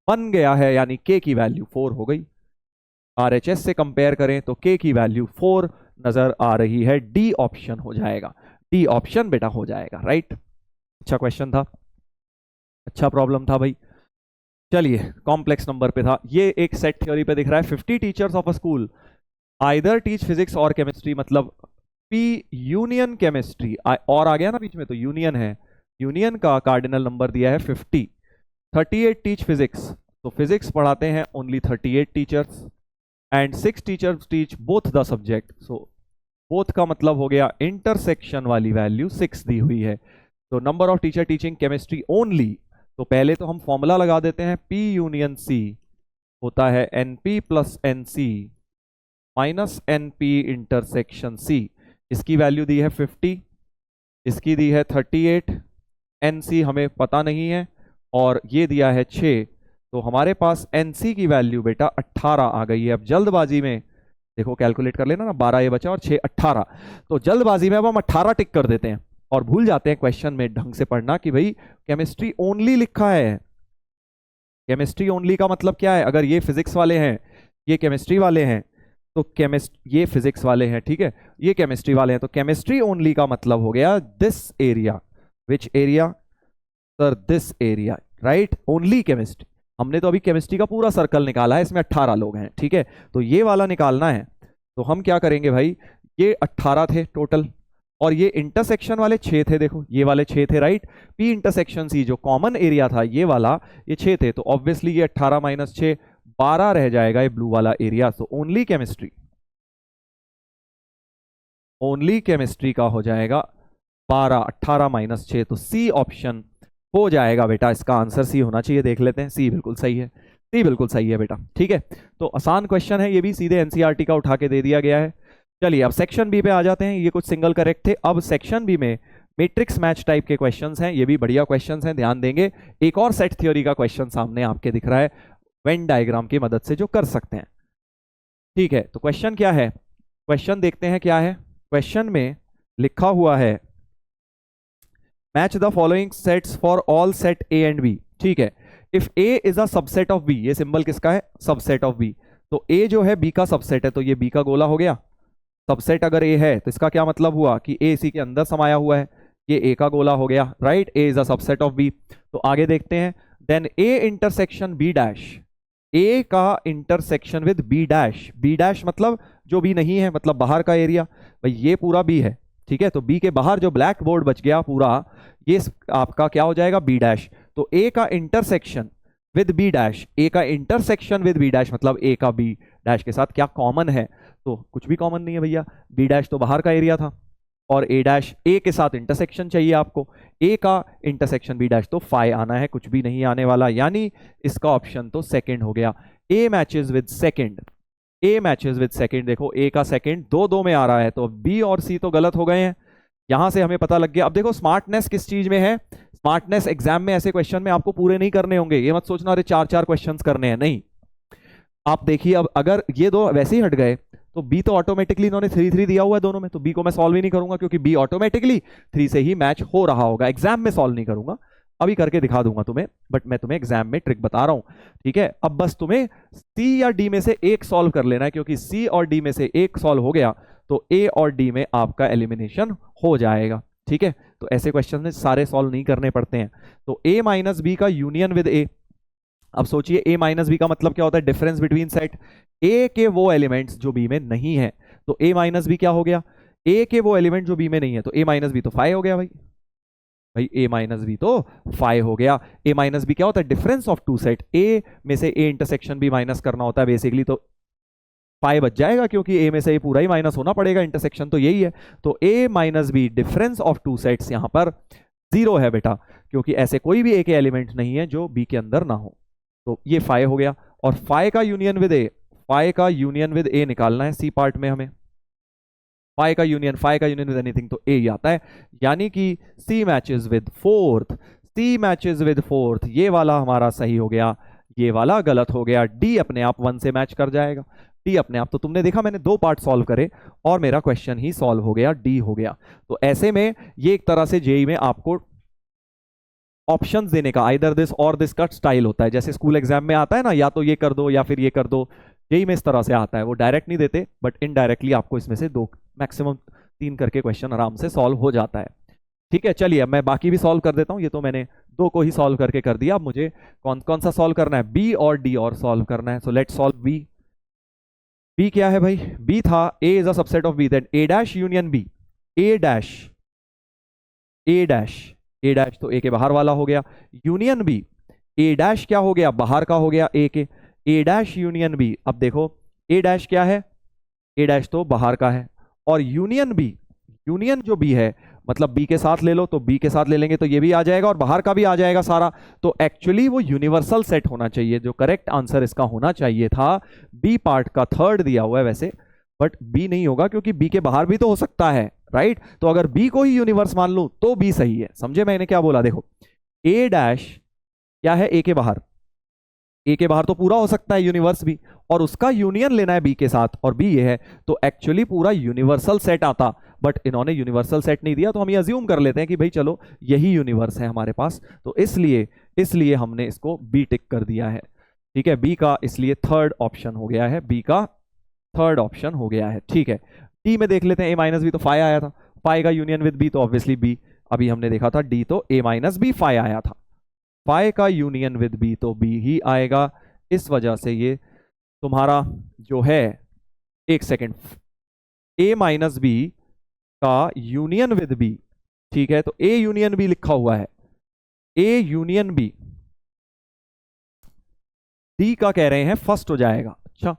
बन गया है, यानी k की वैल्यू 4 हो गई। RHS से कंपेयर करें तो k की वैल्यू 4 नजर आ रही है, डी ऑप्शन हो जाएगा, डी ऑप्शन बेटा हो जाएगा, राइट। अच्छा क्वेश्चन था, अच्छा प्रॉब्लम था भाई। चलिए कॉम्प्लेक्स नंबर पे था, ये एक सेट थ्योरी पे दिख रहा है 50 teachers of a school either teach physics और केमिस्ट्री, मतलब P यूनियन केमिस्ट्री, और आ गया ना बीच में, तो यूनियन है, यूनियन का कार्डिनल नंबर दिया है 50। 38 टीच फिजिक्स, तो फिजिक्स पढ़ाते हैं only 38 teachers, and 6 teachers teach both the subject. So both का मतलब हो गया इंटरसेक्शन वाली वैल्यू 6 दी हुई है। तो number of teacher teaching chemistry only, तो पहले तो हम फॉर्मूला लगा देते हैं, P यूनियन C होता है NP plus NC minus NP intersection C। इसकी वैल्यू दी है 50, इसकी दी है 38, NC हमें पता नहीं है, और ये दिया है 6, तो हमारे पास NC की वैल्यू बेटा 18 आ गई है। अब जल्दबाजी में देखो कैलकुलेट कर लेना ना, 12 ये बचा और 6 18, तो जल्दबाजी में अब हम 18 टिक कर देते हैं और भूल जाते हैं क्वेश्चन में ढंग से पढ़ना कि भाई केमिस्ट्री ओनली लिखा है। केमिस्ट्री ओनली का मतलब क्या है, अगर ये फिजिक्स वाले हैं, ये केमिस्ट्री वाले हैं, तो ये फिजिक्स वाले हैं, ठीक है, ये केमिस्ट्री वाले हैं, तो केमिस्ट्री ओनली का मतलब हो गया this area, which area sir, this area, right, only chemistry. हमने तो अभी केमिस्ट्री का पूरा सर्कल निकाला है, इसमें 18 लोग हैं, ठीक है, तो ये वाला निकालना है। तो हम क्या करेंगे भाई, ये 18 थे टोटल, और ये इंटरसेक्शन वाले 6 थे, देखो ये वाले 6 थे, राइट। पी इंटरसेक्शन सी जो कॉमन एरिया था ये वाला, ये 6 थे, तो ऑब्वियसली ये 18 माइनस 6 12 रह जाएगा, ये ब्लू वाला एरिया। तो ओनली केमिस्ट्री का हो जाएगा 12, 18 माइनस 6, तो सी ऑप्शन हो जाएगा बेटा, इसका आंसर सी होना चाहिए। देख लेते हैं, सी बिल्कुल सही है, सी बिल्कुल सही है बेटा, ठीक है। तो आसान क्वेश्चन है, ये भी सीधे एनसीईआरटी का उठा के दे दिया गया है। चलिए अब सेक्शन बी पे आ जाते हैं, ये कुछ सिंगल करेक्ट थे। अब सेक्शन बी में मैट्रिक्स मैच टाइप के क्वेश्चंस हैं, ये भी बढ़िया क्वेश्चंस हैं, ध्यान देंगे। एक और सेट थ्योरी का क्वेश्चन सामने आपके दिख रहा है वेन डायग्राम की मदद से जो कर सकते हैं, ठीक है। तो क्वेश्चन क्या है, क्वेश्चन देखते हैं क्या है। क्वेश्चन में लिखा हुआ है match the following sets for all set A and B, ठीक है। If A is a subset of B, ये सिंबल किसका है, सबसेट ऑफ बी, तो ए जो है बी का सबसेट है, तो ये बी का गोला हो गया। सबसेट अगर ए है तो इसका क्या मतलब हुआ कि ए इसी के अंदर समाया हुआ है, ये ए का गोला हो गया, right. A is a subset of B. तो आगे देखते हैं, then A intersection B dash, A का intersection with B dash, B dash मतलब जो बी नहीं है, मतलब बाहर का एरिया, भाई ये पूरा बी है, ठीक है। तो बी के बाहर जो ब्लैक बोर्ड बच गया पूरा, ये आपका क्या हो जाएगा, बी डैश। तो ए का intersection with B dash, A का इंटरसेक्शन विद बी डैश मतलब ए का बी डैश के साथ क्या कॉमन है, तो कुछ भी कॉमन नहीं है भैया, बी डैश तो बाहर का एरिया था, और ए डैश ए के साथ इंटरसेक्शन चाहिए आपको, ए का इंटरसेक्शन बी डैश तो फाई आना है, कुछ भी नहीं आने वाला, यानी इसका ऑप्शन तो सेकंड हो गया। A matches with second, A matches with second, देखो ए का सेकंड 2-2 में आ रहा है, तो बी और सी तो गलत हो गए हैं, यहां से हमें पता लग गया। अब देखो स्मार्टनेस किस चीज में है, स्मार्टनेस एग्जाम में ऐसे क्वेश्चन में आपको पूरे नहीं करने होंगे, ये मत सोचना अरे 4-4 क्वेश्चंस करने हैं, नहीं। आप देखिए, अब अगर ये दो वैसे ही हट गए तो बी तो ऑटोमेटिकली इन्होंने 3-3 दिया हुआ है दोनों में, तो बी को मैं सॉल्व ही नहीं करूंगा, क्योंकि बी ऑटोमेटिकली 3 से ही मैच हो रहा होगा, एग्जाम में सॉल्व नहीं करूंगा, अभी करके दिखा दूंगा तुम्हें, बट मैं तुम्हें एग्जाम में ट्रिक बता रहा हूं, ठीक है। अब बस तुम्हें सी या डी में से एक सॉल्व कर लेना है, क्योंकि सी और डी में से एक सॉल्व हो गया तो ए और डी में आपका एलिमिनेशन हो जाएगा, ठीक है। तो ऐसे क्वेश्चन में सारे सॉल्व नहीं करने पड़ते हैं। तो ए माइनस बी का यूनियन विद ए, अब सोचिए ए माइनस बी का मतलब क्या होता है, डिफरेंस बिटवीन सेट ए के वो एलिमेंट्स जो बी में नहीं है। तो ए माइनस बी क्या हो गया, ए के वो एलिमेंट जो बी में नहीं है, तो ए माइनस बी तो 5 हो गया भाई ए माइनस बी तो 5 हो गया। ए माइनस बी क्या होता है, डिफरेंस ऑफ टू सेट, ए में से ए इंटरसेक्शन भी माइनस करना होता है बेसिकली, तो 5 बच जाएगा, क्योंकि ए में से ए पूरा ही माइनस होना पड़ेगा, इंटरसेक्शन तो यही है। तो A minus B difference of two sets यहां पर 0 है बेटा, क्योंकि ऐसे कोई भी ए के एलिमेंट नहीं है जो बी के अंदर ना हो। तो ये 5 हो गया, और 5 का यूनियन विद ए, 5 का यूनियन विद ए निकालना है सी पार्ट में हमें। 5 का यूनियन विद एनीथिंग तो ए ही आता है, यानी कि C matches with fourth, C matches with fourth, ये वाला हमारा सही हो गया, ये वाला गलत हो गया। डी अपने आप 1 से मैच कर जाएगा, डी अपने आप, तो तुमने देखा मैंने 2 पार्ट सॉल्व करे और मेरा क्वेश्चन ही सॉल्व हो गया, डी हो गया। तो ऐसे में ये एक तरह से जेई में आपको ऑप्शंस देने का आइदर दिस और दिस का स्टाइल होता है, जैसे स्कूल एग्जाम में आता है ना, या तो ये कर दो या फिर ये कर दो, जेई में इस तरह से आता है। वो डायरेक्ट नहीं देते, बट इनडायरेक्टली आपको इसमें से 2 मैक्सिमम 3 करके क्वेश्चन आराम से सॉल्व हो जाता है, ठीक है। चलिए अब मैं बाकी भी सॉल्व कर देता हूं, ये तो मैंने 2 को ही सॉल्व करके कर दिया। अब मुझे कौन कौन सा सॉल्व करना है, बी और डी और सॉल्व करना है। So let's solve B. B क्या है भाई, बी था A is a subset of B, then A dash union B, A dash, A dash, A dash तो ए के बाहर वाला हो गया, यूनियन बी, ए डैश क्या हो गया, बाहर का हो गया ए के, ए डैश यूनियन बी। अब देखो ए डैश क्या है, ए डैश तो बाहर का है, और यूनियन बी, यूनियन जो बी है मतलब बी के साथ ले लो, तो बी के साथ ले लेंगे तो ये भी आ जाएगा और बाहर का भी आ जाएगा सारा। तो एक्चुअली वो यूनिवर्सल सेट होना चाहिए, जो करेक्ट आंसर इसका होना चाहिए था बी पार्ट का, थर्ड दिया हुआ है वैसे, बट बी नहीं होगा क्योंकि बी के बाहर भी तो हो सकता है, राइट। तो अगर बी को ही यूनिवर्स मान लूं तो बी सही है, समझे मैंने क्या बोला। देखो ए डैश क्या है, ए के बाहर, ए के बाहर तो पूरा हो सकता है यूनिवर्स भी, और उसका यूनियन लेना है बी के साथ, और बी ये है, तो एक्चुअली पूरा यूनिवर्सल सेट आता, बट इन्होंने यूनिवर्सल सेट नहीं दिया, तो हम ये अज्यूम कर लेते हैं कि भाई चलो यही यूनिवर्स है हमारे पास, तो इसलिए हमने इसको बी टिक कर दिया है, ठीक है। बी का इसलिए थर्ड ऑप्शन हो गया है, बी का थर्ड ऑप्शन हो गया है, ठीक है। डी में देख लेते हैं, ए माइनस बी तो 5 आया था, 5 का यूनियन विद बी तो ऑब्वियसली बी, अभी हमने देखा था डी तो ए माइनस बी 5 आया था, 5 का यूनियन विद बी तो बी ही आएगा। इस वजह से ये तुम्हारा जो है, एक सेकेंड, ए माइनस बी का यूनियन विद बी, ठीक है, तो ए यूनियन बी लिखा हुआ है, ए यूनियन बी, डी का कह रहे हैं फर्स्ट हो जाएगा। अच्छा,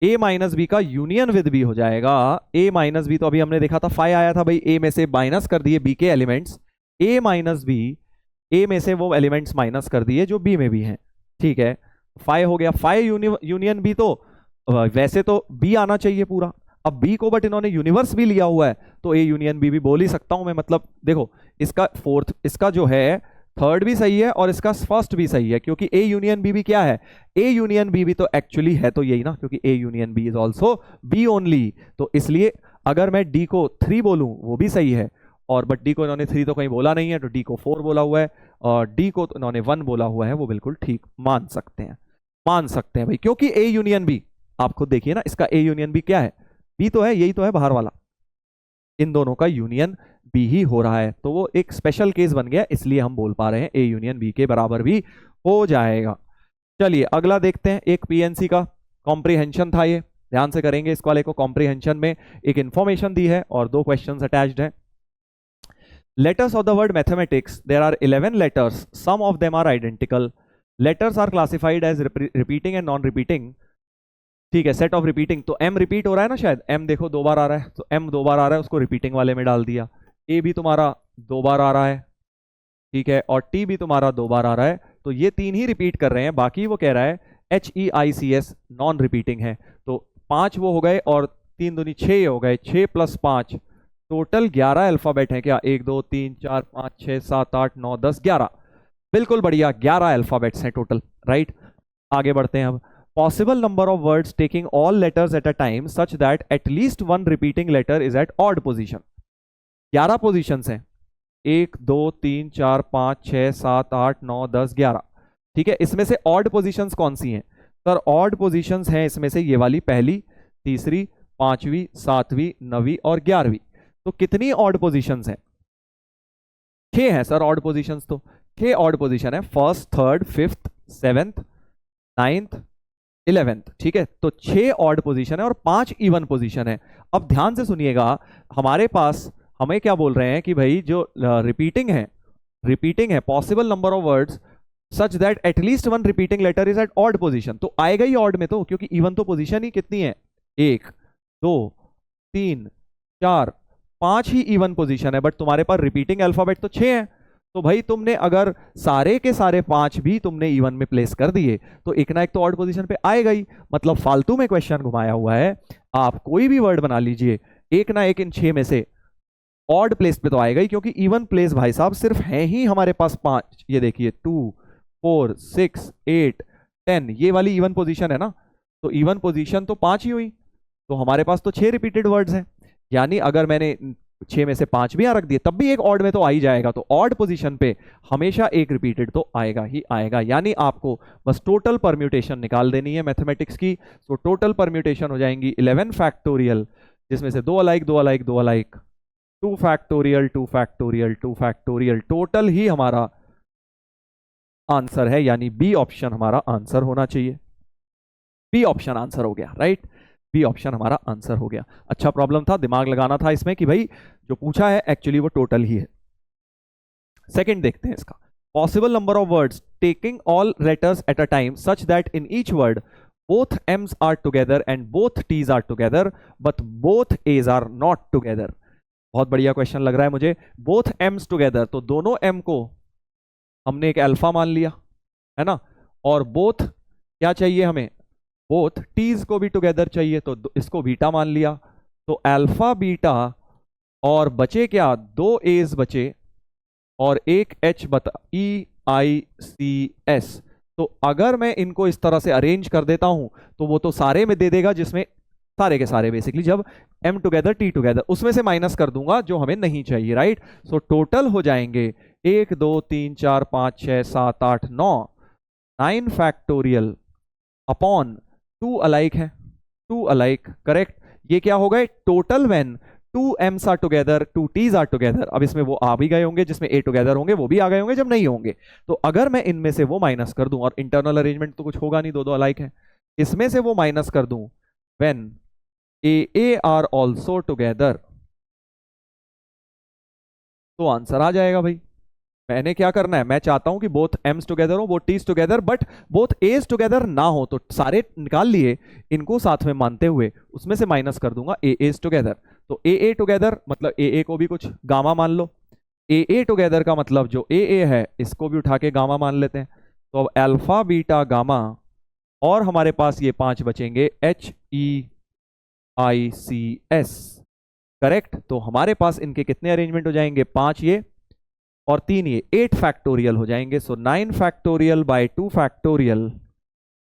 ए माइनस बी का यूनियन विद बी हो जाएगा, ए माइनस बी तो अभी हमने देखा था 5 आया था भाई, ए में से माइनस कर दिए बी के एलिमेंट्स, ए माइनस बी, ए में से वो एलिमेंट्स माइनस कर दिए जो बी में भी हैं, ठीक है, 5 हो गया। 5 यूनियन बी तो वैसे तो बी आना चाहिए पूरा, अब बी को बट इन्होंने यूनिवर्स भी लिया हुआ है, तो ए यूनियन बी भी बोल ही सकता हूं मैं। मतलब देखो इसका फोर्थ, इसका जो है थर्ड भी सही है और इसका फर्स्ट भी सही है, क्योंकि ए यूनियन बी भी क्या है, ए यूनियन बी भी तो एक्चुअली है तो यही ना, क्योंकि A union B is also B only, तो इसलिए अगर मैं डी को 3 बोलूं वो भी सही है, और बट डी को इन्होंने 3 तो कहीं बोला नहीं है, तो डी को 4 बोला हुआ है, और डी को तो इन्होंने 1 बोला हुआ है, वो बिल्कुल ठीक मान सकते हैं भाई, क्योंकि ए यूनियन बी आप खुद देखिए ना, इसका ए यूनियन बी क्या है, बी तो है, यही तो है बाहर वाला, इन दोनों का यूनियन बी ही हो रहा है, तो वो एक स्पेशल केस बन गया, इसलिए हम बोल पा रहे हैं ए यूनियन बी के बराबर भी हो जाएगा। चलिए अगला देखते हैं, एक पीएनसी का कॉम्प्रिहेंशन था, ये ध्यान से करेंगे इस वाले को। कॉम्प्रिहेंशन में एक इंफॉर्मेशन दी है और 2 क्वेश्चंस अटैच्ड हैं। Letters of the word mathematics, there are 11 letters, some of them are identical. Letters are classified as repeating and non-repeating. ठीक है, सेट ऑफ रिपीटिंग, तो m रिपीट हो रहा है ना शायद, m देखो 2 बार आ रहा है, तो m 2 बार आ रहा है, उसको रिपीटिंग वाले में डाल दिया। a भी तुम्हारा 2 बार आ रहा है, ठीक है, और t भी तुम्हारा 2 बार आ रहा है, तो ये 3 ही रिपीट कर रहे हैं, बाकी वो कह रहा है HEICS नॉन रिपीटिंग है, तो 5 वो हो गए और 3 दूनी 6 हो गए, 6 + 5 टोटल 11 अल्फाबेट हैं क्या, 1 2 3 4 5 6 7 8 9 10 11, बिल्कुल बढ़िया, 11 अल्फाबेट्स हैं टोटल, राइट। आगे बढ़ते हैं अब। Possible number of words taking all letters at a time such that at least 1 repeating letter is at odd position. 11 positions हैं, 1 2 3 4 5 6 7 8 9 10 11। ठीक है, इसमें से ऑड पोजीशंस कौन सी हैं सर? ऑड पोजीशंस हैं इसमें से ये वाली, पहली, तीसरी, पांचवी, सातवीं, नवीं और 11वीं। तो कितनी ऑड पोजीशंस हैं? 6 हैं सर ऑड पोजीशंस। तो 6 ऑड पोजीशन है, first, third, fifth, seventh, ninth, 11th। ठीक है, तो 6 ऑड पोजीशन है और 5 इवन पोजीशन है। अब ध्यान से सुनिएगा, हमारे पास हमें क्या बोल रहे हैं कि भाई जो रिपीटिंग है possible number of words such that at least one repeating letter is at odd position. तो आएगा ही ऑड में, तो क्योंकि इवन तो पोजीशन ही कितनी है, 1 2 3 4 5 ही इवन पोजीशन है, बट तुम्हारे पास रिपीटिंग अल्फाबेट तो 6 है। तो भाई तुमने अगर सारे के सारे 5 भी तुमने इवन में प्लेस कर दिए तो एक ना एक तो ऑड पोजीशन पे आएगा ही। मतलब फालतू में क्वेश्चन घुमाया हुआ है। आप कोई भी वर्ड बना लीजिए, एक ना एक इन 6 में से ऑड प्लेस पे तो आएगा ही, क्योंकि इवन प्लेस भाई साहब सिर्फ है ही हमारे पास 5। ये देखिए 2 4 6 8 10, ये वाली इवन पोजीशन है ना, तो इवन पोजीशन तो 5 ही हुई। तो हमारे पास तो 6 रिपीटेड वर्ड्स हैं, यानी अगर मैंने 6 में से 5 भी यहां रख दिए तब भी एक ऑड में तो आ ही जाएगा। तो ऑड पोजीशन पे हमेशा एक रिपीटेड तो आएगा ही आएगा। यानी आपको बस टोटल परम्यूटेशन निकाल देनी है मैथमेटिक्स की। तो टोटल परम्यूटेशन हो जाएंगी 11 फैक्टोरियल, जिसमें से 2 alike 2 alike 2 alike, 2 factorial 2 factorial 2 factorial, total ही हमारा आंसर है। यानी बी ऑप्शन हमारा आंसर होना चाहिए। बी ऑप्शन आंसर हो गया, राइट? बी ऑप्शन हमारा आंसर हो गया। अच्छा प्रॉब्लम था, दिमाग लगाना था इसमें कि भाई जो पूछा है एक्चुअली वो टोटल ही है। सेकंड देखते हैं इसका, possible number of words taking all letters at a time such that in each word both M's are together and both T's are together but both A's are not together. बहुत बढ़िया question लग रहा है मुझे। Both M's together, तो दोनों M को हमने एक अल्फा मान लिया है ना, और बोथ क्या चाहिए हमें, बोथ टीज को भी टुगेदर चाहिए, तो इसको बीटा मान लिया। तो अल्फा बीटा और बचे क्या, 2 एज बचे और एक एच बता, EICS। तो अगर मैं इनको इस तरह से अरेंज कर देता हूं तो वो तो सारे में दे देगा, जिसमें सारे के सारे बेसिकली जब M टुगेदर T टुगेदर, उसमें से माइनस कर दूंगा जो हमें नहीं चाहिए, राइट? सो टोटल हो जाएंगे 1 2 3 4 5 6 7 8 9, 9 फैक्टोरियल अपॉन 2 अलाइक है, 2 अलाइक, करेक्ट। ये क्या हो गए, total when 2 M's are together 2 T's are together. अब इसमें वो आ भी गए होंगे, जिसमें A टुगेदर होंगे वो भी आ गए होंगे जब नहीं होंगे। तो अगर मैं इनमें से वो माइनस कर दूं, और इंटरनल अरेंजमेंट तो कुछ होगा नहीं, 2 2 अलाइक है, इसमें से वो माइनस कर दूं when AA are also together, तो आंसर आ जाएगा भाई। मैंने क्या करना है, मैं चाहता हूं कि बोथ एम्स टुगेदर हो, both T's together, but both A's together ना हो। तो सारे निकाल लिए, इनको साथ में मानते हुए उसमें से माइनस कर दूंगा ए एज टुगेदर। तो AA टुगेदर मतलब AA को भी कुछ गामा मान लो, AA टुगेदर का मतलब जो AA है इसको भी उठा के गामा मान लेते हैं। तो अब अल्फा बीटा गामा, और हमारे पास ये 5 बचेंगे HEICS, करेक्ट। तो हमारे पास इनके कितने अरेंजमेंट हो जाएंगे, 5 ये और 3 ये, 8 फैक्टोरियल हो जाएंगे। सो 9 factorial by 2 factorial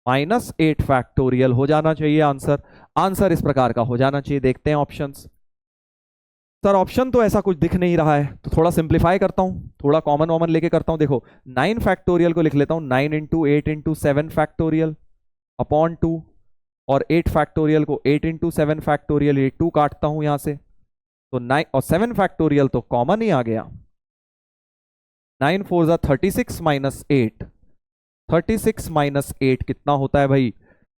minus 8 factorial हो जाना चाहिए आंसर। आंसर इस प्रकार का हो जाना चाहिए। देखते हैं ऑप्शंस। सर ऑप्शन तो ऐसा कुछ दिख नहीं रहा है, तो थोड़ा सिंप्लीफाई करता हूं, थोड़ा कॉमन वॉमन लेके करता हूं। देखो 9 फैक्टोरियल को लिख लेता हूं 9 इंटू 8 इंटू 7 फैक्टोरियल अपॉन 2, और 8 फैक्टोरियल को 8 इंटू 7 फैक्टोरियल, ये 2 काटता हूं यहां से, तो 9 और 7 फैक्टोरियल तो कॉमन ही आ गया। 9 4 जा 36 माइनस 8, 36 माइनस 8 कितना होता है भाई,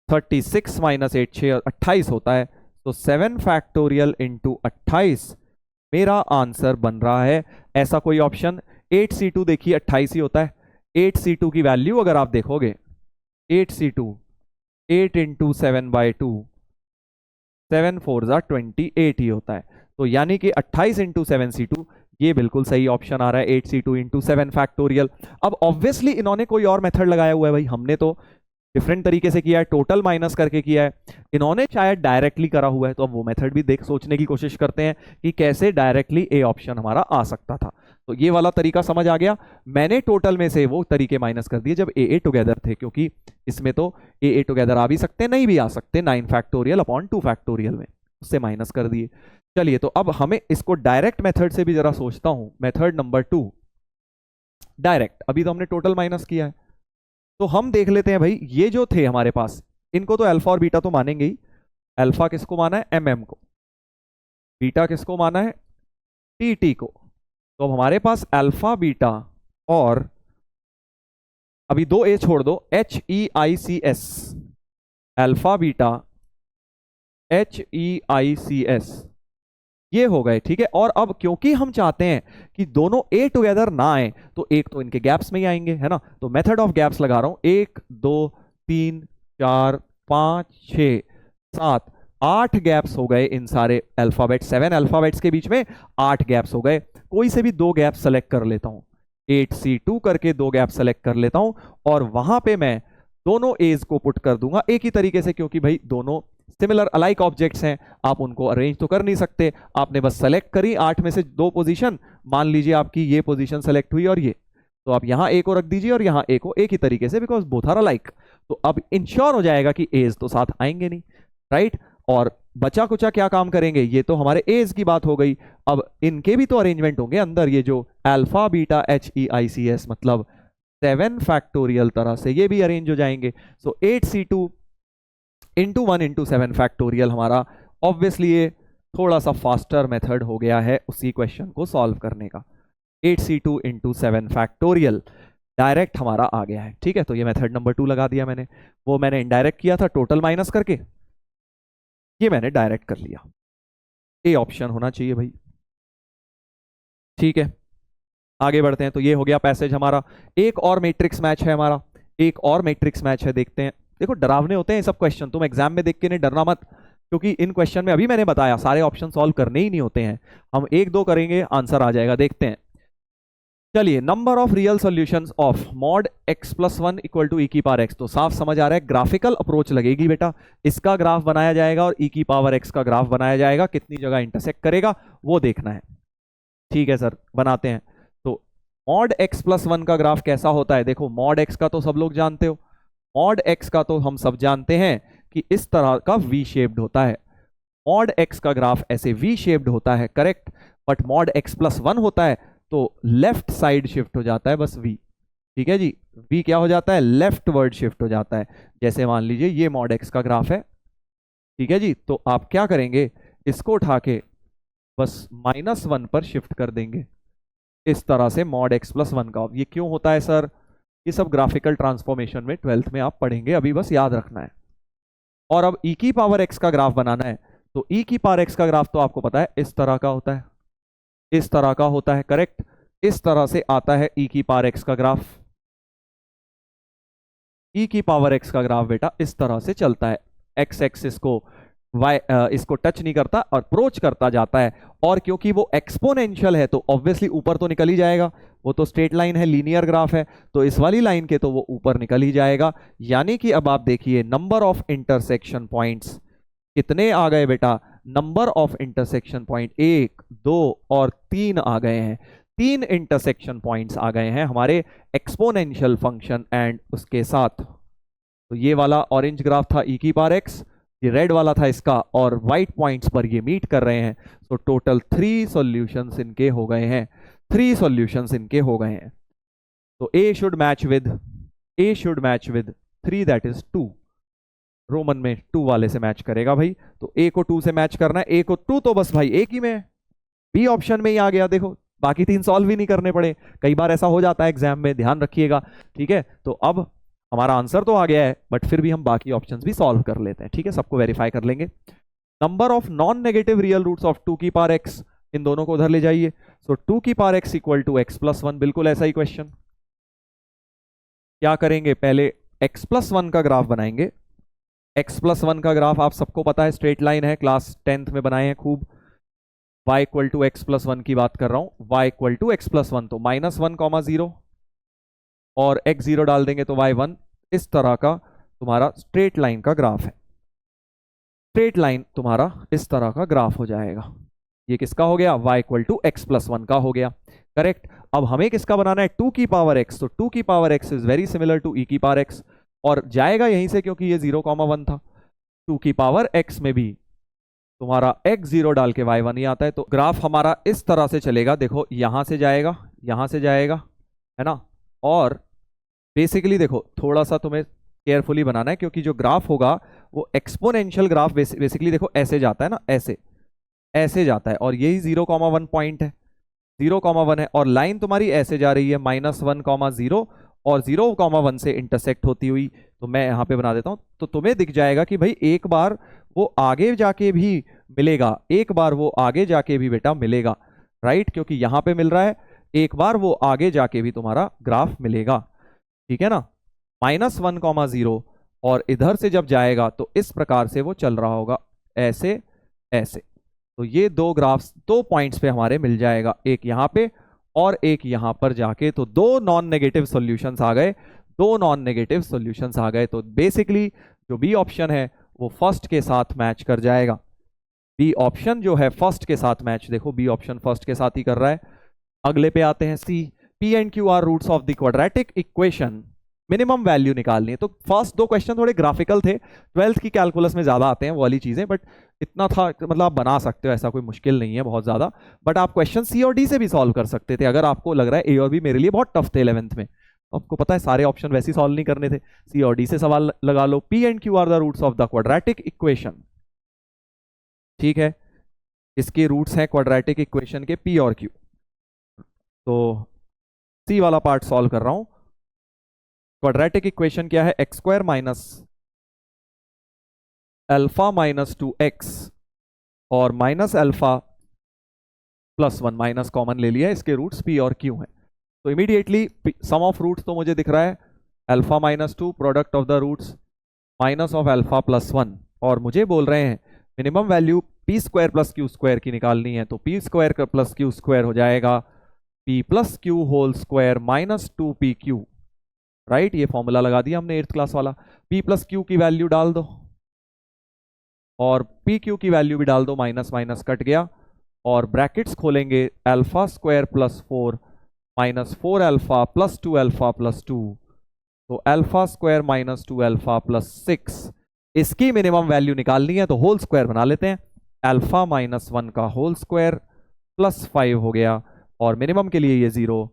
36 माइनस 8 6 28 होता है। तो 7 फैक्टोरियल इंटू 28 मेरा आंसर बन रहा है। ऐसा कोई ऑप्शन 8C2 देखिए 28 ही होता है। 8C2 की वैल्यू अगर आप देखोगे 8C2 8 इंटू 7 बाई 2, 7 4 जा 28 ही होता है। तो यानी कि 28 इंटू 7C2 ये बिल्कुल सही ऑप्शन आ रहा है, 8C2 इंटू 7 फैक्टोरियल। अब ऑब्वियसली इन्होंने कोई और मेथड लगाया हुआ है भाई, हमने तो डिफरेंट तरीके से किया है, टोटल माइनस करके किया है, इन्होंने शायद डायरेक्टली करा हुआ है। तो अब वो मेथड भी देख सोचने की कोशिश करते हैं कि कैसे डायरेक्टली ए ऑप्शन हमारा आ सकता था। तो ये वाला तरीका समझ आ गया। मैंने टोटल में से वो तरीके माइनस कर दिए जब ए टुगेदर थे, क्योंकि इसमें तो ए टुगेदर आ भी सकते नहीं भी आ सकते 9 फैक्टोरियल अपॉन 2 फैक्टोरियल में। उससे माइनस कर दिए। चलिए, तो अब हमें इसको डायरेक्ट मेथड से भी जरा सोचता हूं। Method number 2, direct. अभी तो हमने टोटल माइनस किया है, तो हम देख लेते हैं भाई, ये जो थे हमारे पास, इनको तो अल्फा और बीटा तो मानेंगे ही। अल्फा किसको माना है? एमएम को। बीटा किसको माना है? टीटी को। तो अब हमारे पास अल्फा बीटा और अभी दो ए छोड़ दो, HEICS, अल्फा बीटा HEICS, ये हो गए। ठीक है, और अब क्योंकि हम चाहते हैं कि दोनों ए टुगेदर ना आए, तो एक तो इनके गैप्स में ही आएंगे, है ना। तो मेथड ऑफ गैप्स लगा रहा हूं। 1 2 3 4 5 6 7 8 गैप्स हो गए इन सारे अल्फाबेट, 7 अल्फाबेट्स के बीच में 8 गैप्स हो गए। कोई से भी 2 गैप सेलेक्ट कर लेता हूं, 8C2 करके 2 गैप सेलेक्ट कर लेता हूं, और वहां पे मैं दोनों एज को पुट कर दूंगा एक ही तरीके से, क्योंकि भाई दोनों सिमिलर अलाइक ऑब्जेक्ट्स हैं, आप उनको अरेंज तो कर नहीं सकते। आपने बस सेलेक्ट करी 8 में से 2 पोजीशन, मान लीजिए आपकी ये पोजीशन सेलेक्ट हुई और ये, तो आप यहां ए को रख दीजिए और यहां ए को एक ही तरीके से, बिकॉज बोथ आर अलाइक। तो अब इंश्योर हो जाएगा कि एज तो साथ आएंगे नहीं, राइट। और बचा कुचा क्या काम करेंगे, ये तो हमारे एज की बात हो गई। अब इनके भी तो अरेंजमेंट होंगे अंदर, ये जो अल्फा बीटा HEICS मतलब 7 फैक्टोरियल तरह से ये भी अरेंज हो जाएंगे। सो 8C2 इंटू 1 इंटू 7 फैक्टोरियल हमारा, ऑब्वियसली ये थोड़ा सा फास्टर मेथड हो गया है उसी क्वेश्चन को सॉल्व करने का। 8C2 इंटू 7 फैक्टोरियल डायरेक्ट हमारा आ गया है। ठीक है, तो ये मेथड नंबर 2 लगा दिया मैंने। वो मैंने इनडायरेक्ट किया था टोटल माइनस करके, ये मैंने डायरेक्ट कर लिया। ए ऑप्शन होना चाहिए भाई। ठीक है, आगे बढ़ते हैं। तो ये हो गया पैसेज हमारा। एक और मैट्रिक्स मैच है हमारा, एक और मैट्रिक्स मैच है, देखते हैं। देखो डरावने होते हैं ये सब क्वेश्चन, तुम एग्जाम में देख के नहीं डरना मत, क्योंकि इन क्वेश्चन में अभी मैंने बताया सारे ऑप्शन सॉल्व करने ही नहीं होते हैं, हम 1-2 करेंगे आंसर आ जाएगा। देखते हैं, चलिए। Number of real solutions of mod x plus 1 equal to e की पावर x, तो साफ समझ आ रहा है ग्राफिकल अप्रोच लगेगी बेटा। इसका ग्राफ बनाया जाएगा और e की पावर x का ग्राफ बनाया जाएगा, कितनी जगह इंटरसेक्ट करेगा वो देखना है। ठीक है सर, बनाते हैं। तो मॉड x प्लस 1 का ग्राफ कैसा होता है? देखो मॉड x का तो सब लोग जानते हो, मॉड x का तो हम सब जानते हैं कि इस तरह का वी शेप्ड होता है। मॉड x का ग्राफ ऐसे वी शेप्ड होता है, correct. But mod x plus 1 होता है तो लेफ्ट साइड शिफ्ट हो जाता है बस v। ठीक है जी, v क्या हो जाता है? लेफ्ट वर्ड शिफ्ट हो जाता है। जैसे मान लीजिए ये मॉड x का ग्राफ है, ठीक है जी, तो आप क्या करेंगे, इसको उठा के बस -1 पर शिफ्ट कर देंगे, इस तरह से मॉड x प्लस 1 का। ये क्यों होता है सर? ये सब ग्राफिकल ट्रांसफॉर्मेशन में 12th में आप पढ़ेंगे, अभी बस याद रखना है। और अब e की पावर x का ग्राफ बनाना है, तो e की पावर x का ग्राफ तो आपको पता है इस तरह का होता है, इस तरह का होता है, करेक्ट। इस तरह से आता है e की पावर x का ग्राफ। e की पावर x का ग्राफ बेटा इस तरह से चलता है, x एक्सिस को y इसको टच नहीं करता और अप्रोच करता जाता है। और क्योंकि वो एक्सपोनेंशियल है तो ऑब्वियसली ऊपर तो निकल ही जाएगा, वो तो स्ट्रेट लाइन है, लीनियर ग्राफ है, तो इस वाली लाइन के तो वो ऊपर निकल ही जाएगा। यानी कि अब आप देखिए नंबर ऑफ इंटरसेक्शन पॉइंट्स कितने आ गए बेटा? नंबर ऑफ इंटरसेक्शन पॉइंट 1 2 और 3 आ गए हैं। 3 इंटरसेक्शन पॉइंट्स आ गए हैं हमारे एक्सपोनेंशियल फंक्शन एंड उसके साथ। तो ये वाला ऑरेंज ग्राफ था e की पावर x, ये रेड वाला था इसका, और व्हाइट पॉइंट्स पर ये मीट कर रहे हैं। तो टोटल 3 सॉल्यूशंस इनके हो गए हैं, 3 सॉल्यूशंस इनके हो गए हैं। तो a should match with 3 that is 2, Roman में 2 वाले से मैच करेगा भाई। तो a को 2 से मैच करना है, a को 2 तो बस भाई एक ही में, बी ऑप्शन में ही आ गया। देखो बाकी 3 सॉल्व ही नहीं करने पड़े, कई बार ऐसा हो जाता है एग्जाम में, ध्यान रखिएगा। ठीक है, तो अब हमारा आंसर तो आ गया है, बट फिर भी हम बाकी ऑप्शंस भी सॉल्व कर लेते हैं। ठीक है, सबको वेरीफाई कर लेंगे। Number of non negative real roots of 2 की पावर x, इन दोनों को उधर ले जाइए। सो 2 की power x equal to x plus 1, बिल्कुल ऐसा ही क्वेश्चन। क्या करेंगे, पहले x प्लस 1 का ग्राफ बनाएंगे। x प्लस 1 का ग्राफ आप सबको पता है स्ट्रेट लाइन है, क्लास 10th में बनाए हैं खूब। y equal to x plus 1 की बात कर रहा हूं, y equal to x plus 1, तो -1, 0 और x 0 डाल देंगे तो y 1। इस तरह का तुम्हारा स्ट्रेट लाइन का ग्राफ है, स्ट्रेट लाइन तुम्हारा इस तरह का ग्राफ हो जाएगा। ये किसका हो गया? y equal to x plus 1 का हो गया, करेक्ट। अब हमें किसका बनाना है? 2 की पावर x, तो 2 की power x is very similar to e की पावर x, और जाएगा यहीं से क्योंकि ये 0, 1 था। 2 की पावर x में भी तुम्हारा x0 डाल के y1 ही आता है। तो ग्राफ हमारा इस तरह से चलेगा, देखो यहां से जाएगा, यहां से जाएगा, है ना। और बेसिकली देखो थोड़ा सा तुम्हें केयरफुली बनाना है, क्योंकि जो ग्राफ होगा वो एक्सपोनेंशियल ग्राफ बेसिकली देखो ऐसे जाता है ना, ऐसे ऐसे जाता है, और यही 0,1 पॉइंट है, 0,1 है, और लाइन तुम्हारी ऐसे जा रही है -1,0 और 0,1 से इंटरसेक्ट होती हुई। तो मैं यहाँ पे बना देता हूँ, तो तुम्हें दिख जाएगा कि भाई एक बार वो आगे जाके भी मिलेगा, एक बार वो आगे जाके भी बेटा मिलेगा, राइट, क्योंकि यहाँ पे मिल रहा है, एक बार वो आगे जाके भी तुम्हारा ग्राफ मिलेगा, ठीक है ना। -1,0 और इधर से जब जाएगा तो इस प्रकार से वो चल रहा होगा, ऐसे ऐसे। तो ये दो ग्राफ्स दो पॉइंट्स पे हमारे मिल जाएगा, एक यहाँ पे और एक यहाँ पर जाके। तो दो नॉन नेगेटिव सॉल्यूशंस आ गए, दो नॉन नेगेटिव सॉल्यूशंस आ गए। तो बेसिकली जो बी ऑप्शन है वो फर्स्ट के साथ मैच कर जाएगा। बी ऑप्शन जो है फर्स्ट के साथ मैच, देखो बी ऑप्शन फर्स्ट के साथ ही कर रहा है। अगले पे आते हैं, C, P and Q are roots of the quadratic equation, minimum value निकालनी है। तो फर्स्ट दो क्वेश्चन थोड़े ग्राफिकल थे, 12th की कैलकुलस में ज्यादा आते हैं वो वाली चीजें, बट इतना था, मतलब आप बना सकते हो, ऐसा कोई मुश्किल नहीं है बहुत ज्यादा। बट आप क्वेश्चन सी और डी से भी सॉल्व कर सकते थे, अगर आपको लग रहा है ए और बी मेरे लिए बहुत टफ थे 11th में। आपको पता है सारे ऑप्शन वैसे ही सॉल्व नहीं करने थे, सी और डी से सवाल लगा लो। P and Q are the roots of the quadratic equation, ठीक है, इसके रूट्स हैं क्वाड्रेटिक इक्वेशन के पी और क्यू। तो सी वाला पार्ट सॉल्व कर रहा हूं। क्वाड्रेटिक इक्वेशन क्या है, x square minus alpha minus 2x और minus alpha plus 1, minus common ले लिया, इसके रूट्स p और q हैं। तो इमीडिएटली सम ऑफ रूट्स तो मुझे दिख रहा है alpha minus 2 product of the roots minus of alpha plus 1, और मुझे बोल रहे हैं minimum value p square plus q square की निकालनी है। तो p स्क्वायर का प्लस q स्क्वायर हो जाएगा p plus q whole square minus 2pq, right. ये फॉर्मूला लगा दिया हमने 8th क्लास वाला। p प्लस q की वैल्यू डाल दो और पी क्यू की वैल्यू भी डाल दो, माइनस माइनस कट गया, और ब्रैकेट्स खोलेंगे, alpha square plus 4 minus 4 alpha plus 2 alpha plus 2, तो alpha square minus 2 alpha plus 6। इसकी मिनिमम वैल्यू निकालनी है तो होल स्क्वायर बना लेते हैं, अल्फा माइनस 1 का होल स्क्वायर प्लस 5 हो गया, और मिनिमम के लिए ये 0,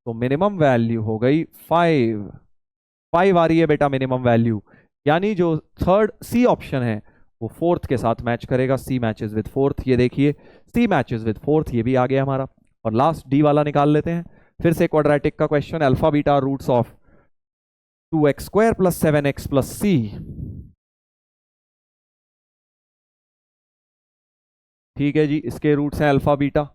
तो मिनिमम वैल्यू हो गई 5 आ रही है बेटा मिनिमम वैल्यू। यानी जो थर्ड सी ऑप्शन है वो फोर्थ के साथ मैच करेगा, सी मैचेस विद फोर्थ। ये देखिए सी मैचेस विद फोर्थ, ये भी आ गया हमारा। और लास्ट डी वाला निकाल लेते हैं, फिर से क्वाड्रेटिक का question, alpha beta roots of 2x square plus 7x plus C, ठीक है जी। इसके रूट्स हैं अल्फा बीटा,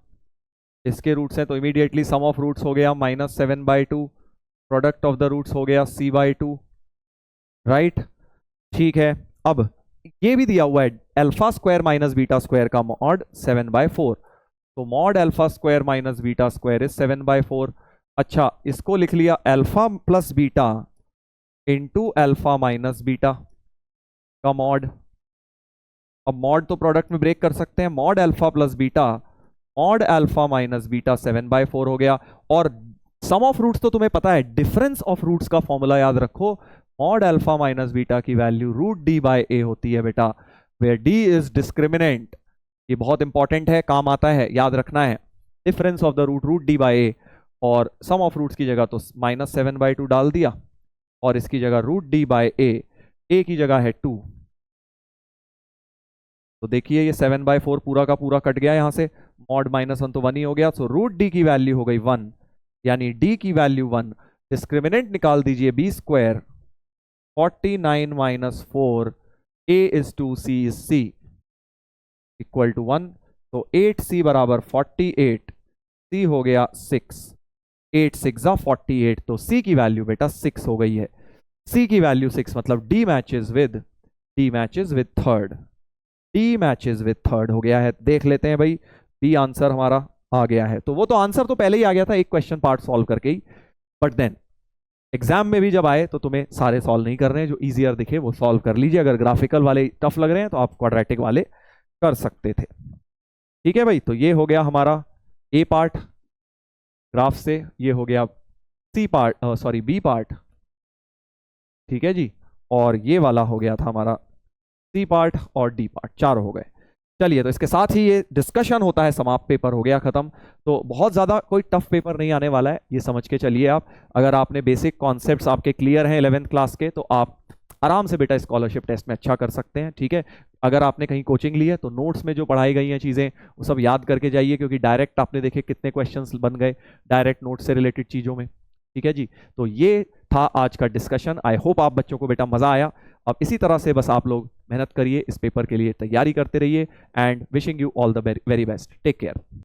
इसके रूट्स हैं, तो इमीडिएटली सम ऑफ रूट्स हो गया -7/2, प्रोडक्ट ऑफ द रूट्स हो गया c/2, राइट, ठीक है। अब ये भी दिया हुआ है alpha square minus beta square का मॉड 7/4, तो mod alpha square minus beta square is 7/4। अच्छा, इसको लिख लिया alpha plus beta into alpha minus beta का मॉड। अब मॉड तो प्रोडक्ट में ब्रेक कर सकते हैं, mod alpha plus beta mod alpha minus beta 7/4 हो गया। और सम ऑफ रूट्स तो तुम्हें पता है, डिफरेंस ऑफ रूट्स का फॉर्मूला याद रखो, मॉड अल्फा माइनस बीटा की वैल्यू रूट डी बाय ए होती है बेटा, वेयर डी इज डिस्क्रिमिनेंट। ये बहुत इंपॉर्टेंट है, काम आता है, याद रखना है। Difference of the root D by A, और सम ऑफ रूट्स की जगह तो -7/2 डाल दिया, और इसकी जगह रूट डी बाय ए की जगह है 2। तो देखिए ये 7/4 पूरा का पूरा कट गया, यहां से मॉड -1 तो 1 ही हो गया, सो रूट डी की वैल्यू हो गई 1, यानी डी की वैल्यू 1। डिस्क्रिमिनेंट निकाल दीजिए, B square 49 - 4 a is 2 c is c equal to 1, तो 8c बराबर 48, c हो गया 6, 8 6 48, तो c की वैल्यू बेटा 6 हो गई है। c की वैल्यू 6 मतलब d matches with third, d matches with third हो गया है। देख लेते हैं भाई, b आंसर हमारा आ गया है। तो वो तो आंसर तो पहले ही आ गया था एक क्वेश्चन पार्ट सॉल्व करके ही, बट देन एग्जाम में भी जब आए तो तुम्हें सारे सॉल्व नहीं करने हैं, जो इजियर दिखे वो सॉल्व कर लीजिए। अगर ग्राफिकल वाले टफ लग रहे हैं तो आप क्वाड्रेटिक वाले कर सकते थे, ठीक है भाई। तो ये हो गया हमारा ए पार्ट ग्राफ से, ये हो गया C part, sorry B part, ठीक है जी। और ये वाला हो गया था हमारा सी पार्ट और डी पार्ट, चारों हो गए। चलिए, तो इसके साथ ही ये डिस्कशन होता है समाप्त, पेपर हो गया खत्म। तो बहुत ज़्यादा कोई टफ पेपर नहीं आने वाला है, ये समझ के चलिए आप। अगर आपने बेसिक कॉन्सेप्ट्स आपके क्लियर हैं 11th क्लास के, तो आप आराम से बेटा स्कॉलरशिप टेस्ट में अच्छा कर सकते हैं, ठीक है। अगर आपने कहीं कोचिंग ली है तो नोट्स में जो पढ़ाई गई हैं चीज़ें वो सब याद करके जाइए, क्योंकि डायरेक्ट आपने देखे कितने क्वेश्चंस बन गए डायरेक्ट नोट से रिलेटेड चीज़ों में, ठीक है जी। तो ये था आज का डिस्कशन। आई होप आप बच्चों को बेटा मज़ा आया। अब इसी तरह से बस आप लोग मेहनत करिए, इस पेपर के लिए तैयारी करते रहिए, and wishing you all the very best. Take care.